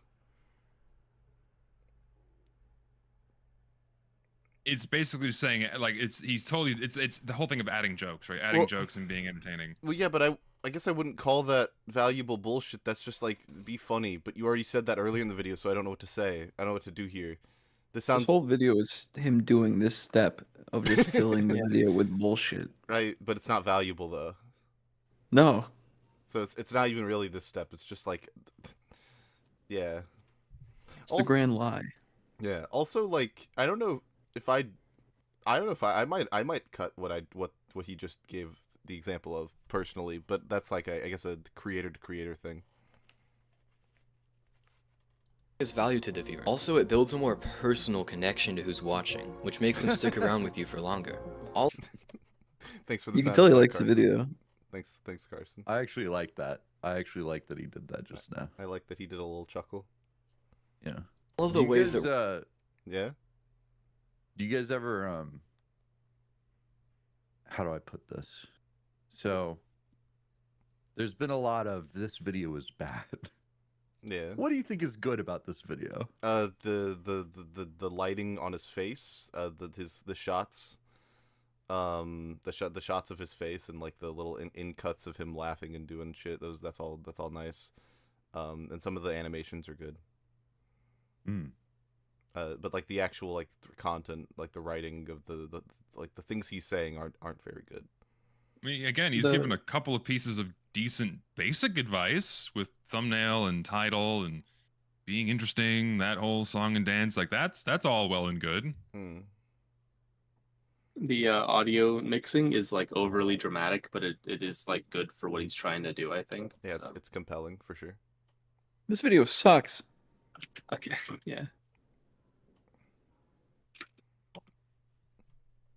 It's basically just saying like it's the whole thing of adding jokes, right? Adding Well- jokes and being entertaining. Well, yeah, but I guess I wouldn't call that valuable bullshit. That's just like be funny. But you already said that earlier in the video, so I don't know what to say. I don't know what to do here. This sounds This whole video is him doing this step of just filling the video with bullshit. right, but it's not valuable though. No. So it's not even really this step. It's just like, yeah. It's the grand lie. Yeah. Also, like, I don't know if I might cut what he just gave the example of personally, but that's like I guess a creator to creator thing. value to the viewer. Also, it builds a more personal connection to who's watching, which makes them stick around with you for longer. Thanks for the You can sound tell he effect, likes the Carson. video. Thanks, Carson. I actually like that. I actually like that he did that just now. I like that he did a little chuckle. Yeah. All of the Do you ways guys, that Yeah. Do you guys ever how do I put this? So there's been a lot of this video is bad. Yeah. What do you think is good about this video? The lighting on his face, the shots, the shots of his face and like the little in cuts of him laughing and doing shit. That's all nice. And some of the animations are good. But like the actual like content, like the writing of the like the things he's saying aren't very good. I mean, again, he's given a couple of pieces of decent basic advice with thumbnail and title and being interesting, that whole song and dance, like that's all well and good. The audio mixing is like overly dramatic, but it is like good for what he's trying to do, I think. Yeah, So, it's compelling for sure. This video sucks. okay. Yeah.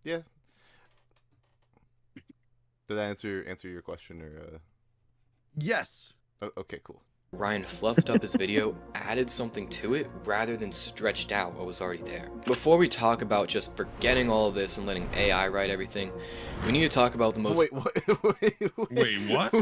Yeah. Did that answer your question or? Yes. Oh, okay, cool. Ryan fluffed up his video, added something to it, rather than stretched out what was already there. Before we talk about just forgetting all of this and letting AI write everything, we need to talk about the most— Wait, what?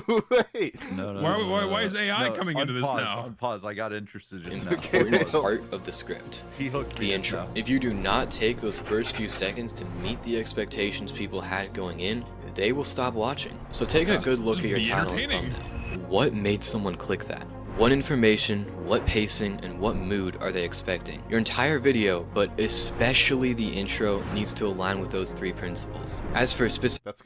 Wait. No, Why is AI coming into this now? Unpause. I got interested just now. important part of the script. He hooked me The in intro. now. If you do not take those first few seconds to meet the expectations people had going in, they will stop watching. So take a good look at your Be title and entertaining. thumbnail. What made someone click that? What information, what pacing, and what mood are they expecting? Your entire video, but especially the intro, needs to align with those 3 principles. As for specific— That's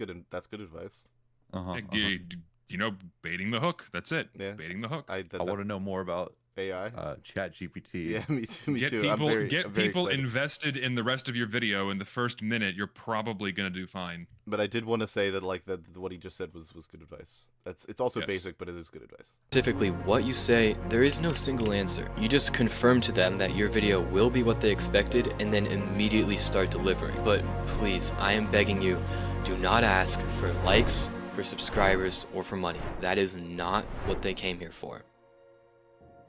good advice. Like, you know, baiting the hook. That's it. Yeah. Baiting the hook. I want to know more about AI. Chat GPT. Yeah, me too. Me Get too. people, I'm get very people excited. invested in the rest of your video. In the first minute, you're probably gonna do fine. But I did want to say that like that what he just said was good advice. It's also basic, but it is good advice. Specifically what you say, there is no single answer. You just confirm to them that your video will be what they expected and then immediately start delivering. But please, I am begging you, do not ask for likes, for subscribers, or for money. That is not what they came here for.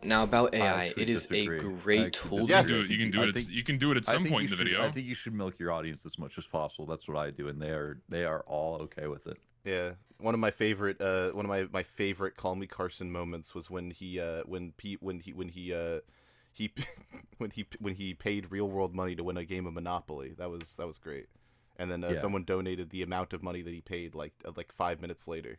Now about AI, it is a great tool. Yes. You can do it. You can do it at some point in the video. I think you should milk your audience as much as possible. That's what I do, and they are all okay with it. Yeah, one of my favorite my favorite CallMeCarson moments was when he when he paid real world money to win a game of Monopoly. That was great. And then someone donated the amount of money that he paid like 5 minutes later.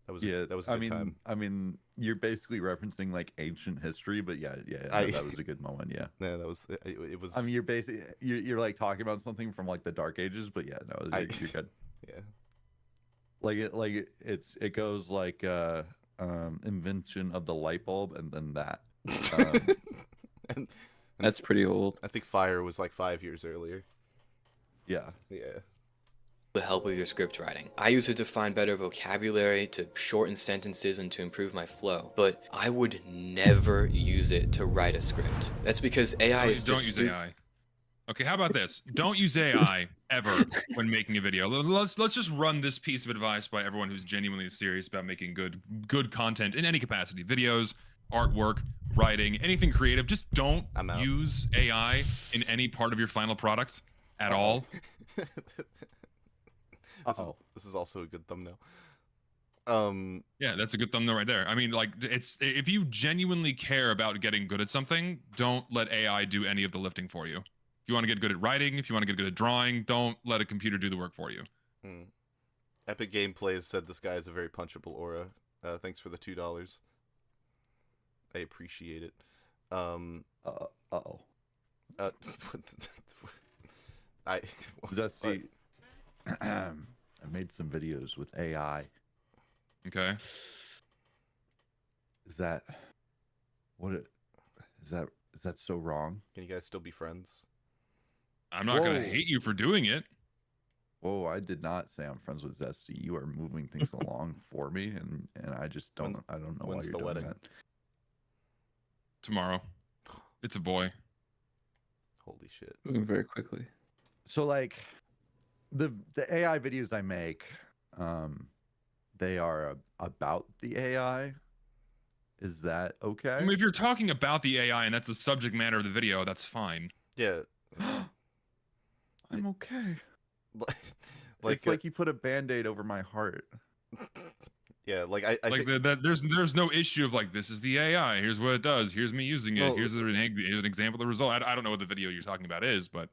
That was a good time. I mean, you're basically referencing like ancient history, but that was a good moment. Yeah. Yeah, that was it was. I mean, you're basically you're like talking about something from like the Dark Ages, but yeah, no, you're good. Yeah. It goes like invention of the light bulb and then that. and That's pretty old. I think fire was like 5 years earlier. Yeah. Yeah. The help of your script writing. I use it to find better vocabulary, to shorten sentences, and to improve my flow. But I would never use it to write a script. That's because AI is Don't just use AI. Okay, how about this? Don't use AI ever when making a video. Let's just run this piece of advice by everyone who's genuinely serious about making good content in any capacity. Videos, artwork, writing, anything creative. Just don't use AI in any part of your final product at all. This is also a good thumbnail. Yeah, that's a good thumbnail right there. I mean, like, it's if you genuinely care about getting good at something, don't let AI do any of the lifting for you. If you want to get good at writing, if you want to get good at drawing, don't let a computer do the work for you. Epic Gameplays said this guy is a very punchable aura. Thanks for the $2. I appreciate it. Zesty, I made some videos with AI. Okay. Is that so wrong? Can you guys still be friends? I'm not gonna hate you for doing it. Whoa, I did not say I'm friends with Zesty. You are moving things along for me, and I just don't know why when's you're the doing wedding? that. Tomorrow. It's a boy. Holy shit. Moving very quickly. So like the AI videos I make, they are about the AI. Is that okay? I mean, if you're talking about the AI and that's the subject matter of the video, that's fine. Yeah. I'm okay. Like it's like you put a band-aid over my heart. Yeah, like I like think... there's no issue of like, this is the AI, here's what it does, here's me using it, Well, here's an example of the result. I don't know what the video you're talking about is, but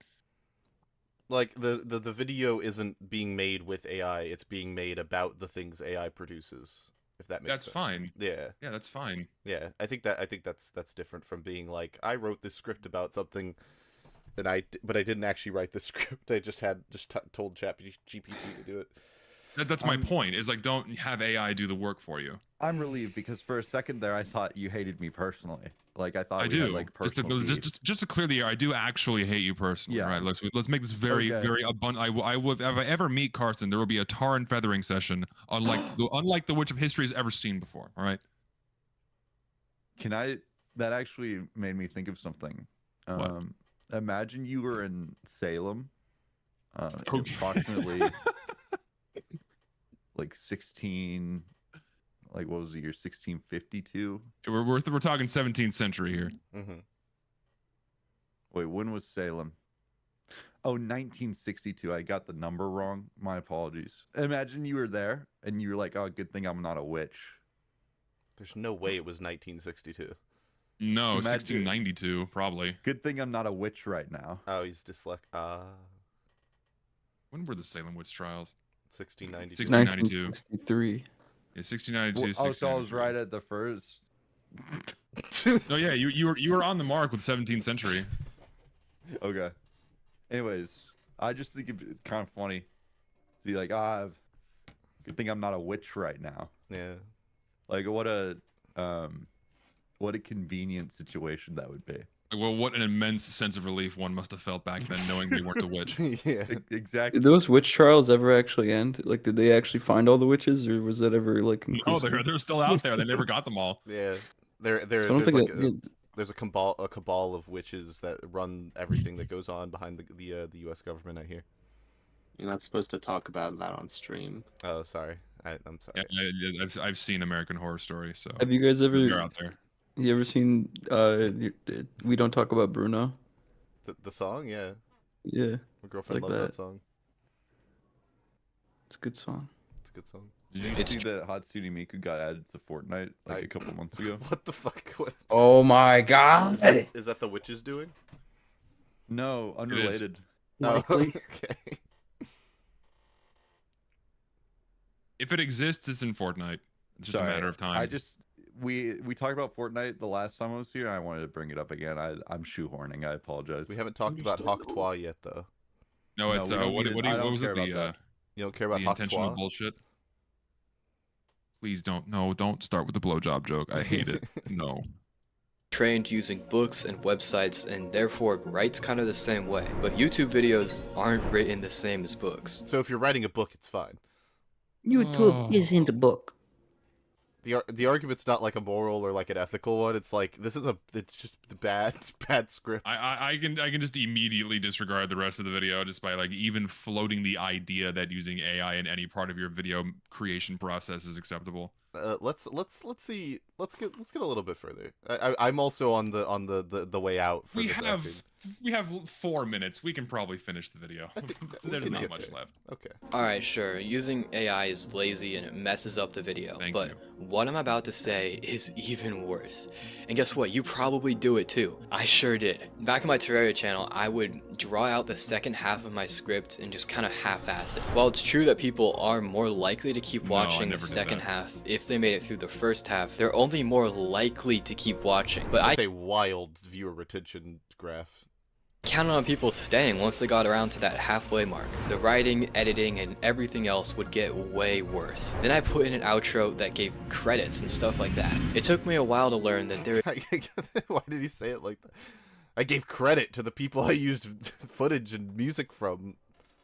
like the video isn't being made with AI, it's being made about the things AI produces. If that makes that's sense. fine. Yeah. Yeah, that's fine. Yeah, I think that's different from being like, I wrote this script about something, but I didn't actually write the script. I just told ChatGPT to do it. That's my point. Is like, don't have AI do the work for you. I'm relieved because for a second there I thought you hated me personally. Like I thought I we do. had, like personal beef. Just to clear the air, I do actually hate you personally. Yeah. Right. Let's make this very very abundant. I will if I ever meet Carson, there will be a tar and feathering session, unlike the which of history has ever seen before. All right. That actually made me think of something. What? Imagine you were in Salem, Okay. approximately like 16, like what was the year? 1652. We're talking 17th century here. Mm-hmm. Wait, when was Salem? Oh, 1962. I got the number wrong. My apologies. Imagine you were there and you were like, "Oh, good thing I'm not a witch." There's no way it was 1962. No, Imagine- 1692 probably. Good thing I'm not a witch right now. Oh, he's dyslexic. When were the Salem witch trials? 1692. 1692. 1963. Yeah, 1692. Oh, so I was right at the first. No, yeah, you were on the mark with 17th century. Okay. Anyways, I just think it's kind of funny to be like, good thing I'm not a witch right now. Yeah. Like what a convenient situation that would be. Well, what an immense sense of relief one must have felt back then, knowing they weren't a witch. Yeah. Exactly. Did those witch trials ever actually end? Like, did they actually find all the witches, or was that ever like No, conclusive? they're still out there. They never got them all. Yeah. So I don't There's think like that- there's a cabal of witches that run everything that goes on behind the U.S. government. I hear. You're not supposed to talk about that on stream. Oh, sorry. I'm sorry. Yeah, I've seen American Horror Story, so Have you guys ever? you're out there. You ever seen? We Don't Talk About Bruno. The song, yeah. Yeah, My girlfriend like loves that that. song. it's a good song. It's a good song. Did you see that Hatsune Miku got added to Fortnite like a couple months ago? What the fuck? What? Oh my god! Is that the witches doing? No, unrelated. Oh, Likely. okay. If it exists, it's in Fortnite. It's just a matter of time. I just we talked about Fortnite the last time I was here. And I wanted to bring it up again. I'm shoehorning. I apologize. We haven't talked about Hawk Twa yet, though. No, it's we don't what need what it. I what don't was care it? about The that. You don't care about the Hawk intentional Twa? bullshit. Please don't start with the blowjob joke. I hate it. No. Trained using books and websites and therefore writes kind of the same way. But YouTube videos aren't written the same as books. So if you're writing a book, it's fine. YouTube isn't a book. The argument's not like a moral or like an ethical one. It's like it's just the bad script. I can just immediately disregard the rest of the video just by like even floating the idea that using AI in any part of your video creation process is acceptable. Let's see. Let's get a little bit further. I'm also on the way out. For We this have acting. we have 4 minutes. We can probably finish the video. I think we There's can not get much there. left. Okay. Alright, sure, using AI is lazy and it messes up the video, Thank but you. what I'm about to say is even worse. And guess what? You probably do it too. I sure did. Back in my Terraria channel, I would draw out the second half of my script and just kind of half-ass it. While it's true that people are more likely to keep No, I watching the never did second that. half if they made it through the first half, they're only more likely to keep watching. But I That's a wild viewer retention graph. counted on people staying once they got around to that halfway mark. The writing, editing, and everything else would get way worse. Then I put in an outro that gave credits and stuff like that. It took me a while to learn that there Why did he say it like that? I gave credit to the people I used footage and music from,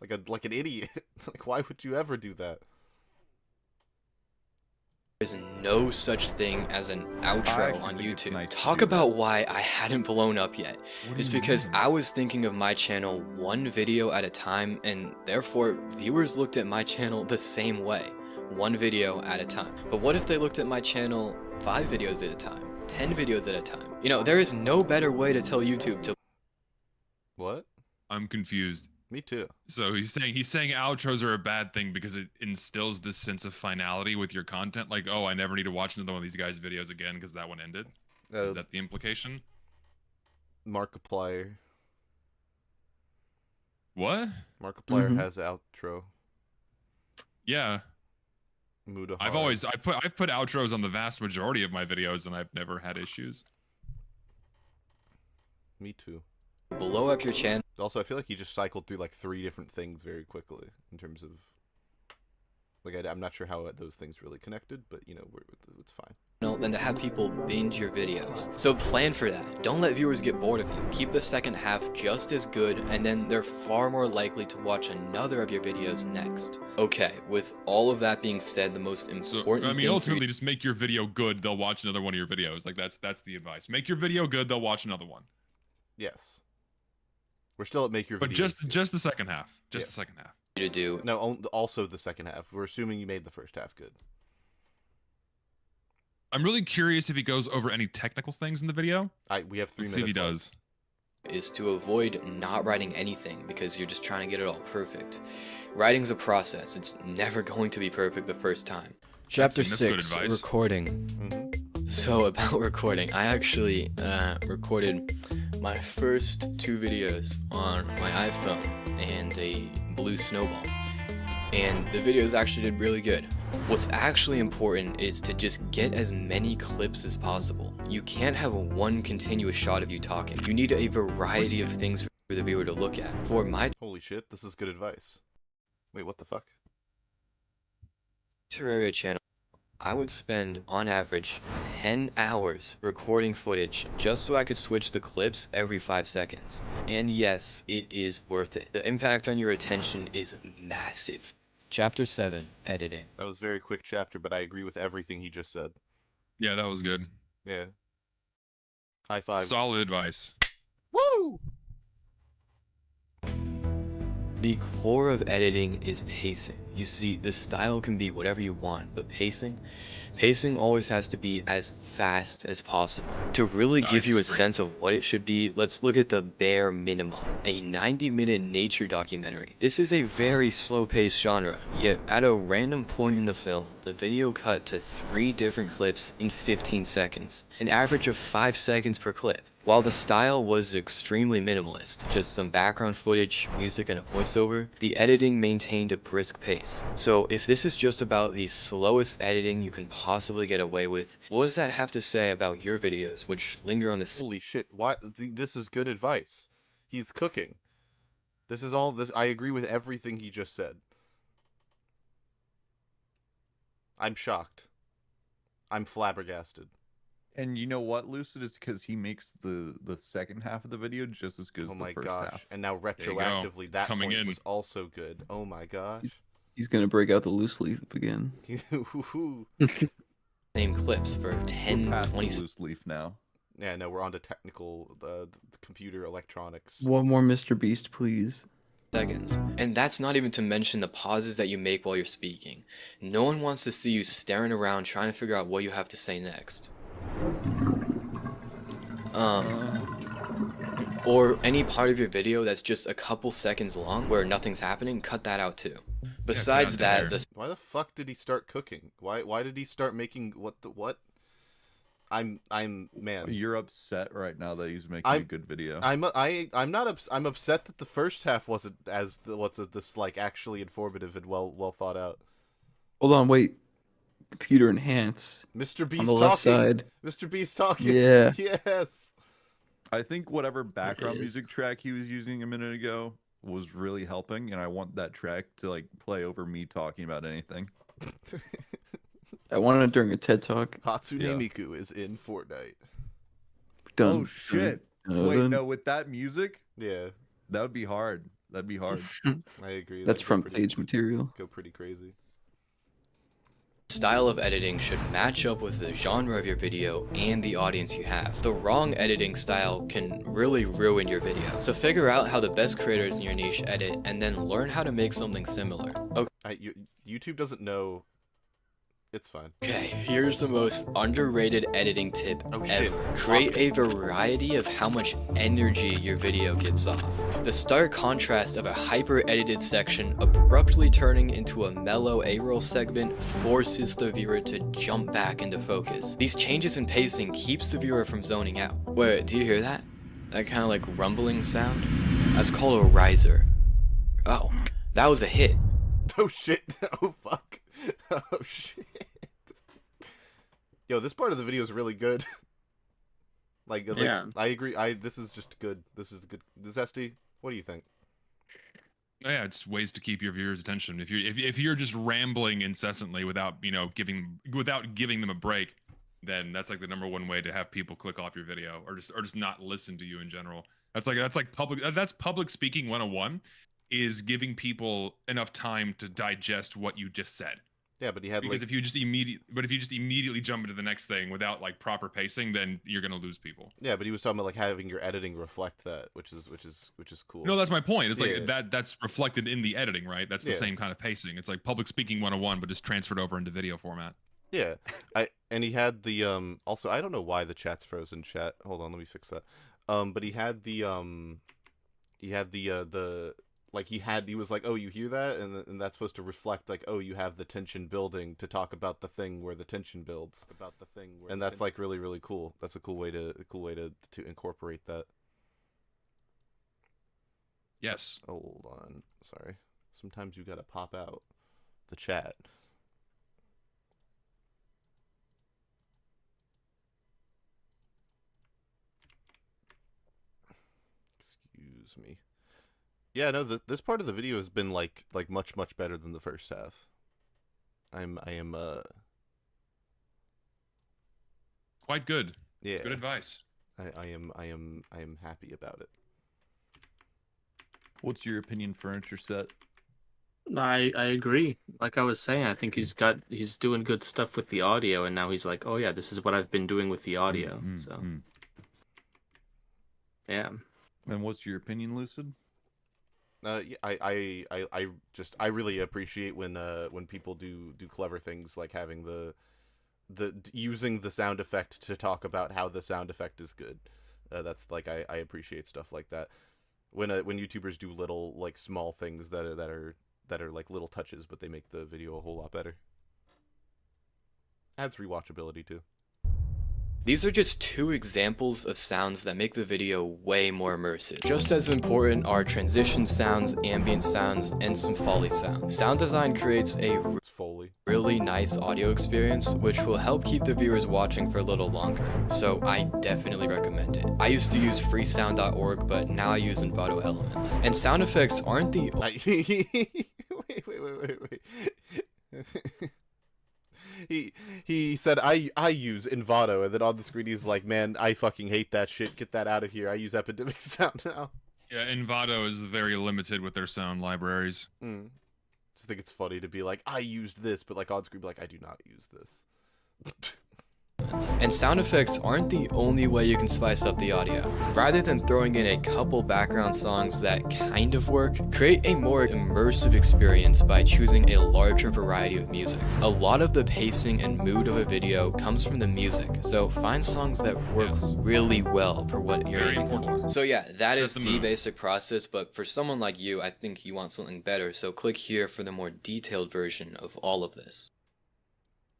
like an idiot. Like, why would you ever do that? is no such thing as an outro actually on think it's YouTube. nice to Talk do about why I hadn't blown up yet. It's because I was thinking of my channel one video at a time, and therefore viewers looked at my channel the same way, one video at a time. But what if they looked at my channel 5 videos at a time, 10 videos at a time? You know, there is no better way to tell YouTube to What? I'm confused. Me too. So he's saying outros are a bad thing because it instills this sense of finality with your content. Like, oh, I never need to watch another one of these guys' videos again because that one ended. Is that the implication? Markiplier. What? Markiplier has outro. Yeah. Muda. I've put outros on the vast majority of my videos and I've never had issues. Me too. blow up your channel. Also, I feel like you just cycled through like 3 different things very quickly in terms of, like, I'm not sure how those things really connected, but you know, it's fine. Than to have people binge your videos. So plan for that. Don't let viewers get bored of you. Keep the second half just as good, and then they're far more likely to watch another of your videos next. Okay, with all of that being said, the most important I mean, thing ultimately, just make your video good. They'll watch another one of your videos. Like that's the advice. Make your video good. They'll watch another one. Yes. We're still at make your But video. just the second half. Just the second half. to do. No, also the second half. We're assuming you made the first half good. I'm really curious if he goes over any technical things in the video. We have 3 Let's minutes see if he left. does. Is to avoid not writing anything because you're just trying to get it all perfect. Writing's a process. It's never going to be perfect the first time. Chapter That's good 6, advice. recording. So about recording, I actually recorded my first 2 videos on my iPhone and a blue snowball. And the videos actually did really good. What's actually important is to just get as many clips as possible. You can't have one continuous shot of you talking. You need a variety of things for the viewer to look at. For my Holy shit, this is good advice. Wait, what the fuck? Terraria channel, I would spend on average 10 hours recording footage just so I could switch the clips every 5 seconds. And yes, it is worth it. The impact on your attention is massive. Chapter 7, editing. That was a very quick chapter, but I agree with everything he just said. Yeah, that was good. Yeah. High five. Solid advice. Woo! The core of editing is pacing. You see, the style can be whatever you want, but pacing always has to be as fast as possible. To really give you a sense of what it should be, let's look at the bare minimum. A 90-minute nature documentary. This is a very slow-paced genre, yet at a random point in the film, the video cut to 3 different clips in 15 seconds, an average of 5 seconds per clip. While the style was extremely minimalist, just some background footage, music, and a voiceover, the editing maintained a brisk pace. So if this is just about the slowest editing you can possibly get away with, what does that have to say about your videos, which linger on the Holy shit, why? This is good advice. He's cooking. This is all this. I agree with everything he just said. I'm shocked. I'm flabbergasted. And you know what, Lucid? It's because he makes the second half of the video just as good as Oh the my first gosh. half. And now you go. retroactively, It's that coming point in. was also good. Oh my gosh. He's gonna break out the loose leaf again. same clips for 10, We're past 20 the loose leaf now. Yeah, no, we're on to technical, computer electronics. One more Mr. Beast, please. seconds. And that's not even to mention the pauses that you make while you're speaking. No one wants to see you staring around trying to figure out what you have to say next. Or any part of your video that's just a couple seconds long where nothing's happening, cut that out too. Besides that, Why the fuck did he start cooking? Why did he start making what? I'm man. You're upset right now that he's making a good video. I'm not I'm upset that the first half wasn't as this like actually informative and well thought out. Hold on, wait. Computer enhance. Mr. Beast on the left talking. side. Mr. Beast talking. Yeah. Yes. I think whatever background music track he was using a minute ago was really helping, and I want that track to like play over me talking about anything. I wanted it during a TED Talk. Hatsune Miku is in Fortnite. Done. Oh shit! Wait, no, with that music, Yeah, that would be hard. That'd be hard. I agree. That's That'd go front page material. Go pretty crazy. style of editing should match up with the genre of your video and the audience you have. The wrong editing style can really ruin your video. So figure out how the best creators in your niche edit and then learn how to make something similar. YouTube doesn't know. It's fine. Okay, here's the most underrated editing tip ever. Create a variety of how much energy your video gives off. The stark contrast of a hyper-edited section abruptly turning into a mellow A-roll segment forces the viewer to jump back into focus. These changes in pacing keeps the viewer from zoning out. Wait, do you hear that? That kind of like rumbling sound? That's called a riser. Oh, that was a hit. Oh shit. Oh fuck. Oh shit. Yo, this part of the video is really good. like Yeah. I agree. This is just good. This is good. Zesty, what do you think? Yeah, it's ways to keep your viewers' attention. If you're just rambling incessantly without giving them a break, then that's like the #1 way to have people click off your video or just not listen to you in general. That's public speaking 101 is giving people enough time to digest what you just said. Yeah, but he had because if you just immediately jump into the next thing without like proper pacing, then you're gonna lose people. Yeah, but he was talking about like having your editing reflect that, which is cool. No, that's my point. It's Yeah. like that's reflected in the editing, right? That's the Yeah. same kind of pacing. It's like public speaking 101, but just transferred over into video format. Yeah, and he had the Also, I don't know why the chat's frozen. Chat, hold on, let me fix that. But he had the he was like, oh, you hear that, and that's supposed to reflect like, oh, you have the tension building to talk about the thing where the tension builds, and that's like really really cool. That's a cool way to incorporate that. Yes. Hold on, sorry. Sometimes you gotta pop out the chat. Excuse me. Yeah, no, this part of the video has been like much better than the first half. I am Quite good. Yeah. Good advice. I am happy about it. What's your opinion, furniture set? I agree. Like I was saying, I think he's doing good stuff with the audio, and now he's like, oh yeah, this is what I've been doing with the audio. So yeah. And what's your opinion, Lucid? Yeah, I really appreciate when people do clever things like having the using the sound effect to talk about how the sound effect is good. That's like I appreciate stuff like that. When YouTubers do little like small things that are like little touches, but they make the video a whole lot better. Adds rewatchability too. These are just two examples of sounds that make the video way more immersive. Just as important are transition sounds, ambient sounds, and some Foley sound. Sound design creates a really nice audio experience, which will help keep the viewers watching for a little longer. So I definitely recommend it. I used to use freesound.org, but now I use Envato Elements. And sound effects aren't the wait. He said I use Envato, and then on the screen he's like, man, I fucking hate that shit. Get that out of here. I use Epidemic Sound now. Yeah, Envato is very limited with their sound libraries. Just think it's funny to be like, I used this, but like on screen be like, I do not use this. And sound effects aren't the only way you can spice up the audio. Rather than throwing in a couple background songs that kind of work, create a more immersive experience by choosing a larger variety of music. A lot of the pacing and mood of a video comes from the music, so find songs that work really well for what you're aiming for. So yeah, that is the basic process, but for someone like you, I think you want something better, so click here for the more detailed version of all of this.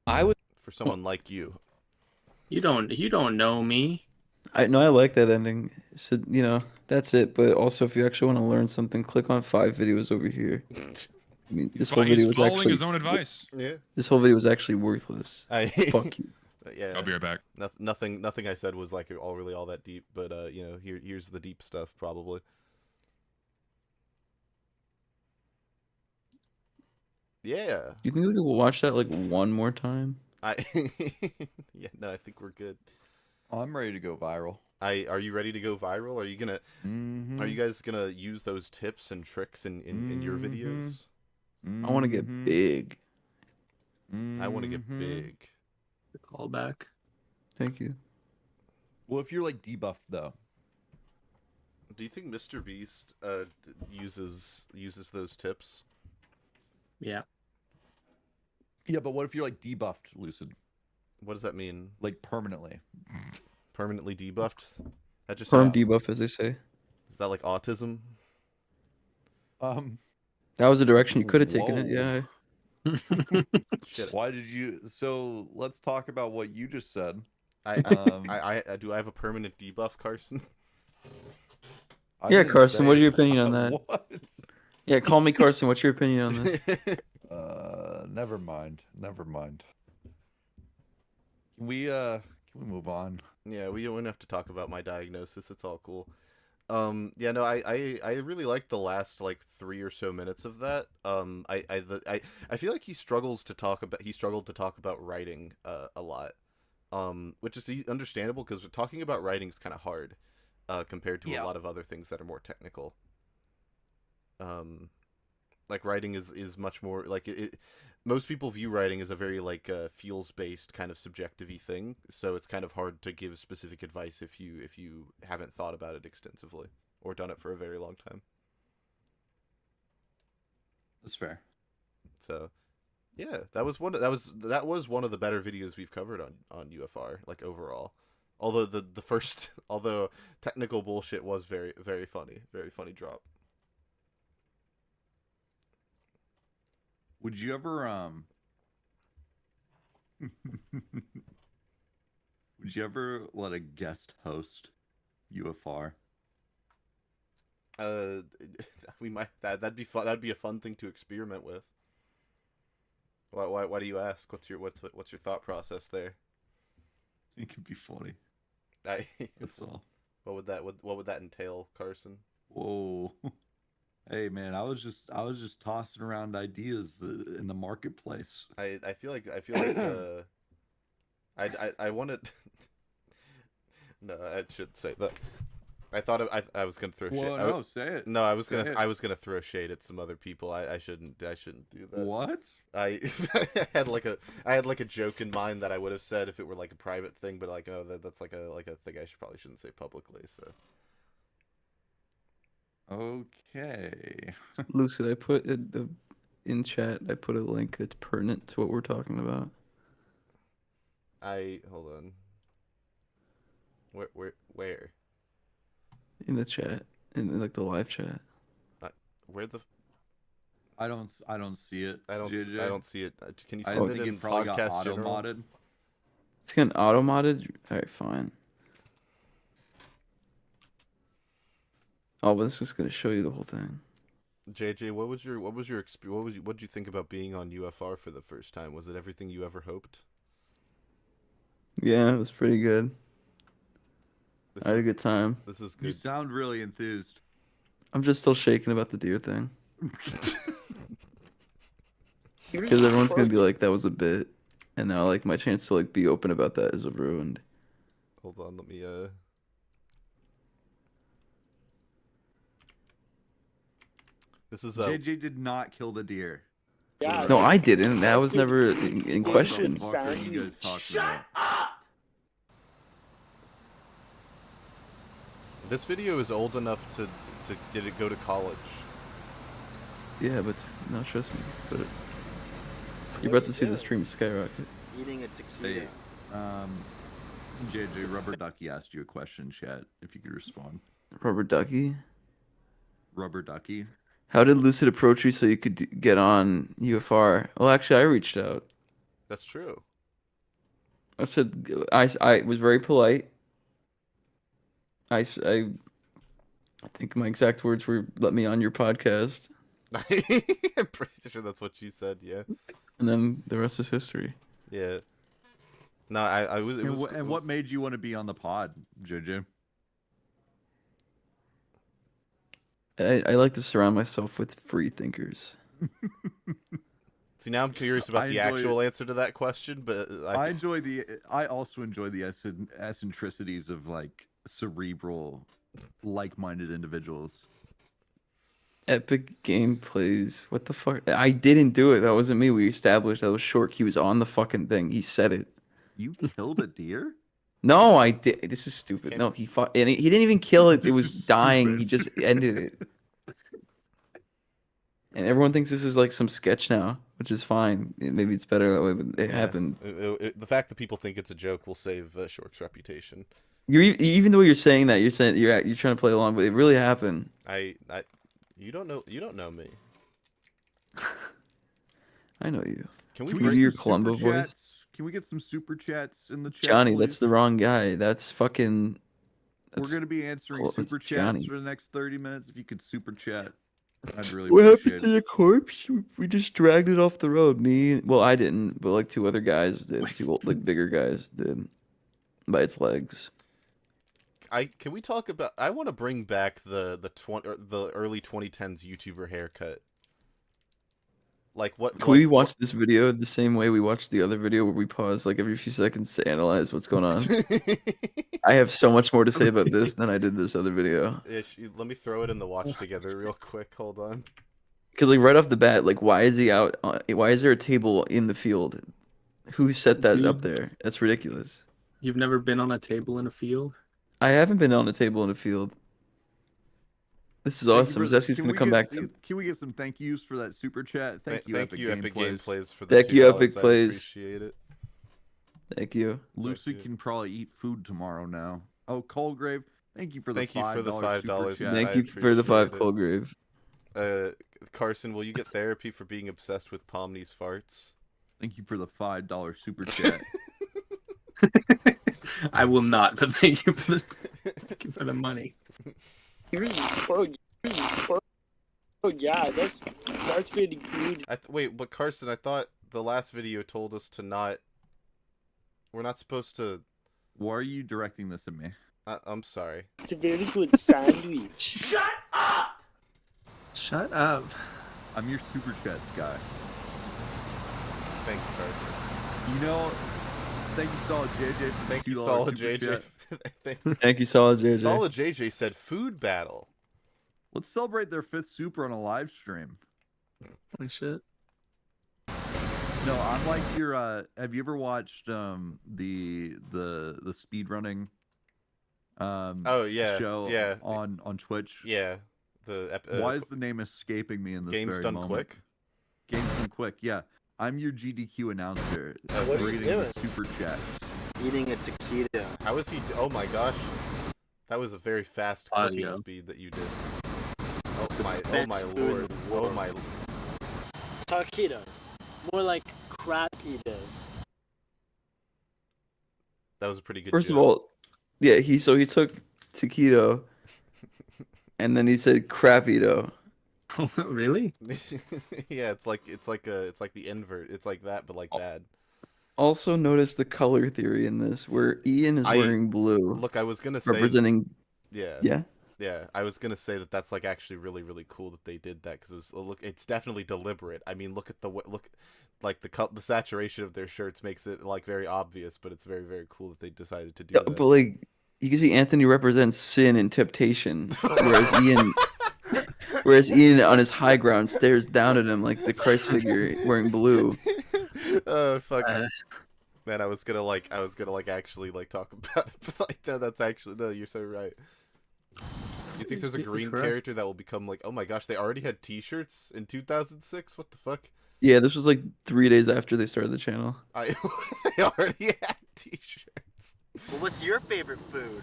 For someone like you. You don't know me. I like that ending. So that's it. But also, if you actually want to learn something, click on 5 videos over here. I mean, this whole video was following actually his own advice. Yeah. This whole video was actually worthless. Fuck you. Yeah. I'll be right back. Nothing I said was like all that deep, but here's the deep stuff probably. Yeah. You think we could watch that like one more time? Yeah, no, I think we're good. I'm ready to go viral. Are you ready to go viral? Are you gonna Are you guys gonna use those tips and tricks in your videos? I want to get big. I want to get big. Call back. Thank you. Well, if you're like debuffed though. Do you think Mr. Beast uses those tips? Yeah. Yeah, but what if you're like debuffed, Lucid? What does that mean? Like permanently. Permanently debuffed? That just Perm debuff, as they say. Is that like autism? That was the direction you could have taken it. Yeah. Shit. Why did you? So let's talk about what you just said. I do I have a permanent debuff, Carson? Yeah, Carson. What's your opinion on that? What? Yeah, call me Carson. What's your opinion on this? Never mind. Can we move on? Yeah, we don't have to talk about my diagnosis. It's all cool. Yeah, no, I really liked the last like 3 or so minutes of that. I feel like he struggled to talk about writing a lot. Which is understandable because talking about writing is kind of hard compared to a lot of other things that are more technical. Like writing is much more like most people view writing as a very like feels based kind of subjective-y thing, so it's kind of hard to give specific advice if you haven't thought about it extensively or done it for a very long time. That's fair. So yeah, that was one of the better videos we've covered on UFR, like overall. Although the first although technical bullshit was very very funny drop. Would you ever would you ever let a guest host UFR? We might that'd be fun. That'd be a fun thing to experiment with. Why do you ask? What's your thought process there? It could be funny. That's all. What would that entail, Carson? Whoa. Hey man, I was just tossing around ideas in the marketplace. I feel like I wanted. No, I should say that. I thought I was gonna throw shade. Well, no, say it. No, I was gonna throw shade at some other people. I shouldn't do that. What? I had like a joke in mind that I would have said if it were like a private thing, but like that's like a thing I probably shouldn't say publicly. So. Okay. Lucid, I put in chat. I put a link that's pertinent to what we're talking about. Hold on. Where? In the chat, in like the live chat. Where the? I don't see it. I don't see it. Can you I send think it in probably got podcast general? auto-modded. It's getting auto-modded? Alright, fine. Oh, but this is gonna show you the whole thing. JJ, what was your experience? What did you think about being on UFR for the first time? Was it everything you ever hoped? Yeah, it was pretty good. I had a good time. This is good. You sound really enthused. I'm just still shaking about the deer thing. Because everyone's gonna be like, that was a bit. And now like my chance to like be open about that is ruined. Hold on, let me This is JJ did not kill the deer. Yeah, No, I didn't. That was never in question. What the fuck are you guys talking about? This video is old enough to did it go to college? Yeah, but no, trust me. But you're about to see the stream skyrocket. Eating a tequila. Hey, JJ, Rubber Ducky asked you a question, chat. If you could respond. Rubber Ducky? Rubber Ducky. How did Lucid approach you so you could get on UFR? Well, actually, I reached out. That's true. I said I was very polite. I think my exact words were, "Let me on your podcast." I'm pretty sure that's what you said. Yeah. And then the rest is history. Yeah. No, I was. What made you want to be on the pod, JJ? I like to surround myself with free thinkers. See, now I'm curious about the actual answer to that question, but I also enjoy the eccentricities of like cerebral, like-minded individuals. Epic gameplays. What the fuck? I didn't do it. That wasn't me. We established that was Shork. He was on the fucking thing. He said it. You killed a deer? No, I did. This is stupid. No, he fought, and he didn't even kill it. It was dying. Stupid. He just ended it. And everyone thinks this is like some sketch now, which is fine. Maybe it's better that way, but it happened. The fact that people think it's a joke will save Shork's reputation. Even though you're saying that, you're trying to play along, but it really happened. You don't know me. I know you. Can we we do bring your some Columbo super voice? chats? Can we get some super chats in the chat? Johnny, please? that's the wrong guy. That's fucking. We're gonna be answering it's super chats Johnny. for the next 30 minutes. If you could super chat, I'd really What appreciate happened to it. the corpse? We just dragged it off the road. Well, I didn't, but like two other guys did. Two like bigger guys did, by its legs. Can we talk about? I want to bring back the early 2010s YouTuber haircut. Like what? Can we watch this video the same way we watched the other video where we pause like every few seconds to analyze what's going on? I have so much more to say about this than I did this other video. Let me throw it in the watch together real quick. Hold on. Because like right off the bat, like why is he out? Why is there a table in the field? Who set that up there? That's ridiculous. You've never been on a table in a field? I haven't been on a table in a field. This is awesome. Zesty's gonna come back to. Can we get some thank yous for that super chat? Thank you, Epic Gameplays. Gameplays for the Thank you, Epic $2. I Plays. appreciate it. Thank you. Lucid can probably eat food tomorrow now. Oh, Colgrave, thank you for the Thank you for the $5 $5. super chat. Thank you for the 5 appreciate Colgrave. Carson, will you get therapy for being obsessed with Pomni's farts? Thank you for the $5 super chat. I will not, but thank you for the money. Oh yeah, that's pretty good. Wait, but Carson, I thought the last video told us to not. We're not supposed to. Why are you directing this at me? I'm sorry. It's a very good sandwich. Shut up! Shut up. I'm your super chats guy. Thanks, Carson. You know, thank you, Solid JJ. For Thank the you, $2 Solid super JJ. chat. Thank you, Solid JJ. Solid JJ said food battle. Let's celebrate their 5th super on a live stream. Holy shit. No, I'm like your. Have you ever watched the speed running Oh yeah, show yeah, on Twitch? yeah. Why is the name escaping me in this Games very Done moment? Quick? Games Done Quick. Yeah, I'm your GDQ announcer. What are you reading doing? the super chats. Eating a taquito. How is he? Oh my gosh, that was a very fast clicking Audio. speed that you did. Oh my best food in lord! the Oh world. my! Taquito. More like crap eaters. That was a pretty good. First of joke. all, yeah, he took taquito, and then he said crapito. Really? Yeah, it's like the invert. It's like that, but like bad. Also, notice the color theory in this, where Ian is wearing blue, Look, I was gonna say. representing. Yeah. Yeah. Yeah, I was gonna say that that's like actually really really cool that they did that because it's definitely deliberate. I mean, look at like the saturation of their shirts makes it like very obvious, but it's very very cool that they decided to do Yeah, that. but like you can see, Anthony represents sin and temptation, whereas Ian on his high ground stares down at him like the Christ figure wearing blue. Oh fuck. Man, I was gonna actually like talk about it, but like that's actually no, you're so right. You think there's a green character that will become like, oh my gosh, they already had T-shirts in 2006? What the fuck? Yeah, this was like 3 days after they started the channel. I already had T-shirts. Well, what's your favorite food?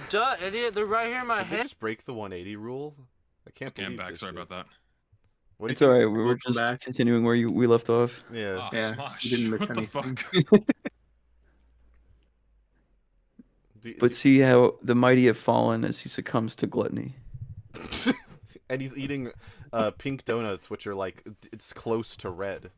Duh, idiot! They're right here in my Did they hand. just break the 180 rule? I can't Okay, believe I'm back. this Sorry shit. about that. What do It's you alright. think- We were Welcome just back. continuing where we left off. Yeah. Ah, Yeah, Smosh. you didn't miss What the anything. fuck? But see how the mighty have fallen as he succumbs to gluttony. And he's eating pink donuts, which are like it's close to red.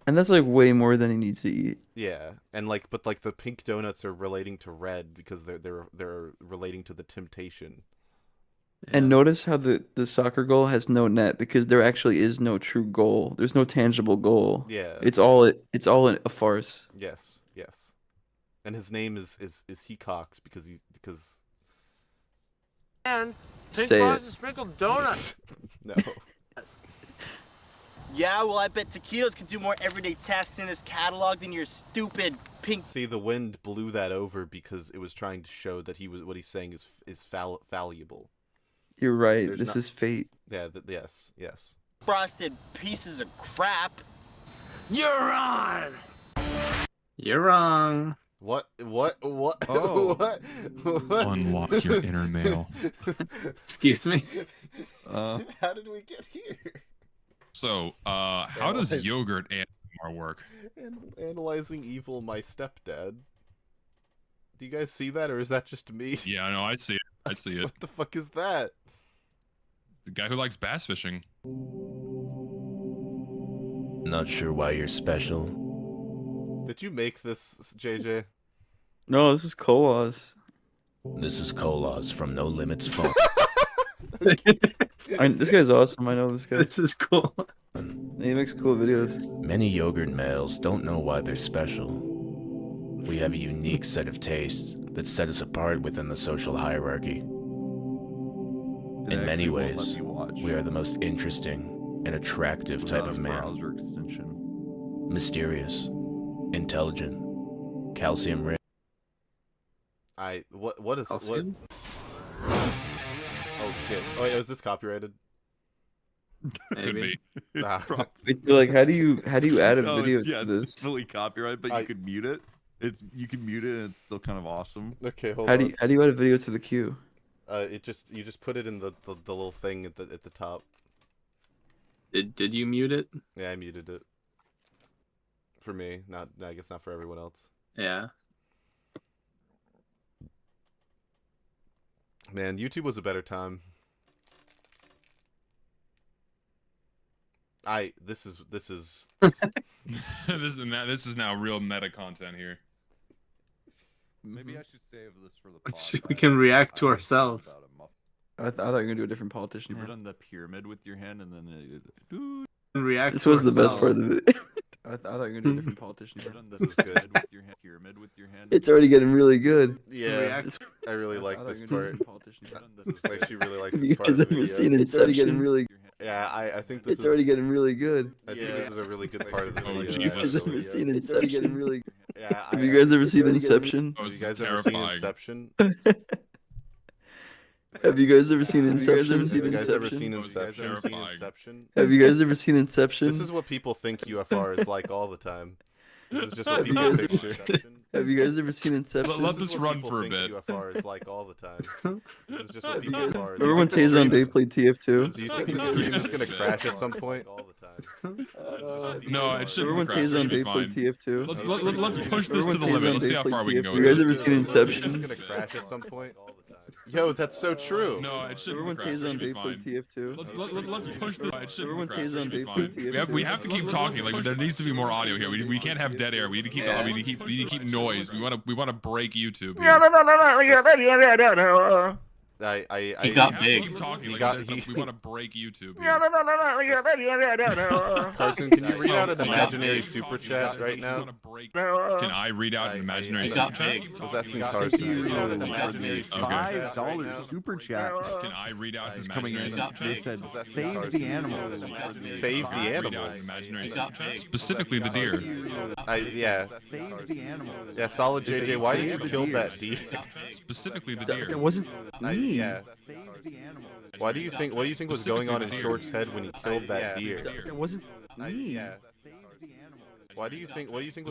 And that's like way more than he needs to eat. Yeah, and like, but like the pink donuts are relating to red because they're relating to the temptation. And notice how the soccer goal has no net because there actually is no true goal. There's no tangible goal. Yeah. It's all a farce. Yes, yes. And his name is Hecox because And pink Say balls it. and sprinkled donuts. no. Yeah, well, I bet taquitos could do more everyday tasks in this catalog than your stupid pink. See, the wind blew that over because it was trying to show that what he's saying is fallible. You're right. There's This not- is fate. Yeah. Yes. Frosted pieces of crap. You're on. You're wrong. What? Oh. what? Unlock your inner male. Excuse me. How did we get here? So, how does yogurt ASMR work? Analyzing evil, my stepdad. Do you guys see that, or is that just me? Yeah, no, I see it. I see it. What the fuck is that? The guy who likes bass fishing. Not sure why you're special. Did you make this, JJ? No, this is Kolas. This is Kolas from No Limits Phone. This guy's awesome. I know this guy. This is cool. He makes cool videos. Many yogurt males don't know why they're special. We have a unique set of tastes that set us apart within the social hierarchy. In many actually won't let ways, me watch. we are the most interesting and attractive type Without of a man. browser extension. Mysterious, intelligent, calcium rich. What is Calcium? what? Oh shit! Oh wait, was this copyrighted? Could be. Ah. Wait, so like, how do you add a No, video it's, yeah, to it's this? definitely copyright, but you could mute it. You can mute it and it's still kind of awesome. Okay, hold How on. do you add a video to the queue? You just put it in the little thing at the top. Did you mute it? Yeah, I muted it. For me, I guess not for everyone else. Yeah. Man, YouTube was a better time. This is this is now real meta content here. Maybe I should save this for the pod. We can react to ourselves. I thought you were gonna do a different politician. You ever Yeah. done the pyramid with your hand and then React. This to was the best part ourselves. of the video. I thought you were gonna do a different politician. You Yeah. ever done this is good with your hand? Pyramid with your hand. It's already getting really good. yeah. React. I really like this part. I actually really like Have this you part of guys the ever video. seen Inception? Really, Yeah, I think this it's is. already getting really good. I think this is a really good part of the Oh, video. Jesus. Have you guys ever seen Inception? Really. Yeah, Have you guys ever seen Inception? Oh, Have this you is guys ever seen terrifying. Inception? Have you guys ever seen Have you guys Inception? ever seen Oh, this is Inception? terrifying. Have you guys ever seen Inception? This is what people think UFR is like all the time. This is just what Have you people guys picture. Have you guys ever seen Inception? Let this is what run people for a think bit. UFR is like all the time. This is just what Have you people guys- are. Remember when Taze on Dave played TF2? Do you think the stream is gonna crash at some point? No, it shouldn't Remember when crash. Taze It on should be Dave played fine. TF2? Let's push this to Remember the when Taze limit. on Let's see Dave how played far we can go. TF2? You with guys ever this. seen Inception? It's gonna crash at some point. Yo, that's so true. No, it shouldn't Remember when crash. It Taze on should be Dave played fine. TF2? Let's push the. It shouldn't Remember when crash. Taze It on should be Dave fine. played We TF2? have to keep talking. Like there needs to be more audio here. We can't have dead air. We need to keep we need to keep noise. We want to break YouTube. Here. He got We have to big. keep talking. He Like, got- we he- want to break YouTube. Carson, can you read out an He got imaginary big. super chat right now? Can I read out an imaginary He super got chat? big. Was asking Thank Carson. you Read out an for imaginary the super chat right $5 now. super chat. Can I read out an It's coming imaginary in. super They chat? said, Was asking save Carson. the animals. Save the Read out an animals. imaginary super chat. Specifically the deer. Yeah. Save the animals. Yeah, solid JJ. Why did you kill that deer? Specifically the deer. That wasn't me. Yeah. Save the animals. What do you think was going on in Shork's head when he killed that deer? That wasn't me. Yeah. Why do you think was going